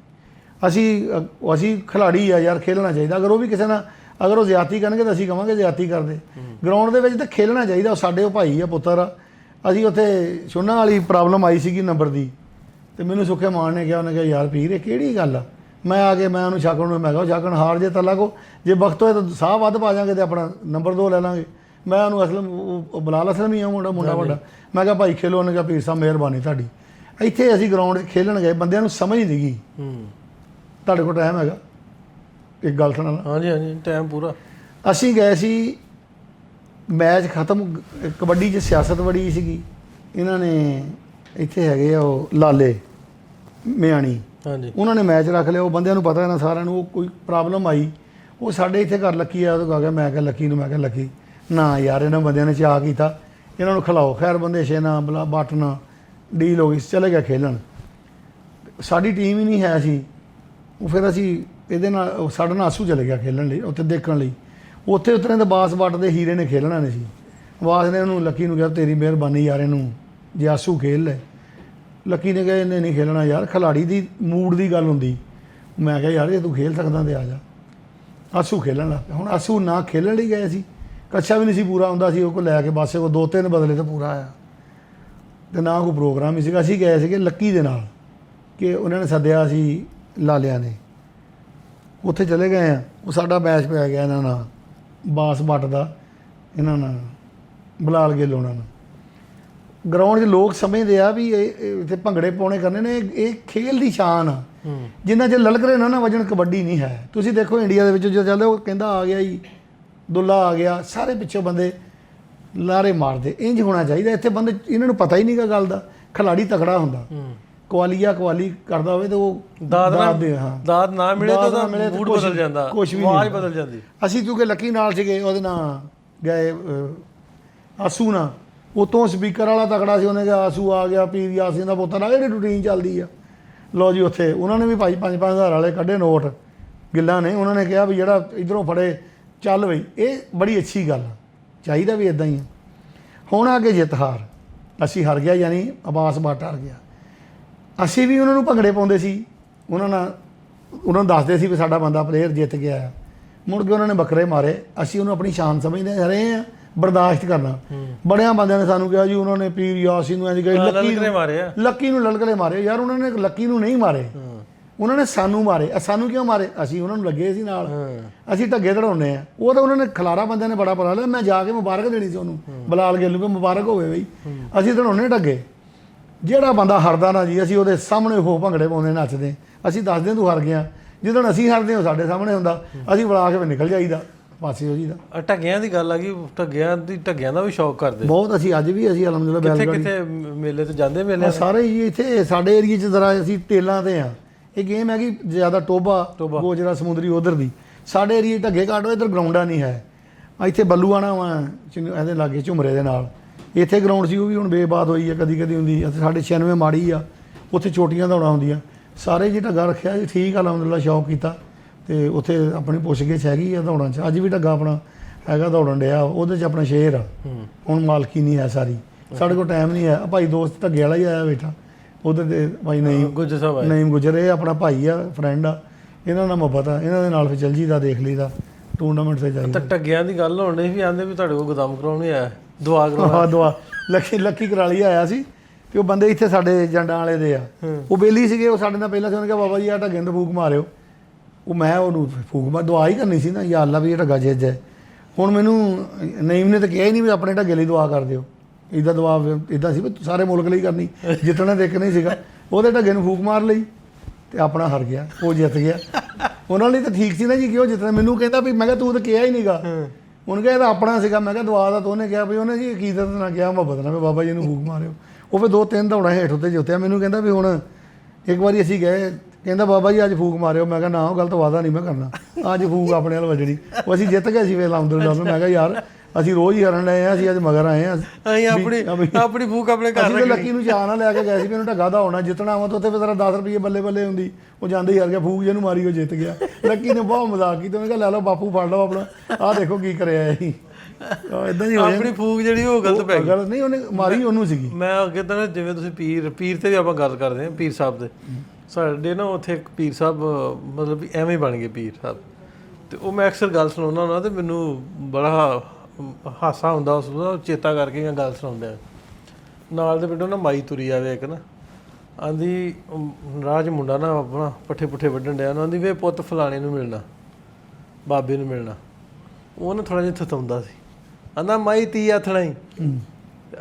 ਅਸੀਂ ਖਿਲਾੜੀ ਆ ਯਾਰ, ਖੇਲਣਾ ਚਾਹੀਦਾ। ਅਗਰ ਉਹ ਵੀ ਕਿਸੇ ਨਾਲ ਅਗਰ ਉਹ ਜ਼ਿਆਦਤੀ ਕਰਨਗੇ ਤਾਂ ਅਸੀਂ ਕਹਾਂਗੇ ਜ਼ਿਆਦਤੀ ਕਰਦੇ, ਗਰਾਊਂਡ ਦੇ ਵਿੱਚ ਤਾਂ ਖੇਲਣਾ ਚਾਹੀਦਾ। ਉਹ ਸਾਡੇ ਉਹ ਭਾਈ ਆ, ਪੁੱਤਰ ਆ। ਅਸੀਂ ਉੱਥੇ ਛੁੰਨਾਂ ਵਾਲੀ ਪ੍ਰੋਬਲਮ ਆਈ ਸੀਗੀ ਨੰਬਰ ਦੀ, ਤੇ ਮੈਨੂੰ ਸੁੱਖੇ ਮਾਨ ਨੇ ਕਿਹਾ, ਉਹਨੇ ਕਿਹਾ ਯਾਰ ਪੀਰ ਇਹ ਕਿਹੜੀ ਗੱਲ ਆ, ਮੈਂ ਆ ਕੇ ਮੈਂ ਉਹਨੂੰ ਛਾਕਣ ਨੂੰ, ਮੈਂ ਕਿਹਾ ਛਾਕਣ ਹਾਰ ਜੇ ਤਲਾ ਕੋ, ਜੇ ਵਕਤ ਹੋਏ ਤਾਂ ਸਾਹ ਵੱਧ ਪਾ ਜਾਵਾਂਗੇ ਤੇ ਆਪਣਾ ਨੰਬਰ 2 ਲੈ ਲਾਂਗੇ। ਮੈਂ ਉਹਨੂੰ ਅਸਲਮ, ਉਹ ਬਲਾਲ ਅਸਲਮ ਹੀ ਆ ਮੁੰਡਾ ਵੱਡਾ, ਮੈਂ ਕਿਹਾ ਭਾਈ ਖੇਲੋ, ਉਹਨੇ ਕਿਹਾ ਪੀਰ ਸਾਹਿਬ ਮਿਹਰਬਾਨੀ ਤੁਹਾਡੀ। ਇੱਥੇ ਅਸੀਂ ਗਰਾਊਂਡ 'ਚ ਖੇਲਣ ਗਏ, ਬੰਦਿਆਂ ਨੂੰ ਸਮਝ ਨਹੀਂ ਗਈ। ਤੁਹਾਡੇ ਕੋਲ ਟਾਈਮ ਹੈਗਾ ਇੱਕ ਗੱਲ ਸੁਣਾ? ਹਾਂਜੀ ਹਾਂਜੀ, ਟਾਈਮ ਪੂਰਾ। ਅਸੀਂ ਗਏ ਸੀ, ਮੈਚ ਖਤਮ, ਕਬੱਡੀ 'ਚ ਸਿਆਸਤ ਬੜੀ ਸੀਗੀ। ਇਹਨਾਂ ਨੇ ਇੱਥੇ ਹੈਗੇ ਆ ਉਹ ਲਾਲੇ ਮਿਆਣੀ, ਹਾਂਜੀ, ਉਹਨਾਂ ਨੇ ਮੈਚ ਰੱਖ ਲਿਆ। ਉਹ ਬੰਦਿਆਂ ਨੂੰ ਪਤਾ ਇਹਨਾਂ ਸਾਰਿਆਂ ਨੂੰ, ਉਹ ਕੋਈ ਪ੍ਰੋਬਲਮ ਆਈ, ਉਹ ਸਾਡੇ ਇੱਥੇ ਘਰ ਲੱਕੀ ਆ, ਉਹ ਆ ਗਿਆ। ਮੈਂ ਕਿਹਾ ਲੱਕੀ ਨੂੰ, ਮੈਂ ਕਿਹਾ ਲੱਕੀ ਨਾ ਯਾਰ, ਇਹਨਾਂ ਬੰਦਿਆਂ ਨੇ ਚਾਅ ਕੀਤਾ, ਇਹਨਾਂ ਨੂੰ ਖਿਲਾਓ। ਖੈਰ ਬੰਦੇ ਛੇਨਾ ਬਟਨਾ ਡੀਲ ਹੋ ਗਈ, ਚਲੇ ਗਿਆ ਖੇਲਣ। ਸਾਡੀ ਟੀਮ ਹੀ ਨਹੀਂ ਹੈ ਸੀ। ਉਹ ਫਿਰ ਅਸੀਂ ਇਹਦੇ ਨਾਲ, ਸਾਡੇ ਨਾਲ ਆਸੂ ਚਲੇ ਗਿਆ ਖੇਲਣ ਲਈ, ਉੱਥੇ ਦੇਖਣ ਲਈ। ਉੱਥੇ ਉਤਰੇ ਤਾਂ ਬਾਸ ਬੱਟ ਦੇ ਹੀਰੇ ਨੇ ਖੇਲਣਾ ਨਹੀਂ ਸੀ। ਬਾਸ ਨੇ ਉਹਨੂੰ ਲੱਕੀ ਨੂੰ ਕਿਹਾ ਤੇਰੀ ਮਿਹਰਬਾਨੀ ਯਾਰ, ਇਹਨੂੰ ਜੇ ਆਸੂ ਖੇਲ ਲੈ। ਲੱਕੀ ਨੇ ਕਿਹਾ ਇਹਨੇ ਨਹੀਂ ਖੇਲਣਾ ਯਾਰ, ਖਿਲਾੜੀ ਦੀ ਮੂਡ ਦੀ ਗੱਲ ਹੁੰਦੀ। ਮੈਂ ਕਿਹਾ ਯਾਰ ਜੇ ਤੂੰ ਖੇਲ ਸਕਦਾ ਤੇ ਆ ਜਾ। ਆਸੂ ਖੇਲਣ ਲੱਗ ਪਿਆ। ਹੁਣ ਆਸੂ ਨਾ ਖੇਲਣ ਲਈ ਗਏ ਸੀ, ਕੱਛਾ ਵੀ ਨਹੀਂ ਸੀ ਪੂਰਾ ਹੁੰਦਾ ਸੀ ਉਹ ਕੋਲ ਲੈ ਕੇ, ਬਸ ਉਹ 2-3 ਬਦਲੇ ਤਾਂ ਪੂਰਾ ਆਇਆ, ਅਤੇ ਨਾ ਕੋਈ ਪ੍ਰੋਗਰਾਮ ਹੀ ਸੀਗਾ। ਅਸੀਂ ਗਏ ਸੀਗੇ ਲੱਕੀ ਦੇ ਨਾਲ, ਕਿ ਉਹਨਾਂ ਨੇ ਸੱਦਿਆ ਸੀ ਲਾਲਿਆਂ ਨੇ, ਉੱਥੇ ਚਲੇ ਗਏ ਆ। ਉਹ ਸਾਡਾ ਮੈਚ ਪੈ ਗਿਆ ਇਹਨਾਂ ਨਾਲ, ਬਾਸ ਬੱਟ ਦਾ ਇਹਨਾਂ ਨਾਲ, ਬਲਾਲ ਗਿੱਲ ਉਹਨਾਂ ਨਾਲ। ਗਰਾਊਂਡ 'ਚ ਲੋਕ ਸਮਝਦੇ ਆ ਵੀ ਇਹ ਇੱਥੇ ਭੰਗੜੇ ਪਾਉਣੇ ਕਰਨੇ ਨੇ, ਇਹ ਖੇਲ ਦੀ ਸ਼ਾਨ ਆ। ਜਿੰਨਾ ਚਿਰ ਲਲਕਰੇ ਨਾ ਵਜਣ, ਕਬੱਡੀ ਨਹੀਂ ਹੈ। ਤੁਸੀਂ ਦੇਖੋ ਇੰਡੀਆ ਦੇ ਵਿੱਚ ਜੋ ਚੱਲਦਾ, ਉਹ ਕਹਿੰਦਾ ਆ ਗਿਆ ਜੀ ਦੁੱਲਾ ਆ ਗਿਆ, ਸਾਰੇ ਪਿੱਛੋਂ ਬੰਦੇ ਲਾਰੇ ਮਾਰਦੇ। ਇੰਜ ਹੋਣਾ ਚਾਹੀਦਾ ਇੱਥੇ। ਬੰਦੇ ਇਹਨਾਂ ਨੂੰ ਪਤਾ ਹੀ ਨਹੀਂ ਗਾ ਗੱਲ ਦਾ। ਖਿਲਾੜੀ ਤਕੜਾ ਹੁੰਦਾ, ਕੁਆਲੀ ਕਰਦਾ ਹੋਵੇ ਤਾਂ ਉਹ ਦਾਦ ਨਾ ਮਿਲੇ ਤਾਂ ਉਹਦਾ ਮਿਲੇ ਮੂਡ ਬਦਲ ਜਾਂਦਾ, ਆਵਾਜ਼ ਬਦਲ ਜਾਂਦੀ। ਅਸੀਂ ਕਿਉਂਕਿ ਲੱਕੀ ਨਾਲ ਸੀਗੇ, ਉਹਦੇ ਨਾਲ ਗਏ ਆਸੂ ਨਾਲ, ਉਤੋਂ ਸਪੀਕਰ ਵਾਲਾ ਤਕੜਾ ਸੀ। ਉਹਨੇ ਕਿਹਾ ਆਸੂ ਆ ਗਿਆ, ਪੀਰ ਯਾਸੀਨ ਦਾ ਪੁੱਤਰ ਆ, ਜਿਹੜੀ ਰੂਟੀਨ ਚੱਲਦੀ ਆ। ਲਓ ਜੀ, ਉੱਥੇ ਉਹਨਾਂ ਨੇ ਵੀ ਭਾਈ 5-5 ਹਜ਼ਾਰ ਵਾਲੇ ਕੱਢੇ ਨੋਟ ਗਿੱਲਾਂ ਨੇ। ਉਹਨਾਂ ਨੇ ਕਿਹਾ ਵੀ ਜਿਹੜਾ ਇੱਧਰੋਂ ਫੜੇ ਚੱਲ ਬਈ। ਇਹ ਬੜੀ ਅੱਛੀ ਗੱਲ ਆ, ਚਾਹੀਦਾ ਵੀ ਇਦਾਂ ਹੀ ਆ। ਹੁਣ ਆ ਕੇ ਜਿੱਤ ਹਾਰ, ਅਸੀਂ ਹਾਰ ਗਿਆ, ਯਾਨੀ ਆਬਾਸ ਬੱਟ ਹਾਰ ਗਿਆ। ਅਸੀਂ ਵੀ ਉਹਨਾਂ ਨੂੰ ਭੰਗੜੇ ਪਾਉਂਦੇ ਸੀ, ਉਹਨਾਂ ਨੂੰ ਦੱਸਦੇ ਸੀ ਵੀ ਸਾਡਾ ਬੰਦਾ ਪਲੇਅਰ ਜਿੱਤ ਗਿਆ ਆ। ਮੁੜ ਕੇ ਉਹਨਾਂ ਨੇ ਬੱਕਰੇ ਮਾਰੇ, ਅਸੀਂ ਉਹਨੂੰ ਆਪਣੀ ਸ਼ਾਨ ਸਮਝਦੇ ਰਹੇ ਆ, ਬਰਦਾਸ਼ਤ ਕਰਨਾ। ਬੜਿਆਂ ਬੰਦਿਆਂ ਨੇ ਸਾਨੂੰ ਕਿਹਾ ਜੀ ਉਹਨਾਂ ਨੇ ਪੀਰ ਯਾਸੀਨ ਨੂੰ ਇੰਝ ਕਹੀ, ਲੱਕੀ ਨੂੰ ਲਲਕਲੇ ਮਾਰੇ। ਯਾਰ ਉਹਨਾਂ ਨੇ ਲੱਕੀ ਨੂੰ ਨਹੀਂ ਮਾਰੇ, ਉਹਨਾਂ ਨੇ ਸਾਨੂੰ ਮਾਰੇ। ਸਾਨੂੰ ਕਿਉਂ ਮਾਰੇ? ਅਸੀਂ ਉਹਨਾਂ ਨੂੰ ਲੱਗੇ ਸੀ ਨਾਲ, ਅਸੀਂ ਢੱਗੇ ਧੜਾਉਂਦੇ ਆ। ਉਹ ਤਾਂ ਉਹਨਾਂ ਨੇ ਖਿਲਾਰਾ ਬੰਦਿਆਂ ਨੇ ਬੜਾ ਪੜਾ ਲਿਆ। ਮੈਂ ਜਾ ਕੇ ਮੁਬਾਰਕ ਦੇਣੀ ਸੀ ਉਹਨੂੰ, ਬਲਾਲ ਗਿੱਲ ਨੂੰ, ਵੀ ਮੁਬਾਰਕ ਹੋਵੇ ਬਈ। ਅਸੀਂ ਧੜਾਉਂਦੇ ਢੱਗੇ। ਜਿਹੜਾ ਬੰਦਾ ਹਰਦਾ ਨਾ ਜੀ, ਅਸੀਂ ਉਹਦੇ ਸਾਹਮਣੇ ਉਹ ਭੰਗੜੇ ਪਾਉਂਦੇ, ਨੱਚਦੇ। ਅਸੀਂ ਦੱਸਦੇ ਤੂੰ ਹਰ ਗਿਆ। ਜਿੱਦਣ ਅਸੀਂ ਹਰਦੇ, ਉਹ ਸਾਡੇ ਸਾਹਮਣੇ ਹੁੰਦਾ, ਅਸੀਂ ਬੁਲਾ ਕੇ ਨਿਕਲ ਜਾਈਦਾ ਪਾਸੇ ਹੋ ਜੀਦਾ। ਢੱਗਿਆਂ ਦੀ ਗੱਲ ਆ ਗਈ, ਢੱਗਿਆਂ ਦਾ ਵੀ ਸ਼ੌਕ ਕਰਦੇ ਬਹੁਤ। ਅਸੀਂ ਅੱਜ ਵੀ ਅਸੀਂ ਅਲਹਮਦੁਲਿਲਾ ਕਿੱਥੇ ਮੇਲੇ ਤੇ ਜਾਂਦੇ, ਮੇਲੇ ਸਾਰੇ ਹੀ ਇੱਥੇ ਸਾਡੇ ਏਰੀਏ 'ਚ ਜ਼ਰਾ ਅਸੀਂ ਤੇਲਾਂ ਤੇ ਆ। ਇਹ ਗੇਮ ਹੈਗੀ ਜ਼ਿਆਦਾ ਟੋਬਾ ਗੋਜਰਾ ਸਮੁੰਦਰੀ ਉਧਰ ਦੀ। ਸਾਡੇ ਏਰੀਏ ਢੱਗੇ ਘੱਟ, ਇੱਧਰ ਗਰਾਊਂਡਾਂ ਨਹੀਂ ਹੈ। ਇੱਥੇ ਬੱਲੂਆਣਾ ਵਾ ਇਹਦੇ ਲਾਗੇ ਝੁਮਰੇ ਦੇ ਨਾਲ, ਇੱਥੇ ਗਰਾਊਂਡ ਸੀ, ਉਹ ਵੀ ਹੁਣ ਬੇਬਾਦ ਹੋਈ ਹੈ, ਕਦੀ ਹੁੰਦੀ। ਇੱਥੇ ਸਾਡੇ 96 ਮਾੜੀ ਆ, ਉੱਥੇ ਛੋਟੀਆਂ ਦੌੜਾਂ ਹੁੰਦੀਆਂ। ਸਾਰੇ ਜੀ ਢੱਗਾ ਰੱਖਿਆ ਜੀ, ਠੀਕ ਆ, ਅਲਹਮਦੁਲਿਲਾ ਸ਼ੌਕ ਕੀਤਾ। ਅਤੇ ਉੱਥੇ ਆਪਣੀ ਪੁੱਛਗਿੱਛ ਹੈਗੀ ਆ ਦੌੜਾਂ 'ਚ। ਅੱਜ ਵੀ ਢੱਗਾ ਆਪਣਾ ਹੈਗਾ ਦੌੜਨ ਡਿਆ, ਉਹਦੇ 'ਚ ਆਪਣਾ ਸ਼ੇਰ ਆ। ਹੁਣ ਮਾਲਕੀ ਨਹੀਂ ਹੈ ਸਾਰੀ, ਸਾਡੇ ਕੋਲ ਟਾਈਮ ਨਹੀਂ ਹੈ। ਭਾਈ ਦੋਸਤ ਢੱਗੇ ਵਾਲਾ ਹੀ ਆਇਆ ਬੇਟਾ, ਉਹਦੇ 'ਤੇ ਭਾਈ ਨਈਮ ਗੁਜਰ, ਇਹ ਆਪਣਾ ਭਾਈ ਆ, ਫਰੈਂਡ ਆ। ਇਹਨਾਂ ਨਾਲ ਮੁਹੱਬਤ ਆ, ਇਹਨਾਂ ਦੇ ਨਾਲ ਫਿਰ ਚੱਲ ਜੀਦਾ, ਦੇਖ ਲਈਦਾ ਟੂਰਨਾਮੈਂਟ 'ਤੇ ਜਾਈਦਾ। ਢੱਗਿਆਂ ਦੀ ਗੱਲ ਹੋਣ ਡਈ ਵੀ ਆਂਦੇ ਵੀ ਤੁਹਾਡੇ ਕੋਲ ਗੋਦਾਮ ਕਰਾਉਣ ਨਹੀਂ ਆਇਆ, ਦੁਆ ਕਰਾਉਣਾ। ਹਾਂ, ਦੁਆ ਲੱਕੀ ਕਰਾਲੀ ਆਇਆ ਸੀ। ਅਤੇ ਉਹ ਬੰਦੇ ਇੱਥੇ ਸਾਡੇ ਜੰਡਾਂ ਵਾਲੇ ਦੇ ਆ, ਉਹ ਬੇਲੀ ਸੀਗੇ। ਉਹ ਸਾਡੇ ਨਾਲ ਪਹਿਲਾਂ ਸੀ, ਉਹਨੇ ਕਿਹਾ ਬਾਬਾ ਜੀ ਆਹ ਢੱਗੇ ਨੂੰ ਫੂਕ ਮਾਰਿਓ। ਉਹ ਮੈਂ ਉਹਨੂੰ ਫੂਕ ਮਾਰ, ਦੁਆ ਹੀ ਕਰਨੀ ਸੀ ਨਾ, ਯਾ ਅੱਲਾ ਵੀ ਇਹ ਢੱਗਾ ਜਿੱਤ ਜਾਏ। ਹੁਣ ਮੈਨੂੰ ਨਈਮ ਨੇ ਤਾਂ ਕਿਹਾ ਹੀ ਨਹੀਂ ਵੀ ਆਪਣੇ ਢੱਗੇ ਲਈ ਦੁਆ ਕਰ ਦਿਓ। ਇੱਦਾਂ ਦੁਆ ਇੱਦਾਂ ਸੀ ਵੀ ਸਾਰੇ ਮੁਲਕ ਲਈ ਕਰਨੀ, ਜਿੱਤਣਾ ਦੇਖ ਨਹੀਂ ਸੀਗਾ। ਉਹਦੇ ਢੱਗੇ ਨੂੰ ਫੂਕ ਮਾਰ ਲਈ ਅਤੇ ਆਪਣਾ ਹਾਰ ਗਿਆ, ਉਹ ਜਿੱਤ ਗਿਆ। ਉਹਨਾਂ ਲਈ ਤਾਂ ਠੀਕ ਸੀ ਨਾ ਜੀ ਕਿ ਉਹ ਜਿੱਤਣਾ। ਮੈਨੂੰ ਕਹਿੰਦਾ ਵੀ, ਮੈਂ ਕਿਹਾ ਤੂੰ ਤਾਂ ਕਿਹਾ ਹੀ ਨਹੀਂਗਾ। ਉਹਨੇ ਕਿਹਾ ਇਹਦਾ ਆਪਣਾ ਸੀਗਾ। ਮੈਂ ਕਿਹਾ ਦੁਆ ਦਾ ਤਾਂ ਉਹਨੇ ਕਿਹਾ ਵੀ, ਉਹਨੇ ਜੀ ਅਕੀਦਤ ਨਾਲ ਕਿਹਾ, ਮੁਹੱਬਤ ਨਾਲ, ਵੀ ਬਾਬਾ ਜੀ ਨੂੰ ਫੂਕ ਮਾਰਿਓ। ਉਹ ਫਿਰ 2-3 ਦੌੜਾਂ ਹੇਠ ਉੱਤੇ ਜਿੱਤਿਆ। ਮੈਨੂੰ ਕਹਿੰਦਾ ਵੀ ਹੁਣ ਇੱਕ ਵਾਰੀ ਅਸੀਂ ਗਏ, ਕਹਿੰਦਾ ਬਾਬਾ ਜੀ ਅੱਜ ਫੂਕ ਮਾਰਿਓ। ਮੈਂ ਕਿਹਾ ਨਾ, ਉਹ ਗਲਤ ਵਾਦਾ ਨਹੀਂ ਮੈਂ ਕਰਨਾ, ਅੱਜ ਫੂਕ ਆਪਣੇ ਵੱਲ ਵੱਜਣੀ। ਉਹ ਅਸੀਂ ਜਿੱਤ ਗਏ ਸੀ ਫਿਰ ਅਲਹਮਦੁਲਿਲਾ। ਮੈਂ ਕਿਹਾ ਯਾਰ ਅਸੀਂ ਰੋਜ਼ ਹੀ ਹਰਨ ਲਏ ਆ, ਅਸੀਂ ਅੱਜ ਮਗਰ ਆਏ ਆ। ਅਸੀਂ ਆਪਣੀ ਫੂਕ ਆਪਣੇ ਘਰ ਅਸੀਂ ਲੱਕੀ ਨੂੰ ਚਾਅ ਨਾਲ ਲੈ ਕੇ ਗਏ ਸੀ ਵੀ ਇਹਨੂੰ ਢੱਗਾ ਦਾ ਹੋਣਾ, ਜਿੱਤਣਾ ਆਵਾਂ ਤਾਂ ਉੱਥੇ ਫਿਰ 10 ਰੁਪਏ ਬੱਲੇ ਹੁੰਦੀ। ਉਹ ਜਾਂਦੇ ਹੀ ਹਾਰ ਗਿਆ, ਫੂਕ ਜਿਹਨੂੰ ਮਾਰੀ ਉਹ ਜਿੱਤ ਗਿਆ। ਲੱਕੀ ਨੇ ਬਹੁਤ ਮਜ਼ਾਕ ਕੀਤਾ। ਉਹਨੇ ਕਿਹਾ ਲੈ ਲਓ ਬਾਪੂ, ਫੜ ਲਓ ਆਪਣਾ, ਆਹ ਦੇਖੋ ਕੀ ਕਰਿਆ ਇਹ। ਇਦਾਂ ਦੀ ਆਪਣੀ ਫੂਕ ਜਿਹੜੀ ਉਹ ਗਲਤ ਪੈ ਗਈ। ਗਲਤ ਨਹੀਂ, ਉਹਨੇ ਮਾਰੀ ਉਹਨੂੰ ਸੀਗੀ। ਮੈਂ ਅੱਗੇ ਤਾਂ ਜਿਵੇਂ ਤੁਸੀਂ ਪੀਰ ਤੇ ਵੀ ਆਪਾਂ ਗੱਲ ਕਰਦੇ ਹਾਂ, ਪੀਰ ਸਾਹਿਬ ਦੇ, ਸਾਡੇ ਨਾ ਉੱਥੇ ਇੱਕ ਪੀਰ ਸਾਹਿਬ ਮਤਲਬ ਵੀ ਐਵੇਂ ਹੀ ਬਣ ਗਏ ਪੀਰ ਸਾਹਿਬ। ਅਤੇ ਉਹ ਮੈਂ ਅਕਸਰ ਗੱਲ ਸੁਣਾਉਂਦਾ ਹੁੰਦਾ, ਅਤੇ ਮੈਨੂੰ ਬੜਾ ਹਾਸਾ ਹੁੰਦਾ ਉਸ ਦਾ, ਚੇਤਾ ਕਰਕੇ ਗੱਲ ਸੁਣਾਉਂਦਾ। ਨਾਲ ਦੇ ਪਿੰਡੋਂ ਨਾ ਮਾਈ ਤੁਰੀ ਆਵੇ ਇੱਕ ਨਾ, ਆਂਦੀ ਰਾਹ 'ਚ ਮੁੰਡਾ ਨਾ ਆਪਣਾ ਪੱਠੇ ਪੁੱਠੇ ਵੱਢਣ ਡਿਆ, ਆਂਦੀ ਵੇ ਪੁੱਤ ਫਲਾਣੇ ਨੂੰ ਮਿਲਣਾ, ਬਾਬੇ ਨੂੰ ਮਿਲਣਾ। ਉਹ ਨਾ ਥੋੜ੍ਹਾ ਜਿਹਾ ਥਤਾਉਂਦਾ ਸੀ, ਆਂਦਾ ਮਾਈ ਤੀ ਆਥਣਾ ਹੀ।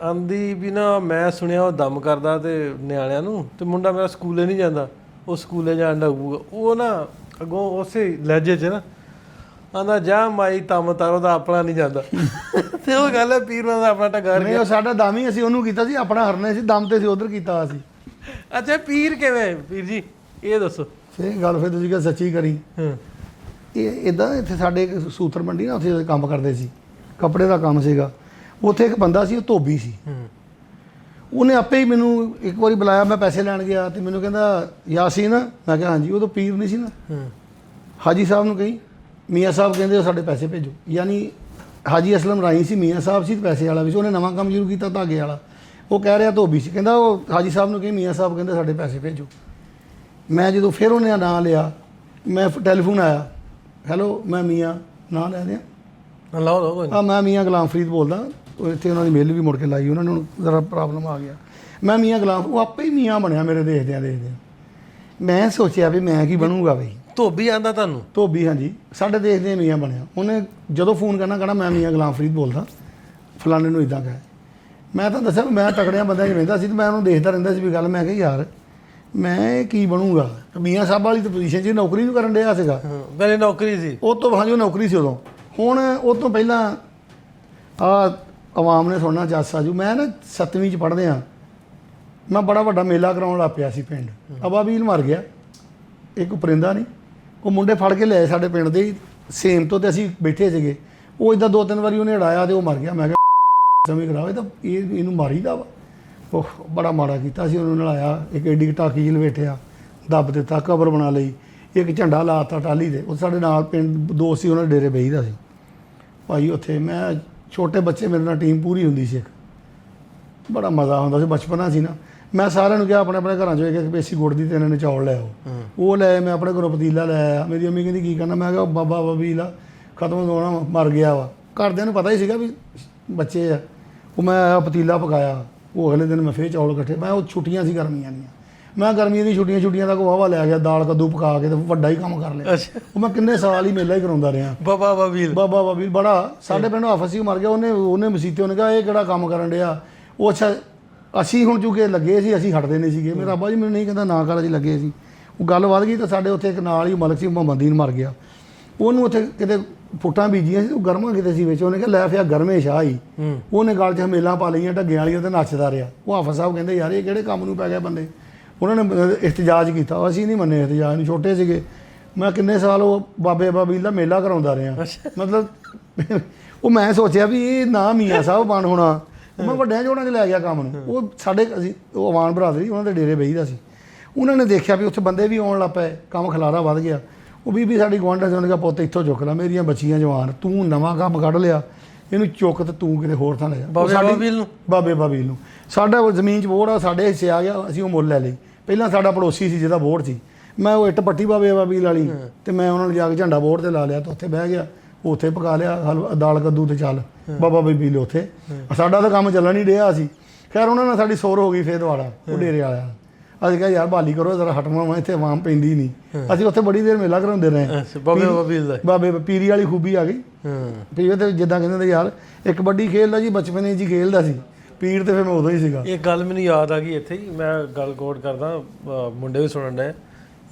ਆਂਦੀ ਵੀ ਨਾ ਮੈਂ ਸੁਣਿਆ ਉਹ ਦਮ ਕਰਦਾ ਤੇ ਨਿਆਣਿਆਂ ਨੂੰ, ਤੇ ਮੁੰਡਾ ਮੇਰਾ ਸਕੂਲੇ ਨਹੀਂ ਜਾਂਦਾ, ਉਹ ਸਕੂਲੇ ਜਾਣ ਲੱਗੂਗਾ। ਉਹ ਨਾ ਅੱਗੋਂ ਉਸੇ ਲਹਿਜੇ 'ਚ ਨਾ ਆਂਦਾ ਜਾ ਮਾਈ ਤਮ ਤਾਰੋ ਦਾ ਆਪਣਾ ਨਹੀਂ ਜਾਂਦਾ। ਤੇ ਉਹ ਗੱਲ ਹੈ ਪੀਰ ਦਾ ਆਪਣਾ ਟੱਗਾ ਨਹੀਂ, ਉਹ ਸਾਡਾ ਦਮ ਹੀ ਅਸੀਂ ਉਹਨੂੰ ਕੀਤਾ ਸੀ, ਆਪਣਾ ਹਰਨੇ ਸੀ, ਦਮ ਤੇ ਸੀ ਉਧਰ ਕੀਤਾ ਸੀ। ਅੱਛਾ ਪੀਰ ਕਿਵੇਂ ਪੀਰ ਜੀ ਇਹ ਦੱਸੋ। ਫਿਰ ਗੱਲ ਫਿਰ ਤੁਸੀਂ ਕਿਹਾ ਸੱਚੀ ਕਰੀ। ਇਹ ਇਦਾਂ ਇੱਥੇ ਸਾਡੇ ਇੱਕ ਸੂਤਰ ਮੰਡੀ ਨਾ, ਉੱਥੇ ਕੰਮ ਕਰਦੇ ਸੀ, ਕੱਪੜੇ ਦਾ ਕੰਮ ਸੀਗਾ। ਉੱਥੇ ਇੱਕ ਬੰਦਾ ਸੀ, ਉਹ ਧੋਬੀ ਸੀ। ਉਹਨੇ ਆਪੇ ਹੀ ਮੈਨੂੰ ਇੱਕ ਵਾਰੀ ਬੁਲਾਇਆ, ਮੈਂ ਪੈਸੇ ਲੈਣ ਗਿਆ ਤੇ ਮੈਨੂੰ ਕਹਿੰਦਾ ਯਾਸੀਨ, ਮੈਂ ਕਿਹਾ ਹਾਂਜੀ। ਉਦੋਂ ਪੀਰ ਨਹੀਂ ਸੀ ਨਾ। ਹਾਜੀ ਸਾਹਿਬ ਨੂੰ ਕਹੀ ਮੀਆਂ ਸਾਹਿਬ ਕਹਿੰਦੇ ਉਹ ਸਾਡੇ ਪੈਸੇ ਭੇਜੋ। ਯਾਨੀ ਹਾਜੀ ਅਸਲਮ ਰਾਈ ਸੀ, ਮੀਆਂ ਸਾਹਿਬ ਸੀ, ਪੈਸੇ ਵਾਲਾ ਵੀ ਸੀ। ਉਹਨੇ ਨਵਾਂ ਕੰਮ ਸ਼ੁਰੂ ਕੀਤਾ ਧਾਗੇ ਵਾਲਾ। ਉਹ ਕਹਿ ਰਿਹਾ ਧੋਬੀ ਸੀ, ਕਹਿੰਦਾ ਉਹ ਹਾਜੀ ਸਾਹਿਬ ਨੂੰ ਕਹੀ ਮੀਆਂ ਸਾਹਿਬ ਕਹਿੰਦੇ ਸਾਡੇ ਪੈਸੇ ਭੇਜੋ। ਮੈਂ ਜਦੋਂ ਫਿਰ ਉਹਨੇ ਨਾਂ ਲਿਆ, ਮੈਂ ਟੈਲੀਫੋਨ ਆਇਆ, ਹੈਲੋ ਮੈਂ ਮੀਆਂ, ਨਾਂ ਲੈ ਦਿਆਂ ਲਾਓ ਕੋਈ ਮੈਂ ਮੀਆਂ ਗੁਲਾਮ ਫਰੀਦ ਬੋਲਦਾ। ਇੱਥੇ ਉਹਨਾਂ ਦੀ ਮਿਲ ਵੀ ਮੁੜ ਕੇ ਲਾਈ, ਉਹਨਾਂ ਨੂੰ ਜ਼ਰਾ ਪ੍ਰੋਬਲਮ ਆ ਗਿਆ। ਮੈਂ ਮੀਆਂ ਗੁਲਾਮ, ਉਹ ਆਪੇ ਹੀ ਮੀਆਂ ਬਣਿਆ ਮੇਰੇ ਦੇਖਦਿਆਂ। ਮੈਂ ਸੋਚਿਆ ਵੀ ਮੈਂ ਕੀ ਬਣੂਗਾ ਬਈ। ਧੋਬੀ ਆਂਦਾ ਤੁਹਾਨੂੰ? ਧੋਬੀ ਹਾਂਜੀ, ਸਾਡੇ ਦੇਖਦੇ ਮੀਆਂ ਬਣਿਆ। ਉਹਨੇ ਜਦੋਂ ਫੋਨ ਕਰਨਾ ਕਹਿਣਾ ਮੈਂ ਮੀਆਂ ਗੁਲਾਮ ਫਰੀਦ ਬੋਲਦਾ, ਫਲਾਣੇ ਨੂੰ ਇੱਦਾਂ ਕਹਿ। ਮੈਂ ਤਾਂ ਦੱਸਿਆ ਮੈਂ ਤਕੜਿਆਂ ਬੰਦਿਆਂ 'ਚ ਰਹਿੰਦਾ ਸੀ ਤੇ ਮੈਂ ਉਹਨੂੰ ਦੇਖਦਾ ਰਹਿੰਦਾ ਸੀ ਵੀ ਗੱਲ। ਮੈਂ ਕਿਹਾ ਯਾਰ ਮੈਂ ਕੀ ਬਣੂਗਾ। ਮੀਆਂ ਸਾਹਿਬ ਵਾਲੀ ਤਾਂ ਪੋਜੀਸ਼ਨ 'ਚ ਨੌਕਰੀ ਵੀ ਕਰਨ ਡਿਆ ਸੀਗਾ। ਪਹਿਲੇ ਨੌਕਰੀ ਸੀ ਉਹ ਤੋਂ, ਹਾਂਜੀ ਉਹ ਨੌਕਰੀ ਸੀ ਉਦੋਂ। ਹੁਣ ਉਹ ਤੋਂ ਪਹਿਲਾਂ ਆਵਾਮ ਨੇ ਸੁਣਨਾ ਜੱਜ ਸਾਜੂ। ਮੈਂ ਨਾ 7ਵੀਂ 'ਚ ਪੜ੍ਹਦੇ ਹਾਂ, ਮੈਂ ਬੜਾ ਵੱਡਾ ਮੇਲਾ ਕਰਾਉਣ ਲੱਗ ਪਿਆ ਸੀ ਪਿੰਡ। ਅਬਾਬੀਲ ਮਰ ਗਿਆ, ਇੱਕ ਪਰਿੰਦਾ ਨਹੀਂ, ਉਹ ਮੁੰਡੇ ਫੜ ਕੇ ਲਿਆਏ ਸਾਡੇ ਪਿੰਡ ਦੇ ਸੇਮ ਤੋਂ, ਤੇ ਅਸੀਂ ਬੈਠੇ ਸੀਗੇ। ਉਹ ਇੱਦਾਂ 2-3 ਵਾਰੀ ਉਹਨੇ ਉਡਾਇਆ ਤੇ ਉਹ ਮਰ ਗਿਆ। ਮੈਂ ਕਿਹਾ ਸਮਝ ਕਰਾਵੇ ਤਾਂ ਇਹਨੂੰ ਮਾਰੀਦਾ ਵਾ। ਉਹ ਬੜਾ ਮਾੜਾ ਕੀਤਾ ਸੀ। ਉਹਨੂੰ ਨਲਾਇਆ, ਇੱਕ ਐਡੀ ਟਾਕੀ ਲਵੇਟਿਆ, ਦੱਬ ਦਿੱਤਾ, ਕਬਰ ਬਣਾ ਲਈ, ਇੱਕ ਝੰਡਾ ਲਾਤਾ ਟਾਹਲੀ ਦੇ। ਉਹ ਸਾਡੇ ਨਾਲ ਪਿੰਡ ਦੋਸਤ ਸੀ, ਉਹਨਾਂ ਦੇ ਡੇਰੇ ਬਹੀਦਾ ਸੀ ਭਾਈ ਉੱਥੇ। ਮੈਂ ਛੋਟੇ ਬੱਚੇ ਮੇਰੇ ਨਾਲ ਟੀਮ ਪੂਰੀ ਹੁੰਦੀ ਸੀ। ਇੱਕ ਬੜਾ ਮਜ਼ਾ ਆਉਂਦਾ ਸੀ, ਬਚਪਨਾ ਸੀ ਨਾ। ਮੈਂ ਸਾਰਿਆਂ ਨੂੰ ਕਿਹਾ ਆਪਣੇ ਆਪਣੇ ਘਰਾਂ 'ਚੋਂ ਇੱਕ ਪੇਸੀ ਗੁੜ ਦੀ ਤੇ ਇਹਨਾਂ ਨੇ ਚੌਲ ਲੈ ਆਓ। ਉਹ ਲੈ, ਮੈਂ ਆਪਣੇ ਘਰੋਂ ਪਤੀਲਾ ਲੈ ਆਇਆ। ਮੇਰੀ ਅੰਮੀ ਕਹਿੰਦੀ ਕੀ ਕਰਨਾ? ਮੈਂ ਕਿਹਾ ਬਾਬਾ ਬਬੀਲਾ ਖਤਮ ਹੋਣਾ, ਮਰ ਗਿਆ ਵਾ। ਘਰਦਿਆਂ ਨੂੰ ਪਤਾ ਹੀ ਸੀਗਾ ਵੀ ਬੱਚੇ ਆ। ਉਹ ਮੈਂ ਪਤੀਲਾ ਪਕਾਇਆ। ਉਹ ਅਗਲੇ ਦਿਨ ਮੈਂ ਫੇਰ ਚੌਲ ਇਕੱਠੇ। ਮੈਂ ਉਹ ਛੁੱਟੀਆਂ ਸੀ ਗਰਮੀਆਂ ਦੀਆਂ, ਮੈਂ ਗਰਮੀਆਂ ਦੀ ਛੁੱਟੀਆਂ ਤੱਕ ਵਾਹਵਾ ਲੈ ਗਿਆ, ਦਾਲ ਕੱਦੂ ਪਕਾ ਕੇ ਤੇ ਵੱਡਾ ਹੀ ਕੰਮ ਕਰ ਲਿਆ। ਉਹ ਮੈਂ ਕਿੰਨੇ ਸਾਲ ਹੀ ਮੇਲਾ ਹੀ ਕਰਾਉਂਦਾ ਰਿਹਾ। ਬਾਬਾ ਬਬੀਲ ਬੜਾ ਸਾਡੇ ਪਿੰਡ ਆਫਸ ਸੀ, ਮਰ ਗਿਆ। ਉਹਨੇ ਮਸੀਤੇ ਉਹਨੇ ਕਿਹਾ ਇਹ ਕਿਹੜਾ ਕੰਮ ਕਰਨ ਡਿਆ। ਉਹ ਅੱਛਾ ਅਸੀਂ ਹੁਣ ਚੁੱਕੇ ਲੱਗੇ ਸੀ, ਅਸੀਂ ਹਟਦੇ ਨਹੀਂ ਸੀਗੇ। ਮੇਰਾ ਅੱਬਾ ਜੀ ਮੈਨੂੰ ਨਹੀਂ ਕਹਿੰਦਾ ਨਾ ਕਰ, ਅਸੀਂ ਲੱਗੇ ਸੀ। ਉਹ ਗੱਲ ਵੱਧ ਗਈ ਤਾਂ ਸਾਡੇ ਉੱਥੇ ਇੱਕ ਨਾਲ ਹੀ ਮਲਕ ਸੀ, ਮੁਹੰਮਦੀਨ ਮਰ ਗਿਆ। ਉਹਨੂੰ ਉੱਥੇ ਕਿਤੇ ਫੁੱਟਾਂ ਬੀਜੀਆਂ ਸੀ, ਉਹ ਗਰਮਾਂ ਕਿਤੇ ਸੀ ਵਿੱਚ। ਉਹਨੇ ਕਿਹਾ ਲੈ ਫਿਰ ਗਰਮੇ ਸ਼ਾਹ ਹੀ। ਉਹਨੇ ਗਲ 'ਚ ਹਮੇਲਾਂ ਪਾ ਲਈਆਂ ਢੱਗੇ ਵਾਲੀਆਂ ਤੇ ਨੱਚਦਾ ਰਿਹਾ। ਉਹ ਹਾਫਿਜ਼ ਸਾਹਿਬ ਕਹਿੰਦੇ ਯਾਰ ਇਹ ਕਿਹੜੇ ਕੰਮ ਨੂੰ ਪੈ ਗਿਆ ਬੰਦੇ। ਉਹਨਾਂ ਨੇ ਇhtਜਾਜ ਕੀਤਾ, ਅਸੀਂ ਨਹੀਂ ਮੰਨੇ ਇhtਜਾਜ ਨੂੰ, ਛੋਟੇ ਸੀਗੇ। ਮੈਂ ਕਿੰਨੇ ਸਾਲ ਉਹ ਬਾਬੇ ਬਬੀਲ ਦਾ ਮੇਲਾ ਕਰਾਉਂਦਾ ਰਿਹਾ। ਮਤਲਬ ਉਹ ਮੈਂ ਸੋਚਿਆ ਵੀ ਇਹ ਨਾ ਮੀਆਂ ਸਾਹਿਬ ਬਣ ਹੋਣਾ। ਮੈਂ ਵੱਡਿਆਂ ਜੋੜਾਂ 'ਚ ਲੈ ਗਿਆ ਕੰਮ ਨੂੰ। ਉਹ ਸਾਡੇ ਉਹ ਅਵਾਨ ਬਰਾਦਰੀ, ਉਹਨਾਂ ਦੇ ਡੇਰੇ ਬਹੀਦਾ ਸੀ। ਉਹਨਾਂ ਨੇ ਦੇਖਿਆ ਵੀ ਉੱਥੇ ਬੰਦੇ ਵੀ ਆਉਣ ਲੱਗ ਪਏ, ਕੰਮ ਖਲਾਰਾ ਵੱਧ ਗਿਆ। ਉਹ ਬੀਬੀ ਸਾਡੀ ਗੁਆਂਢਾਂ 'ਚ ਉਹਨੇ ਕਿਹਾ ਪੁੱਤ ਇੱਥੋਂ ਚੁੱਕ ਲਾ, ਮੇਰੀਆਂ ਬੱਚੀਆਂ ਜਵਾਨ, ਤੂੰ ਨਵਾਂ ਕੰਮ ਕੱਢ ਲਿਆ, ਇਹਨੂੰ ਚੁੱਕ ਤੇ ਤੂੰ ਕਿਤੇ ਹੋਰ ਥਾਂ ਲੈ ਜਾ। ਬਾਬੇ ਬਬੀਲ ਨੂੰ ਸਾਡਾ ਜ਼ਮੀਨ 'ਚ ਬੋੜ ਆ, ਸਾਡੇ ਹਿੱਸੇ ਆ ਗਿਆ, ਅਸੀਂ ਉਹ ਮੁੱਲ ਲੈ ਲਈ। ਪਹਿਲਾਂ ਸਾਡਾ ਪੜੋਸੀ ਸੀ ਜਿਹਦਾ ਬੋੜ ਸੀ, ਮੈਂ ਉਹ ਇੱਟ ਪੱਟੀ ਬਾਬੇ ਬਬੀਲ ਵਾਲੀ, ਤੇ ਮੈਂ ਉਹਨਾਂ ਨੂੰ ਜਾ ਕੇ ਝੰਡਾ ਬੋੜ ਤੇ ਲਾ ਲਿਆ ਤੇ ਉੱਥੇ ਬਹਿ ਗਿਆ। ਉੱਥੇ ਪਕਾ ਲਿਆ ਦਾਲ ਕੱਦੂ ਤੇ ਚੱਲ ਬਾਬਾ ਬਬੀਲ ਉੱਥੇ। ਸਾਡਾ ਤਾਂ ਕੰਮ ਚੱਲਣ ਨਹੀਂ ਡਿਆ ਸੀ। ਖੈਰ ਉਹਨਾਂ ਨਾਲ ਸਾਡੀ ਸੋਰ ਹੋ ਗਈ ਫੇਰ ਦੁਆਰਾ ਉਹ ਡੇਰੇ ਵਾਲਿਆਂ। ਅਸੀਂ ਕਿਹਾ ਯਾਰ ਬਹਾਲੀ ਕਰੋ ਜ਼ਰਾ, ਹਟਵਾਂ ਵਾ, ਇੱਥੇ ਆਵਾਮ ਪੈਂਦੀ ਨਹੀਂ। ਅਸੀਂ ਉੱਥੇ ਬੜੀ ਦੇਰ ਮੇਲਾ ਕਰਾਉਂਦੇ ਰਹੇ। ਬਾਬੇ ਪੀਰੀ ਵਾਲੀ ਖੂਬੀ ਆ ਗਈ। ਪੀਰ ਤੇ ਜਿੱਦਾਂ ਕਹਿੰਦੇ ਹੁੰਦੇ ਯਾਰ ਇੱਕ ਕਬੱਡੀ ਖੇਡਦਾ ਜੀ, ਬਚਪਨੇ 'ਚ ਹੀ ਖੇਡਦਾ ਸੀ। ਪੀਰ ਤੇ ਫਿਰ ਮੈਂ ਉਦੋਂ ਹੀ ਸੀਗਾ। ਇਹ ਗੱਲ ਮੈਨੂੰ ਯਾਦ ਆ ਗਈ ਇੱਥੇ ਹੀ, ਮੈਂ ਗੱਲ ਕੋਟ ਕਰਦਾ, ਮੁੰਡੇ ਵੀ ਸੁਣਨ ਡਏ।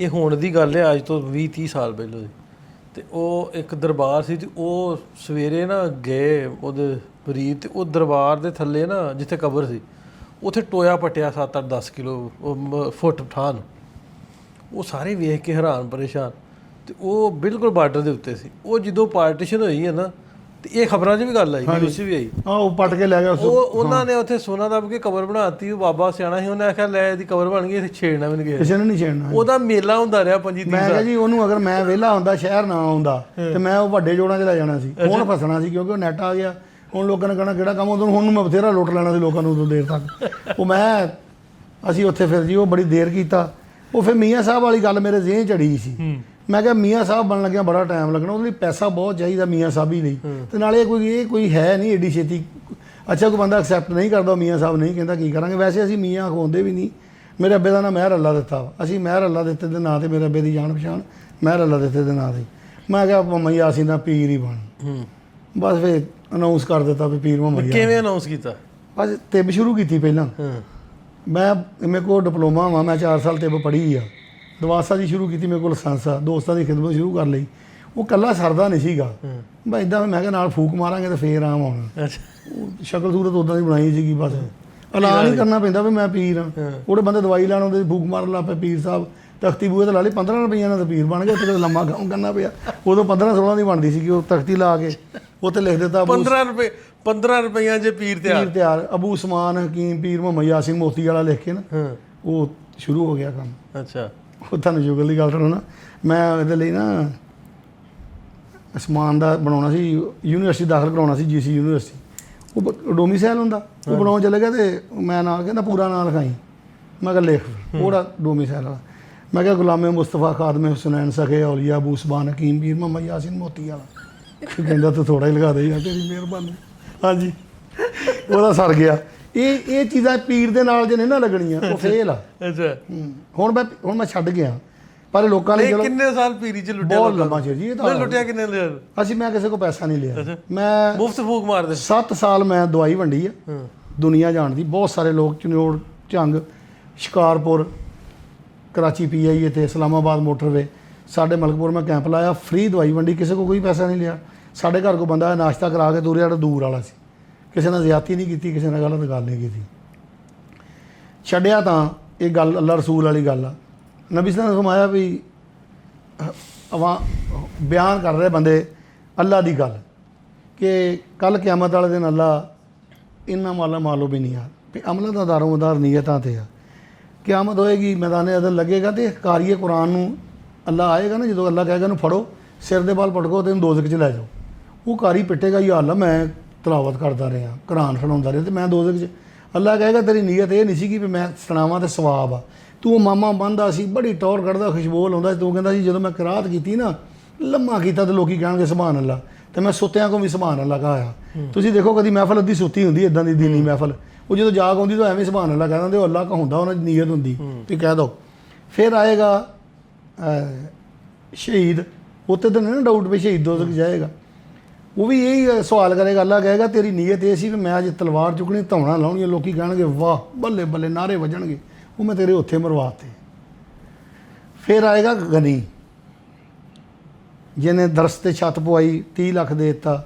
ਇਹ ਹੁਣ ਦੀ ਗੱਲ ਹੈ, ਅੱਜ ਤੋਂ 20-30 ਸਾਲ ਪਹਿਲਾਂ ਦੀ। ਤੇ ਉਹ ਇੱਕ ਦਰਬਾਰ ਸੀ ਤੇ ਉਹ ਸਵੇਰੇ ਨਾ ਗਏ ਉਹਦੇ ਮਰੀਦ, ਤੇ ਉਹ ਦਰਬਾਰ ਦੇ ਥੱਲੇ ਨਾ ਜਿੱਥੇ ਕਬਰ ਸੀ ਉੱਥੇ ਟੋਇਆ ਪੱਟਿਆ 7-8-10 ਕਿਲੋ ਫੁੱਟ ਥਾਂ ਨੂੰ। ਉਹ ਸਾਰੇ ਵੇਖ ਕੇ ਹੈਰਾਨ ਪਰੇਸ਼ਾਨ। ਤੇ ਉਹ ਬਿਲਕੁਲ ਬਾਰਡਰ ਦੇ ਉੱਤੇ ਸੀ। ਉਹ ਜਦੋਂ ਪਾਰਟੀਸ਼ਨ ਹੋਈ ਹੈ ਨਾ, ਤੇ ਇਹ ਖਬਰਾਂ 'ਚ ਵੀ ਗੱਲ ਆਈ, ਨਿਊਜ਼ 'ਚ ਵੀ ਆਈ। ਉਹ ਪੱਟ ਕੇ ਲੈ ਗਿਆ। ਉਹਨਾਂ ਨੇ ਉੱਥੇ ਸੋਨਾ ਦੱਬ ਕੇ ਕਬਰ ਬਣਾਤੀ। ਉਹ ਬਾਬਾ ਸਿਆਣਾ ਸੀ, ਉਹਨੇ ਆਖਿਆ ਲੈ ਇਹਦੀ ਕਬਰ ਬਣ ਗਈ, ਇੱਥੇ ਛੇੜਨਾ ਵੀ ਨਹੀਂ ਗਿਆ, ਕਿਸੇ ਨੇ ਨਹੀਂ ਛੇੜਨਾ। ਉਹਦਾ ਮੇਲਾ ਹੁੰਦਾ ਰਿਹਾ 25-30 ਸਾਲ। ਮੈਂ ਕਿਹਾ ਜੀ ਉਹਨੂੰ ਅਗਰ ਮੈਂ ਵਿਹਲਾ ਹੁੰਦਾ, ਸ਼ਹਿਰ ਨਾ ਆਉਂਦਾ, ਤੇ ਮੈਂ ਉਹ ਵੱਡੇ ਜੋੜਾਂ 'ਚ ਲੈ ਜਾਣਾ ਸੀ। ਹੁਣ ਫਸਣਾ ਸੀ ਕਿਉਂਕਿ ਉਹ ਨੈਟ ਆ ਗਿਆ। ਹੁਣ ਲੋਕਾਂ ਨੇ ਕਹਿਣਾ ਕਿਹੜਾ ਕੰਮ, ਉਦੋਂ ਹੁਣ ਮੈਂ ਬਥੇਰਾ ਲੁੱਟ ਲੈਣਾ ਸੀ ਲੋਕਾਂ ਨੂੰ ਉਦੋਂ ਦੇਰ ਤੱਕ। ਉਹ ਅਸੀਂ ਉੱਥੇ ਫਿਰ ਜੀ ਉਹ ਬੜੀ ਦੇਰ ਕੀਤਾ। ਉਹ ਫਿਰ ਮੀਆਂ ਸਾਹਿਬ ਵਾਲੀ ਗੱਲ ਮੇਰੇ ਜ਼ਿਹਨ 'ਚ ਅੜੀ ਸੀ। ਮੈਂ ਕਿਹਾ ਮੀਆਂ ਸਾਹਿਬ ਬਣਨ ਲੱਗਿਆ ਬੜਾ ਟਾਈਮ ਲੱਗਣਾ, ਉਹਦੇ ਲਈ ਪੈਸਾ ਬਹੁਤ ਚਾਹੀਦਾ ਮੀਆਂ ਸਾਹਿਬ ਹੀ ਲਈ। ਤੇ ਨਾਲੇ ਇਹ ਕੋਈ ਹੈ ਨਹੀਂ ਏਡੀ ਛੇਤੀ। ਅੱਛਾ ਕੋਈ ਬੰਦਾ ਐਕਸੈਪਟ ਨਹੀਂ ਕਰਦਾ, ਮੀਆਂ ਸਾਹਿਬ ਨਹੀਂ ਕਹਿੰਦਾ, ਕੀ ਕਰਾਂਗੇ। ਵੈਸੇ ਅਸੀਂ ਮੀਆਂ ਖਵਾਉਂਦੇ ਵੀ ਨਹੀਂ। ਮੇਰੇ ਅੱਬੇ ਦਾ ਨਾਂ ਮਹਿਰ ਅੱਲਾ ਦਿੱਤਾ ਵਾ। ਅਸੀਂ ਮਹਿਰ ਅੱਲਾ ਦਿੱਤੇ ਦੇ ਨਾਂ 'ਤੇ ਮੇਰੇ ਅੱਬੇ ਦੀ ਜਾਣ ਪਛਾਣ ਮਹਿਰ ਅੱਲਾ ਦਿੱਤੇ ਦੇ ਨਾਂ 'ਤੇ। ਮੈਂ ਕਿਹਾ ਮੁਹੰਮਦ ਯਾਸੀਨ ਦਾ ਪੀਰ ਹੀ ਬਣ। ਬਸ ਫਿਰ ਅਨਾਊਂਸ ਕਰ ਦਿੱਤਾ ਵੀ ਪੀਰ ਮੁਹੰਮਦ। ਕਿਵੇਂ ਅਨਾਊਂਸ ਕੀਤਾ? ਬਸ ਤਿੱਬ ਸ਼ੁਰੂ ਕੀਤੀ ਪਹਿਲਾਂ। ਮੈਂ ਮੇਰੇ ਕੋਲ ਡਿਪਲੋਮਾ ਵਾ, ਮੈਂ 4 ਸਾਲ ਤਿੱਬ ਪੜ੍ਹੀ ਆ। ਦਵਾਸਾ ਦੀ ਸ਼ੁਰੂ ਕੀਤੀ, ਮੇਰੇ ਕੋਲ ਲਾਇਸੈਂਸ ਆ। ਦੋਸਤਾਂ ਦੀ ਖਿਦਮਤ ਸ਼ੁਰੂ ਕਰ ਲਈ। ਉਹ ਇਕੱਲਾ ਸਰਦਾ ਨਹੀਂ ਸੀਗਾ, ਬਸ ਇੱਦਾਂ ਮੈਂ ਕਿਹਾ ਨਾਲ ਫੂਕ ਮਾਰਾਂਗੇ ਤਾਂ ਫੇਰ ਆਮ ਆਉਣਾ। ਸ਼ਕਲ ਸੂਰਤ ਉੱਦਾਂ ਦੀ ਬਣਾਈ ਸੀਗੀ, ਬਸ ਐਲਾਨ ਹੀ ਕਰਨਾ ਪੈਂਦਾ ਵੀ ਮੈਂ ਪੀਰ ਹਾਂ। ਉਹਦੇ ਬੰਦੇ ਦਵਾਈ ਲੈਣ ਆਉਂਦੇ ਫੂਕ ਮਾਰਨ ਲੱਗ ਪਏ, ਪੀਰ ਸਾਹਿਬ ਤਖਤੀ ਬੂਹੇ ਤੇ ਲਾ ਲਈ। 15 ਰੁਪਈਆਂ ਨਾਲ ਤਾਂ ਪੀਰ ਬਣ ਗਏ। ਉੱਥੇ ਲੰਮਾ ਕੰਮ ਕਰਨਾ ਪਿਆ। ਉਦੋਂ 15-16 ਦੀ ਬਣਦੀ ਸੀਗੀ। ਉਹ ਤਖਤੀ ਲਾ ਕੇ ਉੱਥੇ ਲਿਖ ਦਿੱਤਾ 15 ਰੁਪਈਆਂ ਜੇ ਪੀਰ ਤਿਆਰ। ਅਬੂ ਉਸਮਾਨ ਹਕੀਮ ਪੀਰ ਮੁਹੰਮਦ ਯਾਸੀਨ ਮੋਤੀ ਵਾਲਾ ਲਿਖ ਕੇ ਨਾ ਉਹ ਸ਼ੁਰੂ ਹੋ ਗਿਆ ਕੰਮ। ਅੱਛਾ, ਉਹ ਤੁਹਾਨੂੰ ਸ਼ੁਗਰ ਦੀ ਗੱਲ ਕਰੋ ਨਾ, ਮੈਂ ਇਹਦੇ ਲਈ ਨਾ ਸਮਾਨ ਦਾ ਬਣਾਉਣਾ ਸੀ, ਯੂਨੀਵਰਸਿਟੀ ਦਾਖਲ ਕਰਾਉਣਾ ਸੀ, GC ਯੂਨੀਵਰਸਿਟੀ। ਉਹ ਡੋਮੀਸਾਈਲ ਹੁੰਦਾ, ਉਹ ਬਣਾਉਣ ਚਲੇ ਗਿਆ ਤੇ ਮੈਂ ਨਾਲ ਕਹਿੰਦਾ ਪੂਰਾ ਨਾਂ ਲਿਖਾਈ। ਮੈਂ ਕਿਹਾ ਲਿਖ, ਉਹਦਾ ਡੋਮੀਸਾਈਲ ਵਾਲਾ। ਮੈਂ ਕਿਹਾ ਗੁਲਾਮੇ ਮੁਸਤਫਾ ਖਾਦਮੇ ਹੁਸਨੈਨ ਸਖੇ ਔਲੀਆ ਅਬੂ ਉਸਮਾਨ ਹਕੀਮ ਪੀਰ ਮੁਹੰਮਦ ਯਾਸੀਨ ਮੋਤੀ ਵਾਲਾ। ਕਹਿੰਦਾ ਤੂੰ ਥੋੜਾ ਹੀ ਲਗਾ ਦੇ ਯਾਰ, ਤੇਰੀ ਮਿਹਰਬਾਨੀ। ਹਾਂਜੀ, ਉਹਦਾ ਸਰ ਗਿਆ। ਇਹ ਚੀਜ਼ਾਂ ਪੀਰ ਦੇ ਨਾਲ ਜੇ ਨਹੀਂ ਨਾ ਲੱਗਣੀਆਂ ਉਹ ਫੇਲ ਆ। ਅੱਛਾ, ਹੁਣ ਮੈਂ ਛੱਡ ਗਿਆ, ਪਰ ਲੋਕਾਂ ਨੇ ਚਲੋ ਕਿੰਨੇ ਸਾਲ ਪੀਰੀ ਚ ਲੁੱਟਿਆ? ਬਹੁਤ ਲੰਮਾ ਚਿਰ ਜੀ। ਇਹ ਤਾਂ ਲੁੱਟਿਆ ਕਿੰਨੇ ਲਿਆ? ਮੈਂ ਕਿਸੇ ਕੋਲ ਪੈਸਾ ਨਹੀਂ ਲਿਆ। ਮੈਂ ਮੁਫਤ ਫੂਕ ਮਾਰਦੇ। 7 ਸਾਲ ਮੈਂ ਦਵਾਈ ਵੰਡੀ ਆ, ਦੁਨੀਆ ਜਾਣਦੀ। ਬਹੁਤ ਸਾਰੇ ਲੋਕ ਚਨੋੜ, ਝੰਗ, ਸ਼ਿਕਾਰਪੁਰ, ਕਰਾਚੀ PI ਇੱਥੇ ਇਸਲਾਮਾਬਾਦ ਮੋਟਰਵੇ, ਸਾਡੇ ਮਲਕਪੁਰ ਮੈਂ ਕੈਂਪ ਲਾਇਆ, ਫ੍ਰੀ ਦਵਾਈ ਵੰਡੀ, ਕਿਸੇ ਕੋਲ ਕੋਈ ਪੈਸਾ ਨਹੀਂ ਲਿਆ। ਸਾਡੇ ਘਰ ਕੋ ਬੰਦਾ ਨਾਸ਼ਤਾ ਕਰਾ ਕੇ ਤੁਰਿਆ, ਜਿਹੜਾ ਦੂਰ ਵਾਲਾ ਸੀ। ਕਿਸੇ ਨਾਲ ਜ਼ਿਆਦਤੀ ਨਹੀਂ ਕੀਤੀ, ਕਿਸੇ ਨਾਲ ਗਲਤ ਗੱਲ ਨਹੀਂ ਕੀਤੀ। ਛੱਡਿਆ ਤਾਂ ਇਹ ਗੱਲ ਅੱਲਾ ਰਸੂਲ ਵਾਲੀ ਗੱਲ ਆ। ਨਬੀ ਸਾਹਿਬ ਨੇ ਫਰਮਾਇਆ ਵੀ ਬਿਆਨ ਕਰ ਰਹੇ ਬੰਦੇ ਅੱਲਾ ਦੀ ਗੱਲ ਕਿ ਕੱਲ੍ਹ ਕਿਆਮਤ ਵਾਲੇ ਦਿਨ ਅੱਲਾ ਇੰਨਾ ਮਾਲੋ ਵੀ ਨਹੀਂ ਆ ਵੀ ਅਮਲਾਂ ਦਾ ਦਾਰੋ ਮਦਾਰ ਨੀਅਤਾਂ 'ਤੇ ਆ। ਕਿਆਮਤ ਹੋਏਗੀ, ਮੈਦਾਨੇ ਅਦਲ ਲੱਗੇਗਾ ਅਤੇ ਕਾਰੀਏ ਕੁਰਾਨ ਨੂੰ ਅੱਲਾ ਆਏਗਾ ਨਾ, ਜਦੋਂ ਅੱਲਾ ਕਹੇਗਾ ਇਹਨੂੰ ਫੜੋ, ਸਿਰ ਦੇ ਬਾਲ ਪਟਕੋ ਤੇ ਇਹਨੂੰ ਦੋਜ਼ਖ 'ਚ ਲੈ ਜਾਓ। ਉਹ ਕਾਰੀ ਪਿੱਟੇਗਾ, ਯਾ ਅੱਲਾ ਮੈਂ ਤਲਾਵਤ ਕਰਦਾ ਰਿਹਾ, ਕੁਰਾਨ ਸੁਣਾਉਂਦਾ ਰਿਹਾ, ਅਤੇ ਮੈਂ ਦੋਜ਼ਖ 'ਚ। ਅੱਲਾ ਕਹੇਗਾ ਤੇਰੀ ਨੀਅਤ ਇਹ ਨਹੀਂ ਸੀਗੀ ਵੀ ਮੈਂ ਸੁਣਾਵਾਂ ਅਤੇ ਸਵਾਬ ਆ। ਤੂੰ ਮਾਮਾ ਬੰਦਾ ਸੀ, ਬੜੀ ਟੌਰ ਕੱਢਦਾ, ਖੁਸ਼ਬੂ ਲਾਉਂਦਾ। ਤੂੰ ਕਹਿੰਦਾ ਸੀ ਜਦੋਂ ਮੈਂ ਕਿਰਾਤ ਕੀਤੀ ਨਾ, ਲੰਮਾ ਕੀਤਾ ਤਾਂ ਲੋਕੀ ਕਹਿਣਗੇ ਸੁਭਾਨ ਅੱਲਾ, ਅਤੇ ਮੈਂ ਸੁੱਤਿਆਂ ਕੋ ਵੀ ਸੁਭਾਨ ਅੱਲਾ ਕਹਾਇਆ। ਤੁਸੀਂ ਦੇਖੋ ਕਦੀ ਮਹਿਫਲ ਅੱਧੀ ਸੁੱਤੀ ਹੁੰਦੀ ਇੱਦਾਂ ਦੀ ਦੀਨੀ ਮਹਿਫਲ, ਉਹ ਜਦੋਂ ਜਾਗ ਆਉਂਦੀ ਤਾਂ ਐਵੇਂ ਸੁਭਾਨ ਅੱਲਾ ਕਹਿ ਦਿੰਦੇ। ਉਹ ਅੱਲਾ ਕਹਾਉਂਦਾ, ਉਹਨਾਂ ਦੀ ਨੀਅਤ ਹੁੰਦੀ ਵੀ ਕਹਿ ਦਿਓ। ਫਿਰ ਆਏਗਾ ਸ਼ਹੀਦ, ਉੱਥੇ ਤਾਂ ਨਹੀਂ ਨਾ ਡਾਊਟ ਵੀ ਸ਼ਹੀਦ ਦੋਜ਼ਖ ਜਾਏਗਾ। ਉਹ ਵੀ ਇਹੀ ਸਵਾਲ ਕਰੇਗਾ। ਅੱਲਾ ਕਹੇਗਾ ਤੇਰੀ ਨੀਅਤ ਇਹ ਸੀ ਵੀ ਮੈਂ ਅੱਜ ਤਲਵਾਰ ਚੁੱਕਣੀ, ਧੌਣਾ ਲਾਉਣੀਆਂ, ਲੋਕੀ ਕਹਿਣਗੇ ਵਾਹ ਬੱਲੇ ਬੱਲੇ, ਨਾਰੇ ਵੱਜਣਗੇ, ਉਹ ਮੈਂ ਤੇਰੇ ਉੱਥੇ ਮਰਵਾਤੇ। ਫਿਰ ਆਏਗਾ ਗਨੀ, ਜਿਹਨੇ ਦਰਸ 'ਤੇ ਛੱਤ ਪਵਾਈ, 30 ਲੱਖ ਦੇ ਦਿੱਤਾ।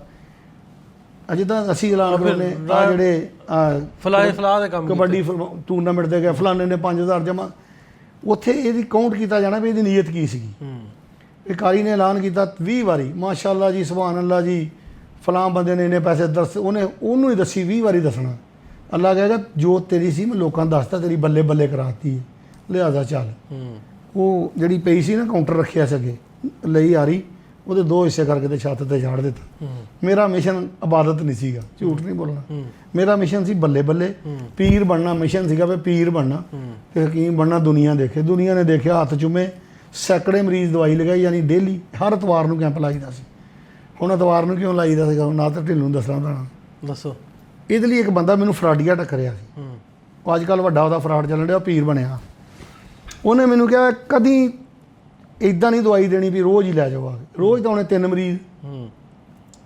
ਅਜੇ ਤਾਂ ਅਸੀਂ ਐਲਾਨ ਕਰਨੇ ਆ ਜਿਹੜੇ ਫਲਾਹ ਦੇ ਕੰਮ, ਕਬੱਡੀ ਟੂਰਨਾਮੈਂਟ ਦੇ ਗਏ, ਫਲਾਣੇ ਨੇ 5000 ਜਮ੍ਹਾਂ। ਉੱਥੇ ਇਹਦੀ ਕਾਊਂਟ ਕੀਤਾ ਜਾਣਾ ਵੀ ਇਹਦੀ ਨੀਅਤ ਕੀ ਸੀਗੀ। ਇਹ ਕਾਰੀ ਨੇ ਐਲਾਨ ਕੀਤਾ 20 ਵਾਰੀ, ਮਾਸ਼ਾਅੱਲਾ ਜੀ, ਸੁਭਾਨ ਅੱਲਾ ਜੀ, ਫਲਾਂ ਬੰਦੇ ਨੇ ਇੰਨੇ ਪੈਸੇ ਦੱਸ, ਉਹਨੂੰ ਹੀ ਦੱਸੀ 20 ਵਾਰੀ ਦੱਸਣਾ। ਅੱਲਾ ਕਹੇਗਾ ਜੋ ਤੇਰੀ ਸੀ ਮੈਂ ਲੋਕਾਂ ਨੂੰ ਦੱਸਤਾ, ਤੇਰੀ ਬੱਲੇ ਬੱਲੇ ਕਰਾਤੀ, ਲਿਹਾਜ਼ਾ ਚੱਲ। ਉਹ ਜਿਹੜੀ ਪਈ ਸੀ ਨਾ ਕਾਊਂਟਰ ਰੱਖਿਆ ਸਕੇ ਲਈ ਆ ਰਹੀ, ਉਹਦੇ 2 ਹਿੱਸੇ ਕਰਕੇ ਤੇ ਛੱਤ ਤੇ ਝਾੜ ਦਿੱਤਾ। ਮੇਰਾ ਮਿਸ਼ਨ ਇਬਾਦਤ ਨਹੀਂ ਸੀਗਾ, ਝੂਠ ਨਹੀਂ ਬੋਲਣਾ। ਮੇਰਾ ਮਿਸ਼ਨ ਸੀ ਬੱਲੇ ਬੱਲੇ, ਪੀਰ ਬਣਨਾ ਮਿਸ਼ਨ ਸੀਗਾ ਵੀ ਪੀਰ ਬਣਨਾ ਤੇ ਹਕੀਮ ਬਣਨਾ। ਦੁਨੀਆ ਦੇਖੇ, ਦੁਨੀਆ ਨੇ ਦੇਖਿਆ, ਹੱਥ ਚੁੰਮੇ, ਸੈਂਕੜੇ ਮਰੀਜ਼ ਦਵਾਈ ਲਗਾਈ, ਯਾਨੀ ਡੇਲੀ ਹਰ ਐਤਵਾਰ ਨੂੰ ਕੈਂਪ ਲਾਈਦਾ ਸੀ। ਹੁਣ ਐਤਵਾਰ ਨੂੰ ਕਿਉਂ ਲਾਈਦਾ ਸੀਗਾ, ਨਾ ਤਾਂ ਢਿੱਲੋਂ ਦੱਸਣਾ ਤਾਂ ਦੱਸੋ। ਇਹਦੇ ਲਈ ਇੱਕ ਬੰਦਾ ਮੈਨੂੰ ਫਰਾਡੀਆ ਟੱਕਰਿਆ ਸੀ, ਉਹ ਅੱਜ ਕੱਲ੍ਹ ਵੱਡਾ ਉਹਦਾ ਫਰਾਡ ਚੱਲਣ ਡਿਆ, ਪੀਰ ਬਣਿਆ। ਉਹਨੇ ਮੈਨੂੰ ਕਿਹਾ ਕਦੀ ਇੱਦਾਂ ਨਹੀਂ ਦਵਾਈ ਦੇਣੀ ਵੀ ਰੋਜ਼ ਹੀ ਲੈ ਜਾਓ ਆ ਕੇ, ਰੋਜ਼ ਤਾਂ ਉਹਨੇ 3 ਮਰੀਜ਼,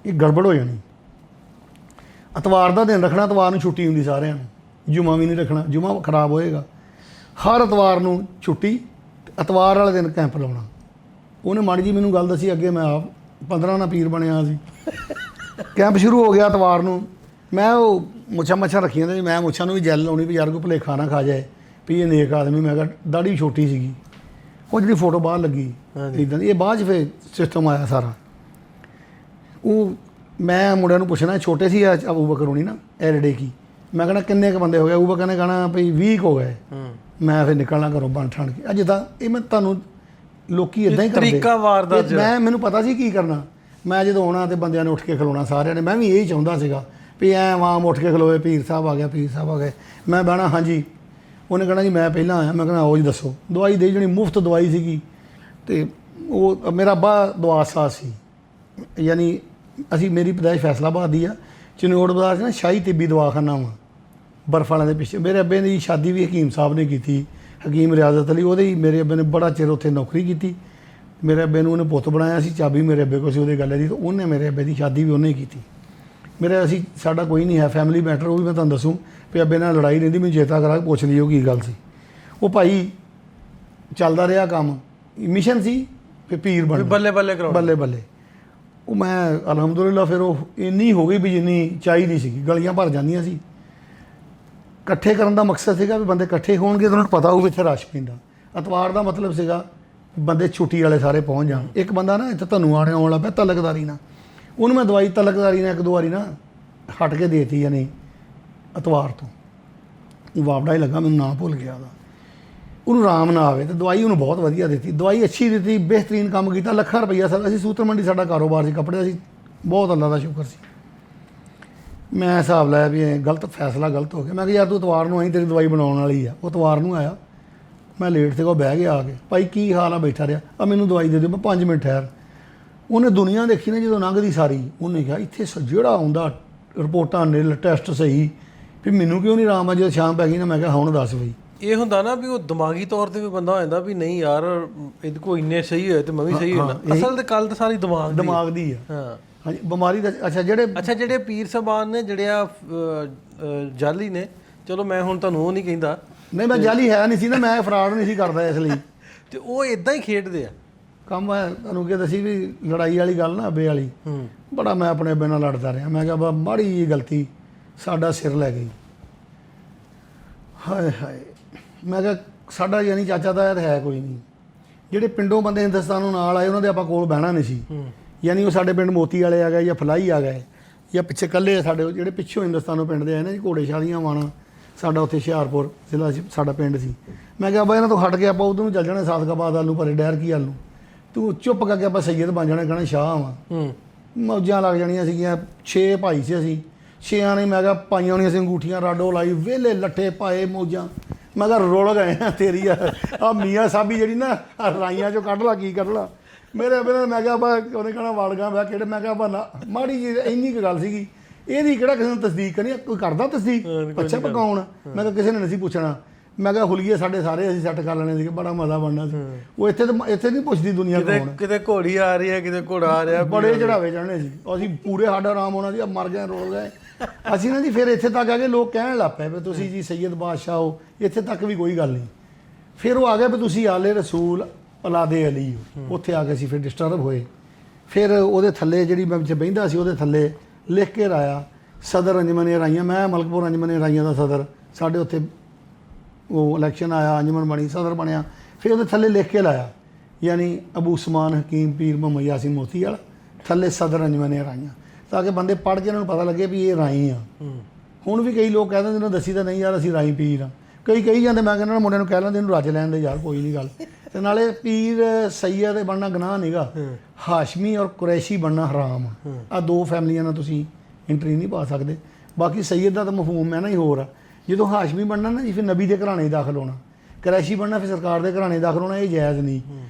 ਇਹ ਗੜਬੜ ਹੋ ਜਾਣੀ। ਐਤਵਾਰ ਦਾ ਦਿਨ ਰੱਖਣਾ, ਐਤਵਾਰ ਨੂੰ ਛੁੱਟੀ ਹੁੰਦੀ ਸਾਰਿਆਂ ਨੂੰ, ਜੁਮਾ ਵੀ ਨਹੀਂ ਰੱਖਣਾ, ਜੁਮਾ ਖਰਾਬ ਹੋਏਗਾ। ਹਰ ਐਤਵਾਰ ਨੂੰ ਛੁੱਟੀ, ਐਤਵਾਰ ਵਾਲੇ ਦਿਨ ਕੈਂਪ ਲਾਉਣਾ। ਉਹਨੇ ਮਾੜੀ ਜੀ ਮੈਨੂੰ ਗੱਲ ਦੱਸੀ, ਅੱਗੇ ਮੈਂ ਆਪ 15 ਨਾਲ ਪੀਰ ਬਣਿਆ ਸੀ। ਕੈਂਪ ਸ਼ੁਰੂ ਹੋ ਗਿਆ ਐਤਵਾਰ ਨੂੰ, ਮੈਂ ਉਹ ਮੁੱਛਾਂ ਰੱਖੀਆਂ ਤੇ ਮੈਂ ਮੁੱਛਾਂ ਨੂੰ ਵੀ ਜੈਲ ਲਾਉਣੀ ਵੀ ਯਾਰ ਕੋਈ ਭੁਲੇਖਾ ਨਾ ਖਾ ਜਾਏ ਵੀ ਇਹ ਨੇਕ ਆਦਮੀ। ਮੈਂ ਕਿਹਾ ਦਾੜੀ ਛੋਟੀ ਸੀਗੀ, ਉਹ ਜਿਹੜੀ ਫੋਟੋ ਬਾਹਰ ਲੱਗੀ ਇੱਦਾਂ ਦੀ, ਇਹ ਬਾਅਦ 'ਚ ਫਿਰ ਸਿਸਟਮ ਆਇਆ ਸਾਰਾ। ਉਹ ਮੈਂ ਮੁੰਡਿਆਂ ਨੂੰ ਪੁੱਛਣਾ, ਛੋਟੇ ਸੀ ਅਬੂ ਬਕਰ ਹੋਣੀ ਨਾ, ਐਰਡੇ ਕੀ, ਮੈਂ ਕਹਿਣਾ ਕਿੰਨੇ ਕੁ ਬੰਦੇ ਹੋ ਗਏ? ਅਬੂ ਬਕਰ ਨੇ ਕਹਿਣਾ ਭਈ 20 ਹੋ ਗਏ। ਮੈਂ ਫਿਰ ਨਿਕਲਣਾ ਘਰੋਂ ਬਣ ਠਣ ਕੇ। ਅਜੇ ਤਾਂ ਇਹ ਮੈਂ ਤੁਹਾਨੂੰ ਲੋਕੀ ਇਦਾਂ ਹੀ ਕਰਦੇ, ਤਰੀਕਾ ਵਾਰਦਾ। ਮੈਨੂੰ ਪਤਾ ਸੀ ਕੀ ਕਰਨਾ। ਮੈਂ ਜਦੋਂ ਆਉਣਾ ਤੇ ਬੰਦਿਆਂ ਨੇ ਉੱਠ ਕੇ ਖਲੋਣਾ ਸਾਰਿਆਂ ਨੇ, ਮੈਂ ਵੀ ਇਹੀ ਚਾਹੁੰਦਾ ਸੀਗਾ ਵੀ ਐਂ ਆਮ ਉੱਠ ਕੇ ਖਲੋਵੇ, ਪੀਰ ਸਾਹਿਬ ਆ ਗਿਆ, ਪੀਰ ਸਾਹਿਬ ਆ ਗਏ। ਮੈਂ ਬਹਿਣਾ, ਹਾਂਜੀ। ਉਹਨੇ ਕਹਿਣਾ ਜੀ ਮੈਂ ਪਹਿਲਾਂ ਆਇਆ। ਮੈਂ ਕਹਿਣਾ ਆਓ ਜੀ ਦੱਸੋ। ਦਵਾਈ ਦੇ ਜਿਹੜੀ ਮੁਫਤ ਦਵਾਈ ਸੀਗੀ, ਅਤੇ ਉਹ ਮੇਰਾ ਅੱਬਾ ਦਵਾਸਾ ਸੀ, ਯਾਨੀ ਮੇਰੀ ਪੈਦਾਇਸ਼ ਫੈਸਲਾਬਾਦ ਦੀ ਆ। ਚਨੋੜ ਬਾਜ਼ਾਰ 'ਚ ਨਾ ਸ਼ਾਹੀ ਤਿੱਬੀ ਦਵਾਖਾਨਾ ਵਾ, ਬਰਫ ਵਾਲਿਆਂ ਦੇ ਪਿੱਛੇ। ਮੇਰੇ ਅੱਬੇ ਦੀ ਸ਼ਾਦੀ ਵੀ ਹਕੀਮ ਸਾਹਿਬ ਨੇ ਕੀਤੀ, ਹਕੀਮ ਰਿਆਜ਼ਤ ਅਲੀ। ਉਹਦੇ ਹੀ ਮੇਰੇ ਅੱਬੇ ਨੇ ਬੜਾ ਚਿਰ ਉੱਥੇ ਨੌਕਰੀ ਕੀਤੀ। ਮੇਰੇ ਅੱਬੇ ਨੂੰ ਉਹਨੇ ਪੁੱਤ ਬਣਾਇਆ ਸੀ, ਚਾਬੀ ਮੇਰੇ ਅੱਬੇ ਕੋਲ ਸੀ ਉਹਦੇ ਗੱਲ ਦੀ, ਤਾਂ ਉਹਨੇ ਮੇਰੇ ਅੱਬੇ ਦੀ ਸ਼ਾਦੀ ਵੀ ਉਹਨੇ ਹੀ ਕੀਤੀ। ਮੇਰੇ ਅਸੀਂ ਸਾਡਾ ਕੋਈ ਨਹੀਂ ਹੈ ਫੈਮਿਲੀ ਮੈਟਰ, ਉਹ ਵੀ ਮੈਂ ਤੁਹਾਨੂੰ ਦੱਸੂੰ ਵੀ ਅੱਬੇ ਨਾਲ ਲੜਾਈ ਰਹਿੰਦੀ, ਮੈਨੂੰ ਚੇਤਾ ਕਰਾ ਕੇ ਪੁੱਛ ਲਈ ਉਹ ਕੀ ਗੱਲ ਸੀ। ਉਹ ਭਾਈ ਚੱਲਦਾ ਰਿਹਾ ਕੰਮ, ਮਿਸ਼ਨ ਸੀ ਫਿਰ ਪੀਰ ਬਣ ਬੱਲੇ ਬੱਲੇ ਕਰਾਉ ਬੱਲੇ ਬੱਲੇ। ਉਹ ਮੈਂ ਅਲਹਮਦੁਲਿਲਾ ਫਿਰ ਉਹ ਇੰਨੀ ਹੋ ਗਈ ਵੀ ਜਿੰਨੀ ਚਾਹੀਦੀ ਸੀਗੀ, ਗਲੀਆਂ ਭਰ ਜਾਂਦੀਆਂ ਸੀ। ਇਕੱਠੇ ਕਰਨ ਦਾ ਮਕਸਦ ਸੀਗਾ ਵੀ ਬੰਦੇ ਇਕੱਠੇ ਹੋਣਗੇ ਤਾਂ ਉਹਨਾਂ ਨੂੰ ਪਤਾ ਹੋਊ ਇੱਥੇ ਰਸ਼ ਪੈਂਦਾ। ਐਤਵਾਰ ਦਾ ਮਤਲਬ ਸੀਗਾ ਬੰਦੇ ਛੁੱਟੀ ਵਾਲੇ ਸਾਰੇ ਪਹੁੰਚ ਜਾਣ। ਇੱਕ ਬੰਦਾ ਨਾ ਇੱਥੇ ਤੁਹਾਨੂੰ ਆਉਣ ਵਾਲਾ ਪਿਆ ਤਲਕਦਾਰੀ ਨਾਲ, ਉਹਨੂੰ ਮੈਂ ਦਵਾਈ ਤਲਕਦਾਰੀ ਨਾਲ 1-2 ਵਾਰੀ ਨਾ ਹਟ ਕੇ ਦੇਤੀ ਜਾਂ ਨਹੀਂ ਐਤਵਾਰ ਤੋਂ, ਵਾਪੜਾ ਹੀ ਲੱਗਾ, ਮੈਨੂੰ ਨਾਂ ਭੁੱਲ ਗਿਆ ਉਹਦਾ। ਉਹਨੂੰ ਆਰਾਮ ਨਾ ਆਵੇ ਤੇ ਦਵਾਈ ਉਹਨੂੰ ਬਹੁਤ ਵਧੀਆ ਦਿੱਤੀ, ਦਵਾਈ ਅੱਛੀ ਦਿੱਤੀ, ਬਿਹਤਰੀਨ ਕੰਮ ਕੀਤਾ। ਲੱਖਾਂ ਰੁਪਈਆ ਸਰ ਅਸੀਂ ਸੂਤਰ ਮੰਡੀ ਸਾਡਾ ਕਾਰੋਬਾਰ ਸੀ ਕੱਪੜੇ ਦਾ ਸੀ, ਬਹੁਤ ਅੱਲਾ ਦਾ ਸ਼ੁਕਰ ਸੀ। ਮੈਂ ਹਿਸਾਬ ਲਾਇਆ ਵੀ ਇਹ ਗਲਤ ਫੈਸਲਾ ਗਲਤ ਹੋ ਗਿਆ। ਮੈਂ ਕਿਹਾ ਯਾਰ ਤੂੰ ਐਤਵਾਰ ਨੂੰ ਆਈ, ਤੇਰੀ ਦਵਾਈ ਬਣਾਉਣ ਵਾਲੀ ਆ। ਉਹ ਐਤਵਾਰ ਨੂੰ ਆਇਆ, ਮੈਂ ਲੇਟ ਸੀਗਾ, ਉਹ ਬਹਿ ਗਿਆ ਆ ਕੇ, ਭਾਈ ਕੀ ਹਾਲ ਆ, ਬੈਠਾ ਰਿਹਾ, ਆ ਮੈਨੂੰ ਦਵਾਈ ਦੇ ਦਿਓ। ਮੈਂ 5 ਮਿੰਟ ਠਹਿਰ। ਉਹਨੇ ਦੁਨੀਆ ਦੇਖੀ ਨਾ ਜਦੋਂ ਲੰਘਦੀ ਸਾਰੀ, ਉਹਨੇ ਕਿਹਾ ਇੱਥੇ ਜਿਹੜਾ ਆਉਂਦਾ ਰਿਪੋਰਟਾਂ ਨਿਲ ਟੈਸਟ ਸਹੀ, ਵੀ ਮੈਨੂੰ ਕਿਉਂ ਨਹੀਂ ਆਰਾਮ ਆ। ਜਦੋਂ ਸ਼ਾਮ ਪੈ ਗਈ ਨਾ, ਮੈਂ ਕਿਹਾ ਹੁਣ ਦੱਸ ਬਈ। ਇਹ ਹੁੰਦਾ ਨਾ ਵੀ ਉਹ ਦਿਮਾਗੀ ਤੌਰ ਤੇ ਵੀ ਬੰਦਾ ਹੋ ਜਾਂਦਾ ਵੀ ਨਹੀਂ ਯਾਰ ਇਹਦੇ ਕੋਲ ਇੰਨੇ ਸਹੀ ਹੋਏ ਤੇ ਮੈਂ ਵੀ ਸਹੀ ਹੋਣਾ। ਅਸਲ ਤੇ ਗੱਲ ਤਾਂ ਸਾਰੀ ਦਿਮਾਗ ਦੀ ਆ। ਹਾਂ ਹਾਂਜੀ ਬਿਮਾਰੀ ਦਾ। ਅੱਛਾ ਜਿਹੜੇ ਪੀਰ ਸਾਹਿਬਾਨ ਨੇ ਜਿਹੜੇ ਆ ਜਾਲੀ ਨੇ, ਚਲੋ ਮੈਂ ਹੁਣ ਤੁਹਾਨੂੰ ਉਹ ਨਹੀਂ ਕਹਿੰਦਾ, ਨਹੀਂ ਮੈਂ ਜਾਲੀ ਹੈ ਨਹੀਂ ਸੀ ਨਾ, ਮੈਂ ਫਰਾਡ ਨਹੀਂ ਸੀ ਕਰਦਾ ਇਸ ਲਈ। ਤੇ ਉਹ ਇਦਾਂ ਹੀ ਖੇਡਦੇ ਆ ਕੰਮ। ਹੈ ਤੁਹਾਨੂੰ ਕੀ ਦੱਸੀ ਵੀ ਲੜਾਈ ਵਾਲੀ ਗੱਲ ਨਾ ਅੱਬੇ ਵਾਲੀ, ਬੜਾ ਮੈਂ ਆਪਣੇ ਅੱਬੇ ਨਾਲ ਲੜਦਾ ਰਿਹਾ। ਮੈਂ ਕਿਹਾ ਬਾ ਮਾੜੀ ਜਿਹੀ ਗਲਤੀ ਸਾਡਾ ਸਿਰ ਲੈ ਗਈ। ਹਾਏ ਹਾਏ, ਮੈਂ ਕਿਹਾ ਸਾਡਾ ਯਾਨੀ ਚਾਚਾ ਤਾਂ ਹੈ ਕੋਈ ਨਹੀਂ। ਜਿਹੜੇ ਪਿੰਡੋਂ ਬੰਦੇ ਹਿੰਦੁਸਤਾਨ ਨੂੰ ਨਾਲ ਆਏ ਉਹਨਾਂ ਦੇ ਆਪਾਂ ਕੋਲ ਬਹਿਣਾ ਨਹੀਂ ਸੀ। ਯਾਨੀ ਉਹ ਸਾਡੇ ਪਿੰਡ ਮੋਤੀ ਵਾਲੇ ਆ ਗਏ ਜਾਂ ਫਲਾਈ ਆ ਗਏ ਜਾਂ ਪਿੱਛੇ ਇਕੱਲੇ ਸਾਡੇ ਜਿਹੜੇ ਪਿੱਛੋਂ ਹਿੰਦੁਸਤਾਨੋਂ ਪਿੰਡ ਦੇ ਆਏ ਨਾ ਜੀ, ਘੋੜੇ ਸ਼ਾਦੀਆਂ ਵਾਣਾ ਸਾਡਾ ਉੱਥੇ ਹੁਸ਼ਿਆਰਪੁਰ ਜ਼ਿਲ੍ਹਾ ਸਾਡਾ ਪਿੰਡ ਸੀ। ਮੈਂ ਕਿਹਾ ਬਾ ਇਹਨਾਂ ਤੋਂ ਹਟ ਕੇ ਆਪਾਂ ਉਧਰ ਨੂੰ ਚੱਲ ਜਾਣਾ, ਸਾਦਕਾਬਾਦ ਵੱਲ ਨੂੰ, ਪਰੇ ਡੈਰ ਕੀ ਵੱਲ ਨੂੰ। ਤੂੰ ਚੁੱਪ ਕਰਕੇ ਆਪਾਂ ਸੈਯਦ ਬਣ ਜਾਣਾ, ਕਹਿਣਾ ਸ਼ਾਹ ਵਾਂ। ਮੌਜਾਂ ਲੱਗ ਜਾਣੀਆਂ ਸੀਗੀਆਂ। 6 ਭਾਈ ਸੀ ਅਸੀਂ, 6ਾਂ ਨੇ ਮੈਂ ਕਿਹਾ ਪਾਈਆਂ ਹੋਣੀਆਂ ਸੀ ਅੰਗੂਠੀਆਂ, ਰਾਡੋ ਲਾਈ, ਵਿਹਲੇ ਲੱਠੇ ਪਾਏ, ਮੌਜਾਂ। ਮੈਂ ਕਿਹਾ ਰੁਲ ਗਏ ਆ ਤੇਰੀ ਆ ਮੀਆਂ ਸਾਬੀ ਜਿਹੜੀ ਨਾ ਰਾਈਆਂ ਚੋਂ ਕੱਢ ਲਾ, ਕੀ ਕੱਢ ਲਾ ਮੇਰੇ ਬਿਨਾਂ। ਮੈਂ ਕਿਹਾ ਬਾ ਉਹਨੇ ਕਹਿਣਾ ਵੜ ਗਿਆ ਮੈਂ ਕਿਹੜੇ। ਮੈਂ ਕਿਹਾ ਬਾ ਮਾੜੀ ਜੀ ਇੰਨੀ ਕੁ ਗੱਲ ਸੀਗੀ, ਇਹਦੀ ਕਿਹੜਾ ਕਿਸੇ ਨੂੰ ਤਸਦੀਕ ਕਰਨੀ, ਕੋਈ ਕਰਦਾ ਤਸਦੀਕ? ਅੱਛਾ ਪਕਾਉਣ। ਮੈਂ ਕਿਹਾ ਕਿਸੇ ਨੇ ਨਹੀਂ ਸੀ ਪੁੱਛਣਾ। ਮੈਂ ਕਿਹਾ ਹੁਲੀਏ ਸਾਡੇ ਸਾਰੇ ਅਸੀਂ ਸੈੱਟ ਕਰ ਲੈਣੇ ਸੀਗੇ, ਬੜਾ ਮਜ਼ਾ ਬਣਨਾ ਸੀ। ਉਹ ਇੱਥੇ ਨਹੀਂ ਪੁੱਛਦੀ ਦੁਨੀਆ ਕੌਣ। ਕਿਤੇ ਘੋੜੀ ਆ ਰਹੀ ਹੈ, ਕਿਤੇ ਘੋੜਾ ਆ ਰਿਹਾ, ਬੜੇ ਚੜਾਵੇ ਚੜ੍ਹਨੇ ਸੀ ਅਸੀਂ ਪੂਰੇ। ਸਾਡਾ ਆਰਾਮ ਹੋਣਾ ਸੀ, ਮਰ ਗਏ ਰੋਲ ਗਏ ਅਸੀਂ ਨਾ ਜੀ। ਫਿਰ ਇੱਥੇ ਤੱਕ ਆ ਕੇ ਲੋਕ ਕਹਿਣ ਲੱਗ ਪਏ ਵੀ ਤੁਸੀਂ ਜੀ ਸੈਯਦ ਬਾਦਸ਼ਾਹ ਹੋ, ਇੱਥੇ ਤੱਕ ਵੀ ਕੋਈ ਗੱਲ ਨਹੀਂ। ਫਿਰ ਉਹ ਆ ਗਿਆ ਵੀ ਤੁਸੀਂ ਆਲੇ ਰਸੂਲ ਔਲਾਦੇ ਅਲੀ ਹੋ। ਉੱਥੇ ਆ ਕੇ ਅਸੀਂ ਫਿਰ ਡਿਸਟਰਬ ਹੋਏ। ਫਿਰ ਉਹਦੇ ਥੱਲੇ ਜਿਹੜੀ ਮੈਂ ਵਿੱਚ ਬਹਿੰਦਾ ਸੀ ਉਹਦੇ ਥੱਲੇ ਲਿਖ ਕੇ ਰਾਇਆ ਸਦਰ ਅੰਜਮਨ ਰਾਈਆਂ। ਮੈਂ ਮਲਕਪੁਰ ਅੰਜਮਨ ਰਾਈਆਂ ਦਾ ਸਦਰ, ਸਾਡੇ ਉੱਥੇ ਉਹ ਇਲੈਕਸ਼ਨ ਆਇਆ, ਅੰਜਮਨ ਬਣੀ, ਸਦਰ ਬਣਿਆ। ਫਿਰ ਉਹਦੇ ਥੱਲੇ ਲਿਖ ਕੇ ਲਾਇਆ ਯਾਨੀ ਅਬੂ ਉਸਮਾਨ ਹਕੀਮ ਪੀਰ ਮੁਹੰਮਦ ਯਾਸੀਨ ਮੋਤੀ ਵਾਲਾ, ਥੱਲੇ ਸਦਰ ਅੰਜਮਨ ਰਾਈਆਂ, ਤਾਂ ਕਿ ਬੰਦੇ ਪੜ੍ਹ ਕੇ ਇਹਨਾਂ ਨੂੰ ਪਤਾ ਲੱਗੇ ਵੀ ਇਹ ਰਾਈ ਆ। ਹੁਣ ਵੀ ਕਈ ਲੋਕ ਕਹਿ ਦਿੰਦੇ ਨੇ ਦੱਸੀ ਤਾਂ ਨਹੀਂ ਯਾਰ ਅਸੀਂ ਰਾਈ ਪੀਰ ਆ, ਕਈ ਕਹੀ ਜਾਂਦੇ। ਮੈਂ ਕਹਿੰਦਾ ਮੁੰਡਿਆਂ ਨੂੰ ਕਹਿ ਲੈਂਦੇ ਇਹਨੂੰ ਰੱਜ ਲੈਣ ਦੇ ਯਾਰ, ਕੋਈ ਨਹੀਂ ਗੱਲ। ਤੇ ਨਾਲੇ ਪੀਰ ਸੈਯਦ ਬਣਨਾ ਗੁਨਾਹ ਨਹੀਂਗਾ, ਹਾਸ਼ਮੀ ਔਰ ਕੁਰੈਸ਼ੀ ਬਣਨਾ ਹਰਾਮ ਆ। 2 ਫੈਮਲੀਆਂ ਨਾਲ ਤੁਸੀਂ ਐਂਟਰੀ ਨਹੀਂ ਪਾ ਸਕਦੇ। ਬਾਕੀ ਸੈਯਦ ਦਾ ਤਾਂ ਮਫਹੂਮ ਹੈ ਨਾ ਹੀ ਹੋਰ ਆ। ਜਦੋਂ ਹਾਸ਼ਮੀ ਬਣਨਾ ਨਾ ਜੀ ਫਿਰ ਨਬੀ ਦੇ ਘਰਾਣੇ ਦਾਖਲ ਹੋਣਾ, ਕੁਰੈਸ਼ੀ ਬਣਨਾ ਫਿਰ ਸਰਕਾਰ ਦੇ ਘਰਾਣੇ ਦਾਖਲ ਹੋਣਾ, ਇਹ ਜਾਇਜ਼ ਨਹੀਂ।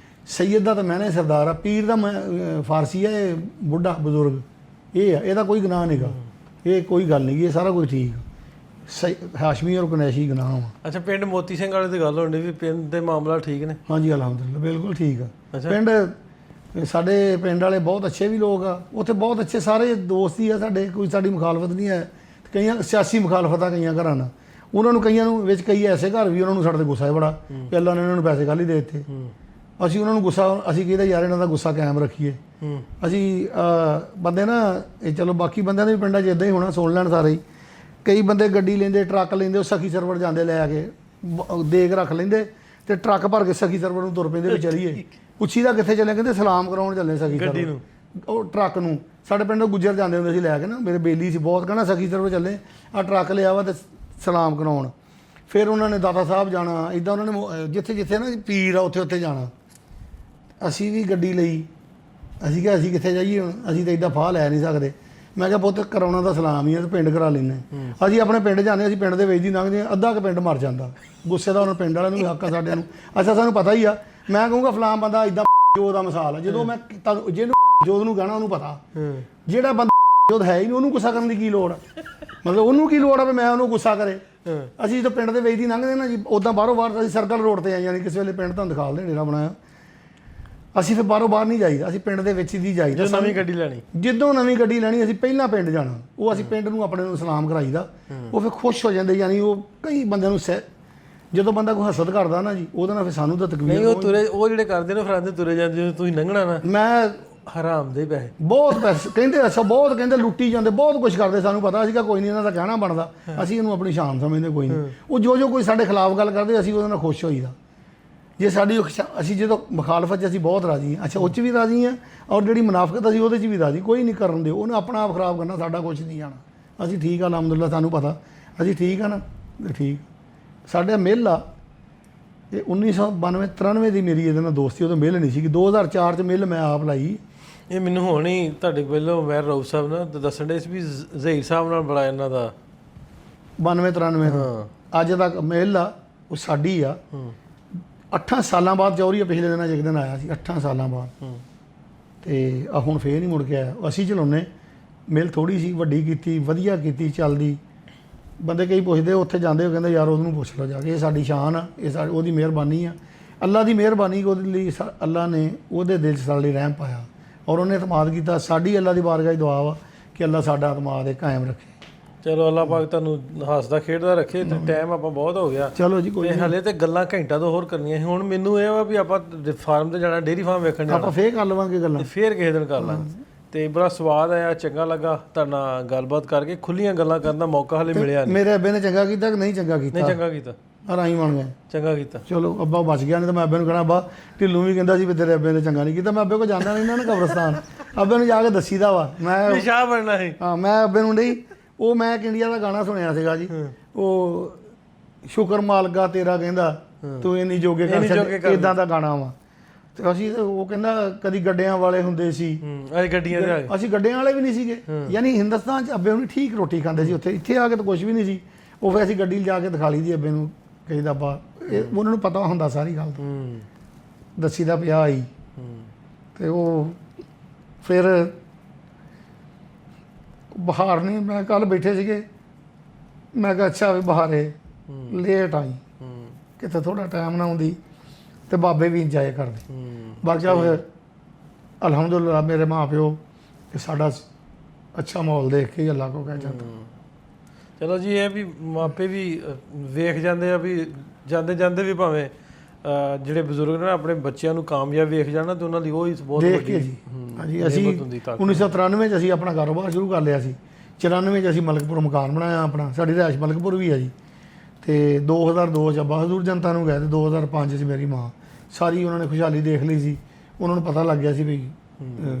ਸੈਯਦ ਦਾ ਤਾਂ ਮੈਨੇ ਸਰਦਾਰ ਆ, ਪੀਰ ਦਾ ਫਾਰਸੀ ਆ, ਇਹ ਬੁੱਢਾ ਬਜ਼ੁਰਗ, ਇਹ ਆ, ਇਹਦਾ ਕੋਈ ਗੁਨਾਹ ਨਹੀਂਗਾ, ਇਹ ਕੋਈ ਗੱਲ ਨਹੀਂ, ਇਹ ਸਾਰਾ ਕੁਝ ਠੀਕ। ਹਾਸ਼ਮੀ ਔਰ ਕੁਰੈਸ਼ੀ ਗੁਨਾਹ ਵਾ। ਅੱਛਾ ਪਿੰਡ ਮੋਤੀ ਸਿੰਘ ਵਾਲੇ ਦੀ ਗੱਲ ਹੋਣੀ ਵੀ ਪਿੰਡ ਦੇ ਮਾਮਲਾ ਠੀਕ ਨੇ? ਹਾਂਜੀ ਅਲਹਮਦੁਲਿਲਾ ਬਿਲਕੁਲ ਠੀਕ ਆ। ਪਿੰਡ ਸਾਡੇ ਪਿੰਡ ਵਾਲੇ ਬਹੁਤ ਅੱਛੇ ਵੀ ਲੋਕ ਆ, ਉੱਥੇ ਬਹੁਤ ਅੱਛੇ ਸਾਰੇ ਦੋਸਤ ਹੀ ਆ ਸਾਡੇ, ਕੋਈ ਸਾਡੀ ਮੁਖਾਲਫਤ ਨਹੀਂ ਹੈ। ਕਈਆਂ ਸਿਆਸੀ ਮੁਖਾਲਫਤ ਆ ਕਈਆਂ ਘਰਾਂ ਨਾਲ, ਉਹਨਾਂ ਨੂੰ ਕਈਆਂ ਨੂੰ ਵਿੱਚ ਕਈ ਐਸੇ ਘਰ ਵੀ ਉਹਨਾਂ ਨੂੰ ਸਾਡੇ 'ਤੇ ਗੁੱਸਾ ਹੈ ਬੜਾ ਕਿ ਅੱਲਾ ਨੇ ਇਹਨਾਂ ਨੂੰ ਪੈਸੇ ਕੱਲ੍ਹ ਹੀ ਦੇ ਦਿੱਤੇ। ਅਸੀਂ ਉਹਨਾਂ ਨੂੰ ਗੁੱਸਾ, ਅਸੀਂ ਕਹਿੰਦੇ ਯਾਰ ਇਹਨਾਂ ਦਾ ਗੁੱਸਾ ਕਾਇਮ ਰੱਖੀਏ। ਅਸੀਂ ਬੰਦੇ ਨਾ ਇਹ ਚਲੋ ਬਾਕੀ ਬੰਦਿਆਂ ਦੇ ਵੀ ਪਿੰਡਾਂ 'ਚ ਇੱਦਾਂ ਹੀ ਹੋਣਾ, ਸੁਣ ਲੈਣ ਸਾਰੇ ਹੀ। ਕਈ ਬੰਦੇ ਗੱਡੀ ਲੈਂਦੇ, ਟਰੱਕ ਲੈਂਦੇ, ਉਹ ਸਖੀ ਸਰਵਰ ਜਾਂਦੇ ਲੈ ਕੇ ਦੇਗ ਰੱਖ ਲੈਂਦੇ ਤੇ ਟਰੱਕ ਭਰ ਕੇ ਸਖੀ ਸਰਵਰ ਨੂੰ ਤੁਰ ਪੈਂਦੇ ਵੀ ਚਲੀਏ। ਪੁੱਛੀਦਾ ਕਿੱਥੇ ਚੱਲੇ, ਕਹਿੰਦੇ ਸਲਾਮ ਕਰਾਉਣ ਚੱਲੇ ਸਖੀ ਸਰਵਰ ਨੂੰ, ਉਹ ਟਰੱਕ ਨੂੰ। ਸਾਡੇ ਪਿੰਡੋਂ ਗੁੱਜਰ ਜਾਂਦੇ ਹੁੰਦੇ ਸੀ ਲੈ ਕੇ ਨਾ, ਮੇਰੇ ਬੇਲੀ ਸੀ ਬਹੁਤ, ਕਹਿੰਦਾ ਸਖੀ ਸਰਵਰ ਚੱਲੇ, ਆਹ ਟਰੱਕ ਲਿਆ ਵਾ ਤੇ ਸਲਾਮ ਕਰਾਉਣ। ਫਿਰ ਉਹਨਾਂ ਨੇ ਦਾਤਾ ਸਾਹਿਬ ਜਾਣਾ, ਇੱਦਾਂ ਉਹਨਾਂ ਨੇ ਜਿੱਥੇ ਜਿੱਥੇ ਨਾ ਪੀਰ ਆ ਉੱਥੇ ਉੱਥੇ ਜਾਣਾ। ਅਸੀਂ ਵੀ ਗੱਡੀ ਲਈ, ਅਸੀਂ ਕਿਹਾ ਅਸੀਂ ਕਿੱਥੇ ਜਾਈਏ ਹੁਣ, ਅਸੀਂ ਤਾਂ ਇੱਦਾਂ ਫਾਹ ਲੈ ਨਹੀਂ ਸਕਦੇ। ਮੈਂ ਕਿਹਾ ਪੁੱਤ ਕਰਾਉਣਾ ਤਾਂ ਸਲਾਮ ਹੀ ਆ, ਤੇ ਪਿੰਡ ਕਰਾ ਲੈਂਦੇ। ਅਸੀਂ ਆਪਣੇ ਪਿੰਡ ਜਾਂਦੇ, ਅਸੀਂ ਪਿੰਡ ਦੇ ਵਿੱਚ ਦੀ ਲੰਘਦੇ ਹਾਂ, ਅੱਧਾ ਕੁ ਪਿੰਡ ਮਰ ਜਾਂਦਾ ਗੁੱਸੇ ਦਾ। ਉਹਨਾਂ ਪਿੰਡ ਵਾਲਿਆਂ ਨੂੰ ਵੀ ਹੱਕ ਆ ਸਾਡਿਆਂ ਨੂੰ। ਅੱਛਾ ਸਾਨੂੰ ਪਤਾ ਹੀ ਆ, ਮੈਂ ਕਹੂੰਗਾ ਫਲਾਮ ਬੰਦਾ ਇੱਦਾਂ ਜੋ ਦਾ ਮਿਸਾਲ ਆ, ਜਦੋਂ ਮੈਂ ਜਿਹਨੂੰ ਜੋਦ ਨੂੰ ਕਹਿਣਾ ਉਹਨੂੰ ਪਤਾ, ਜਿਹੜਾ ਬੰਦਾ ਜੋਦ ਹੈ ਹੀ ਨਹੀਂ ਉਹਨੂੰ ਗੁੱਸਾ ਕਰਨ ਦੀ ਕੀ ਲੋੜ ਆ? ਮਤਲਬ ਉਹਨੂੰ ਕੀ ਲੋੜ ਆ ਵੀ ਮੈਂ ਉਹਨੂੰ ਗੁੱਸਾ ਕਰੇ? ਅਸੀਂ ਜਦੋਂ ਪਿੰਡ ਦੇ ਵਿੱਚ ਦੀ ਲੰਘਦੇ ਨਾ ਜੀ, ਉੱਦਾਂ ਬਾਹਰੋਂ ਬਾਹਰ ਅਸੀਂ ਸਰਕਲ ਰੋਡ 'ਤੇ ਆਏ, ਯਾਨੀ ਕਿਸੇ ਵੇਲੇ ਪਿੰਡ ਤੁਹਾਨੂੰ ਦਿਖਾ ਦੇ ਡੇਰਾ ਬਣਾਇਆ। ਅਸੀਂ ਫਿਰ ਬਾਹਰ ਨਹੀਂ ਜਾਈਦਾ, ਅਸੀਂ ਪਿੰਡ ਦੇ ਵਿੱਚ ਹੀ ਜਾਈਦਾ। ਜਦੋਂ ਨਵੀਂ ਗੱਡੀ ਲੈਣੀ, ਜਦੋਂ ਨਵੀਂ ਗੱਡੀ ਲੈਣੀ ਅਸੀਂ ਪਹਿਲਾਂ ਪਿੰਡ ਜਾਣਾ, ਉਹ ਅਸੀਂ ਪਿੰਡ ਨੂੰ ਆਪਣੇ ਨੂੰ ਸਲਾਮ ਕਰਾਈਦਾ, ਉਹ ਫਿਰ ਖੁਸ਼ ਹੋ ਜਾਂਦੇ। ਯਾਨੀ ਉਹ ਕਈ ਬੰਦਿਆਂ ਨੂੰ ਜਦੋਂ ਬੰਦਾ ਕੋਈ ਹਸਦ ਕਰਦਾ ਨਾ ਜੀ, ਉਹਦੇ ਨਾਲ ਫਿਰ ਸਾਨੂੰ ਤਾਂ ਤਕਲੀਫ ਨਹੀਂ। ਉਹ ਤੁਰੇ, ਉਹ ਜਿਹੜੇ ਕਰਦੇ ਨੇ ਫਰਾਂਦੇ ਤੁਰੇ ਜਾਂਦੇ, ਜਦੋਂ ਤੁਸੀਂ ਲੰਘਣਾ ਨਾ, ਮੈਂ ਹਰਾਮ ਦੇ ਪੈਸੇ ਬਹੁਤ ਪੈਸੇ ਕਹਿੰਦੇ, ਅੱਛਾ ਬਹੁਤ ਕਹਿੰਦੇ ਲੁੱਟੀ ਜਾਂਦੇ, ਬਹੁਤ ਕੁਝ ਕਰਦੇ। ਸਾਨੂੰ ਪਤਾ ਸੀਗਾ ਕੋਈ ਨਹੀਂ ਇਹਨਾਂ ਦਾ ਕਹਿਣਾ ਬਣਦਾ, ਅਸੀਂ ਇਹਨੂੰ ਆਪਣੀ ਸ਼ਾਨ ਸਮਝਦੇ ਕੋਈ ਨਹੀਂ। ਉਹ ਜੋ ਕੋਈ ਸਾਡੇ ਖਿਲਾਫ ਗੱਲ ਕਰਦੇ ਅਸੀਂ ਉਹਦੇ ਨਾਲ ਖੁਸ਼ ਹੋਈਦਾ। ਜੇ ਸਾਡੀ ਅਸੀਂ ਜਦੋਂ ਮੁਖਾਲਫਤ 'ਚ ਅਸੀਂ ਬਹੁਤ ਰਾਜ਼ੀ ਹਾਂ, ਅੱਛਾ ਉਹ 'ਚ ਵੀ ਰਾਜ਼ੀ ਹਾਂ, ਔਰ ਜਿਹੜੀ ਮੁਨਾਫਕਤ ਅਸੀਂ ਉਹਦੇ 'ਚ ਵੀ ਰਾਜ਼ੀ। ਕੋਈ ਨਹੀਂ ਕਰਨ ਦਿਓ, ਉਹਨੇ ਆਪਣਾ ਆਪ ਖਰਾਬ ਕਰਨਾ, ਸਾਡਾ ਕੁਝ ਨਹੀਂ ਜਾਣਾ। ਅਸੀਂ ਠੀਕ ਆ ਅਲਹਮਦੁਲਿਲਾ, ਸਾਨੂੰ ਪਤਾ ਅਸੀਂ ਠੀਕ ਆ ਨਾ, ਠੀਕ। ਸਾਡੇ ਮਿਲ ਆ ਇਹ 1992-93 ਦੀ ਮੇਰੀ ਇਹਦੇ ਨਾਲ ਦੋਸਤੀ, ਉਦੋਂ ਮਿਲ ਨਹੀਂ ਸੀਗੀ। 2004 'ਚ ਮਿਲ ਮੈਂ ਆਪ ਲਾਈ। ਇਹ ਮੈਨੂੰ ਹੁਣ ਹੀ ਤੁਹਾਡੇ ਪਹਿਲੋਂ ਮੈਂ ਰਊ ਸਾਹਿਬ ਨਾ ਦੱਸਣ ਦੇ ਸੀ ਵੀ ਜ਼ਹੀਰ ਸਾਹਿਬ ਨਾਲ ਬੜਾ ਇਹਨਾਂ ਦਾ 92-93 ਅੱਜ ਤੱਕ ਮਿਲ ਆ, ਉਹ ਸਾਡੀ ਆ। 8 ਸਾਲਾਂ ਬਾਅਦ ਚੌਰੀ ਪਿਛਲੇ ਦਿਨਾਂ 'ਚ ਇੱਕ ਦਿਨ ਆਇਆ ਸੀ, 8 ਸਾਲਾਂ ਬਾਅਦ। ਤੇ ਆ ਹੁਣ ਫੇਰ ਨਹੀਂ ਮੁੜ ਕੇ ਆਇਆ। ਅਸੀਂ ਚਲਾਉਂਦੇ ਮਿਲ ਥੋੜੀ ਸੀ, ਵੱਡੀ ਕੀਤੀ, ਵਧੀਆ ਕੀਤੀ, ਚੱਲਦੀ। ਬੰਦੇ ਕਈ ਪੁੱਛਦੇ ਉੱਥੇ ਜਾਂਦੇ, ਉਹ ਕਹਿੰਦੇ ਯਾਰ ਉਹਨੂੰ ਪੁੱਛ ਲਓ ਜਾ ਕੇ। ਇਹ ਸਾਡੀ ਸ਼ਾਨ ਆ, ਇਹ ਉਹਦੀ ਮਿਹਰਬਾਨੀ ਆ, ਅੱਲਾ ਦੀ ਮਿਹਰਬਾਨੀ। ਉਹਦੇ ਲਈ ਅੱਲਾ ਨੇ ਉਹਦੇ ਦਿਲ 'ਚ ਸਾਡੇ ਲਈ ਰਹਿਮ ਪਾਇਆ, ਔਰ ਉਹਨੇ ਇਤਮਾਦ ਕੀਤਾ। ਸਾਡੀ ਅੱਲਾ ਦੀ ਬਾਰਗਾਹ 'ਚ ਦੁਆ ਵਾ ਕਿ ਅੱਲਾ ਸਾਡਾ ਇਤਮਾਦ ਇਹ ਕਾਇਮ ਰੱਖੇ। ਚਲੋ ਅੱਲਾ ਪਾਕ ਤੁਹਾਨੂੰ ਹੱਸਦਾ ਖੇਡਦਾ ਰੱਖੇ। ਤੇ ਟਾਈਮ ਆਪਾਂ ਬਹੁਤ ਹੋ ਗਿਆ, ਚਲੋ ਜੀ ਕੋਈ ਤੇ ਹਲੇ ਤੇ ਗੱਲਾਂ ਘੰਟਾ ਤੋਂ ਹੋਰ ਕਰਨੀਆਂ ਸੀ। ਹੁਣ ਮੈਨੂੰ ਇਹ ਵਾ ਵੀ ਆਪਾਂ ਫਾਰਮ ਤੇ ਜਾਣਾ, ਡੇਅਰੀ ਫਾਰਮ ਵੇਖਣ ਜਾਣਾ, ਆਪਾਂ ਫੇਰ ਕਰ ਲਵਾਂਗੇ ਗੱਲਾਂ, ਤੇ ਫੇਰ ਕਿਸੇ ਦਿਨ ਕਰ ਲਾਂਗੇ। ਤੇ ਬੜਾ ਸਵਾਦ ਆਇਆ, ਚੰਗਾ ਲੱਗਾ ਤੁਹਾਡੇ ਨਾਲ ਗੱਲਬਾਤ ਕਰਕੇ। ਖੁੱਲੀਆਂ ਗੱਲਾਂ ਕਰਨ ਦਾ ਮੌਕਾ ਹਲੇ ਮਿਲਿਆ ਨਹੀਂ। ਮੇਰੇ ਅੱਬੇ ਨੇ ਚੰਗਾ ਕੀਤਾ ਕਿ ਨਹੀਂ ਚੰਗਾ ਕੀਤਾ? ਨਹੀਂ ਚੰਗਾ ਕੀਤਾ, ਰਾਈ ਬਣ ਗਏ, ਚੰਗਾ ਕੀਤਾ। ਚਲੋ ਅੱਬਾ ਬਚ ਗਿਆ, ਨਹੀਂ ਤਾਂ ਮੈਂ ਅੱਬੇ ਨੂੰ ਕਹਿਣਾ ਅੱਬਾ ਢਿੱਲੋਂ ਵੀ ਕਹਿੰਦਾ ਸੀ ਵੀ ਤੇਰੇ ਅੱਬੇ ਨੇ ਚੰਗਾ ਨਹੀਂ ਕੀਤਾ। ਮੈਂ ਅੱਬੇ ਕੋਲ ਜਾਂਦਾ ਨਹੀਂ ਨਾ ਕਬਰਸਤਾਨ, ਅੱਬੇ ਨੂੰ ਜਾ ਕੇ ਦੱਸੀਦਾ ਵਾ। ਮੈਂ ਸ਼ਾਹ ਬਣਨਾ ਸੀ। ਹਾਂ ਮੈਂ ਅੱਬੇ ਨੂੰ ਨਹੀਂ, ਉਹ ਮੈਂ ਇੱਕ ਇੰਡੀਆ ਦਾ ਗਾਣਾ ਸੁਣਿਆ ਸੀਗਾ ਜੀ, ਉਹ ਸ਼ੁਕਰ ਮਾਲਕਾ ਤੇਰਾ ਕਹਿੰਦਾ ਤੂੰ ਇੰਨੀ ਜੋਗੇ ਕਰ ਸਕਦਾ, ਇਦਾਂ ਦਾ ਗਾਣਾ ਵਾ। ਤੇ ਅਸੀਂ ਉਹ ਕਹਿੰਦਾ ਕਦੀ ਗੱਡਿਆਂ ਵਾਲੇ ਹੁੰਦੇ ਸੀ, ਅੱਜ ਗੱਡੀਆਂ ਤੇ ਆ ਗਏ। ਅਸੀਂ ਗੱਡਿਆਂ ਵਾਲੇ ਵੀ ਨਹੀਂ ਸੀਗੇ। ਯਾਨੀ ਹਿੰਦੁਸਤਾਨ 'ਚ ਅੱਬੇ ਨੂੰ ਠੀਕ ਰੋਟੀ ਖਾਂਦੇ ਸੀ, ਉੱਥੇ ਇੱਥੇ ਆ ਕੇ ਤਾਂ ਕੁਝ ਵੀ ਨਹੀਂ ਸੀ। ਉਹ ਫਿਰ ਅਸੀਂ ਗੱਡੀ ਲਿਜਾ ਕੇ ਦਿਖਾ ਲਈ ਦੀ ਅੱਬੇ ਨੂੰ, ਕਹੀਦਾ ਅੱਬਾ। ਉਹਨਾਂ ਨੂੰ ਪਤਾ ਹੁੰਦਾ ਸਾਰੀ ਗੱਲ, ਦੱਸੀ ਦਾ ਪਿਆ ਆਈ। ਤੇ ਉਹ ਫਿਰ ਬਹਾਰ ਨਹੀਂ, ਮੈਂ ਕੱਲ ਬੈਠੇ ਸੀਗੇ, ਮੈਂ ਕਿਹਾ ਅੱਛਾ ਵੀ ਬਹਾਰ ਲੇਟ ਆਈ, ਕਿਤੇ ਥੋੜਾ ਟਾਈਮ ਨਾ ਆਉਂਦੀ ਤੇ ਬਾਬੇ ਵੀ ਇੰਜੋਏ ਕਰਦੇ। ਬਾਕੀ ਫਿਰ ਅਲਹਮਦੁਲਿਲਾ ਮੇਰੇ ਮਾਂ ਪਿਓ ਤੇ ਸਾਡਾ ਅੱਛਾ ਮਾਹੌਲ ਦੇਖ ਕੇ ਅੱਲਾ ਕੋ ਕਹਿ ਜਾਂਦਾ। ਚਲੋ ਜੀ, ਇਹ ਵੀ ਮਾਪੇ ਵੀ ਵੇਖ ਜਾਂਦੇ ਆ ਵੀ ਜਾਂਦੇ ਜਾਂਦੇ ਵੀ ਭਾਵੇਂ ਜਿਹੜੇ ਬਜ਼ੁਰਗ ਨੇ ਆਪਣੇ ਬੱਚਿਆਂ ਨੂੰ ਕਾਮਯਾਬ ਵੇਖ ਜਾਣਾ ਤੇ ਉਹਨਾਂ ਦੀ ਉਹ ਹੀ ਬਹੁਤ ਵੱਡੀ ਜੀ। ਹਾਂਜੀ, ਅਸੀਂ 1993 'ਚ ਅਸੀਂ ਆਪਣਾ ਕਾਰੋਬਾਰ ਸ਼ੁਰੂ ਕਰ ਲਿਆ ਸੀ। 94 'ਚ ਅਸੀਂ ਮਲਕਪੁਰ ਮਕਾਨ ਬਣਾਇਆ ਆਪਣਾ, ਸਾਡੀ ਰਿਹਾਇਸ਼ ਮਲਕਪੁਰ ਵੀ ਆ ਜੀ। ਤੇ 2002 'ਚ ਅੱਬਾ ਹਜ਼ੂਰ ਜਨਤਾ ਨੂੰ ਗਏ, ਤੇ 2005 'ਚ ਮੇਰੀ ਮਾਂ। ਸਾਰੀ ਉਹਨਾਂ ਨੇ ਖੁਸ਼ਹਾਲੀ ਦੇਖ ਲਈ ਸੀ, ਉਹਨਾਂ ਨੂੰ ਪਤਾ ਲੱਗ ਗਿਆ ਸੀ ਵੀ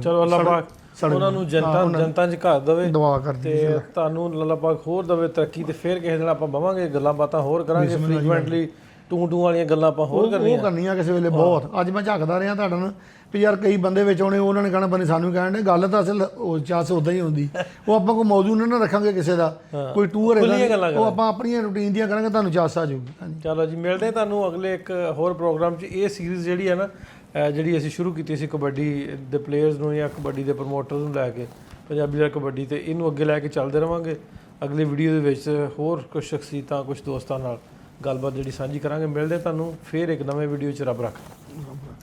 ਚਲੋ ਅੱਲਾ ਪਾਕ ਉਹਨਾਂ ਨੂੰ ਜਨਤਾ 'ਚ ਘਰ ਦੇਵੇ, ਦੁਆ ਕਰਦੇ। ਤੇ ਤੁਹਾਨੂੰ ਅੱਲਾ ਪਾਕ ਹੋਰ ਦੇਵੇ ਤਰੱਕੀ। ਤੇ ਫਿਰ ਕਿਸੇ ਦਿਨ ਆਪਾਂ ਬਵਾਂਗੇ, ਗੱਲਾਂ ਬਾਤਾਂ ਹੋਰ ਕਰਾਂਗੇ, ਫ੍ਰੀਕੁਐਂਟਲੀ ਟੂ ਵਾਲੀਆਂ ਗੱਲਾਂ ਆਪਾਂ ਹੋਰ ਕਰਨੀਆਂ ਕਿਸੇ ਵੇਲੇ ਬਹੁਤ। ਅੱਜ ਮੈਂ ਝਾਕਦਾ ਰਿਹਾ ਤੁਹਾਡਾ ਨਾਲ ਵੀ ਯਾਰ ਕਈ ਬੰਦੇ ਵਿੱਚ ਆਉਣੇ, ਉਹਨਾਂ ਨੇ ਕਹਿਣਾ ਬੰਦੇ ਸਾਨੂੰ ਕਹਿਣ ਦੇ, ਗੱਲ ਤਾਂ ਅਸਲ ਉਹ ਚਾਸ ਉਦਾਂ ਹੀ ਹੁੰਦੀ। ਉਹ ਆਪਾਂ ਕੋਈ ਮੌਜੂਦ ਨਾ ਰੱਖਾਂਗੇ ਕਿਸੇ ਦਾ, ਕੋਈ ਟੂਰ ਹੈਗਾ, ਉਹ ਆਪਾਂ ਆਪਣੀਆਂ ਰੂਟੀਨ ਦੀਆਂ ਕਰਾਂਗੇ, ਤੁਹਾਨੂੰ ਚਾਸ ਆ ਜਾਊਗੀ। ਚਲੋ ਜੀ, ਮਿਲਦੇ ਤੁਹਾਨੂੰ ਅਗਲੇ ਇੱਕ ਹੋਰ ਪ੍ਰੋਗਰਾਮ 'ਚ। ਇਹ ਸੀਰੀਜ਼ ਜਿਹੜੀ ਹੈ ਨਾ, ਜਿਹੜੀ ਅਸੀਂ ਸ਼ੁਰੂ ਕੀਤੀ ਸੀ ਕਬੱਡੀ ਦੇ ਪਲੇਅਰਸ ਨੂੰ ਜਾਂ ਕਬੱਡੀ ਦੇ ਪ੍ਰਮੋਟਰਸ ਨੂੰ ਲੈ ਕੇ, ਪੰਜਾਬੀ ਦਾ ਕਬੱਡੀ, ਤੇ ਇਹਨੂੰ ਅੱਗੇ ਲੈ ਕੇ ਚੱਲਦੇ ਰਵਾਂਗੇ। ਅਗਲੀ ਵੀਡੀਓ ਦੇ ਵਿੱਚ ਹੋਰ ਕੁਝ ਸ਼ਖਸੀਅਤਾਂ, ਕੁਝ ਦੋਸਤਾਂ ਨਾਲ ਗੱਲਬਾਤ ਜਿਹੜੀ ਸਾਂਝੀ ਕਰਾਂਗੇ। ਮਿਲਦੇ ਤੁਹਾਨੂੰ ਫਿਰ ਇੱਕ ਨਵੇਂ ਵੀਡੀਓ 'ਚ, ਰੱਬ ਰੱਖ।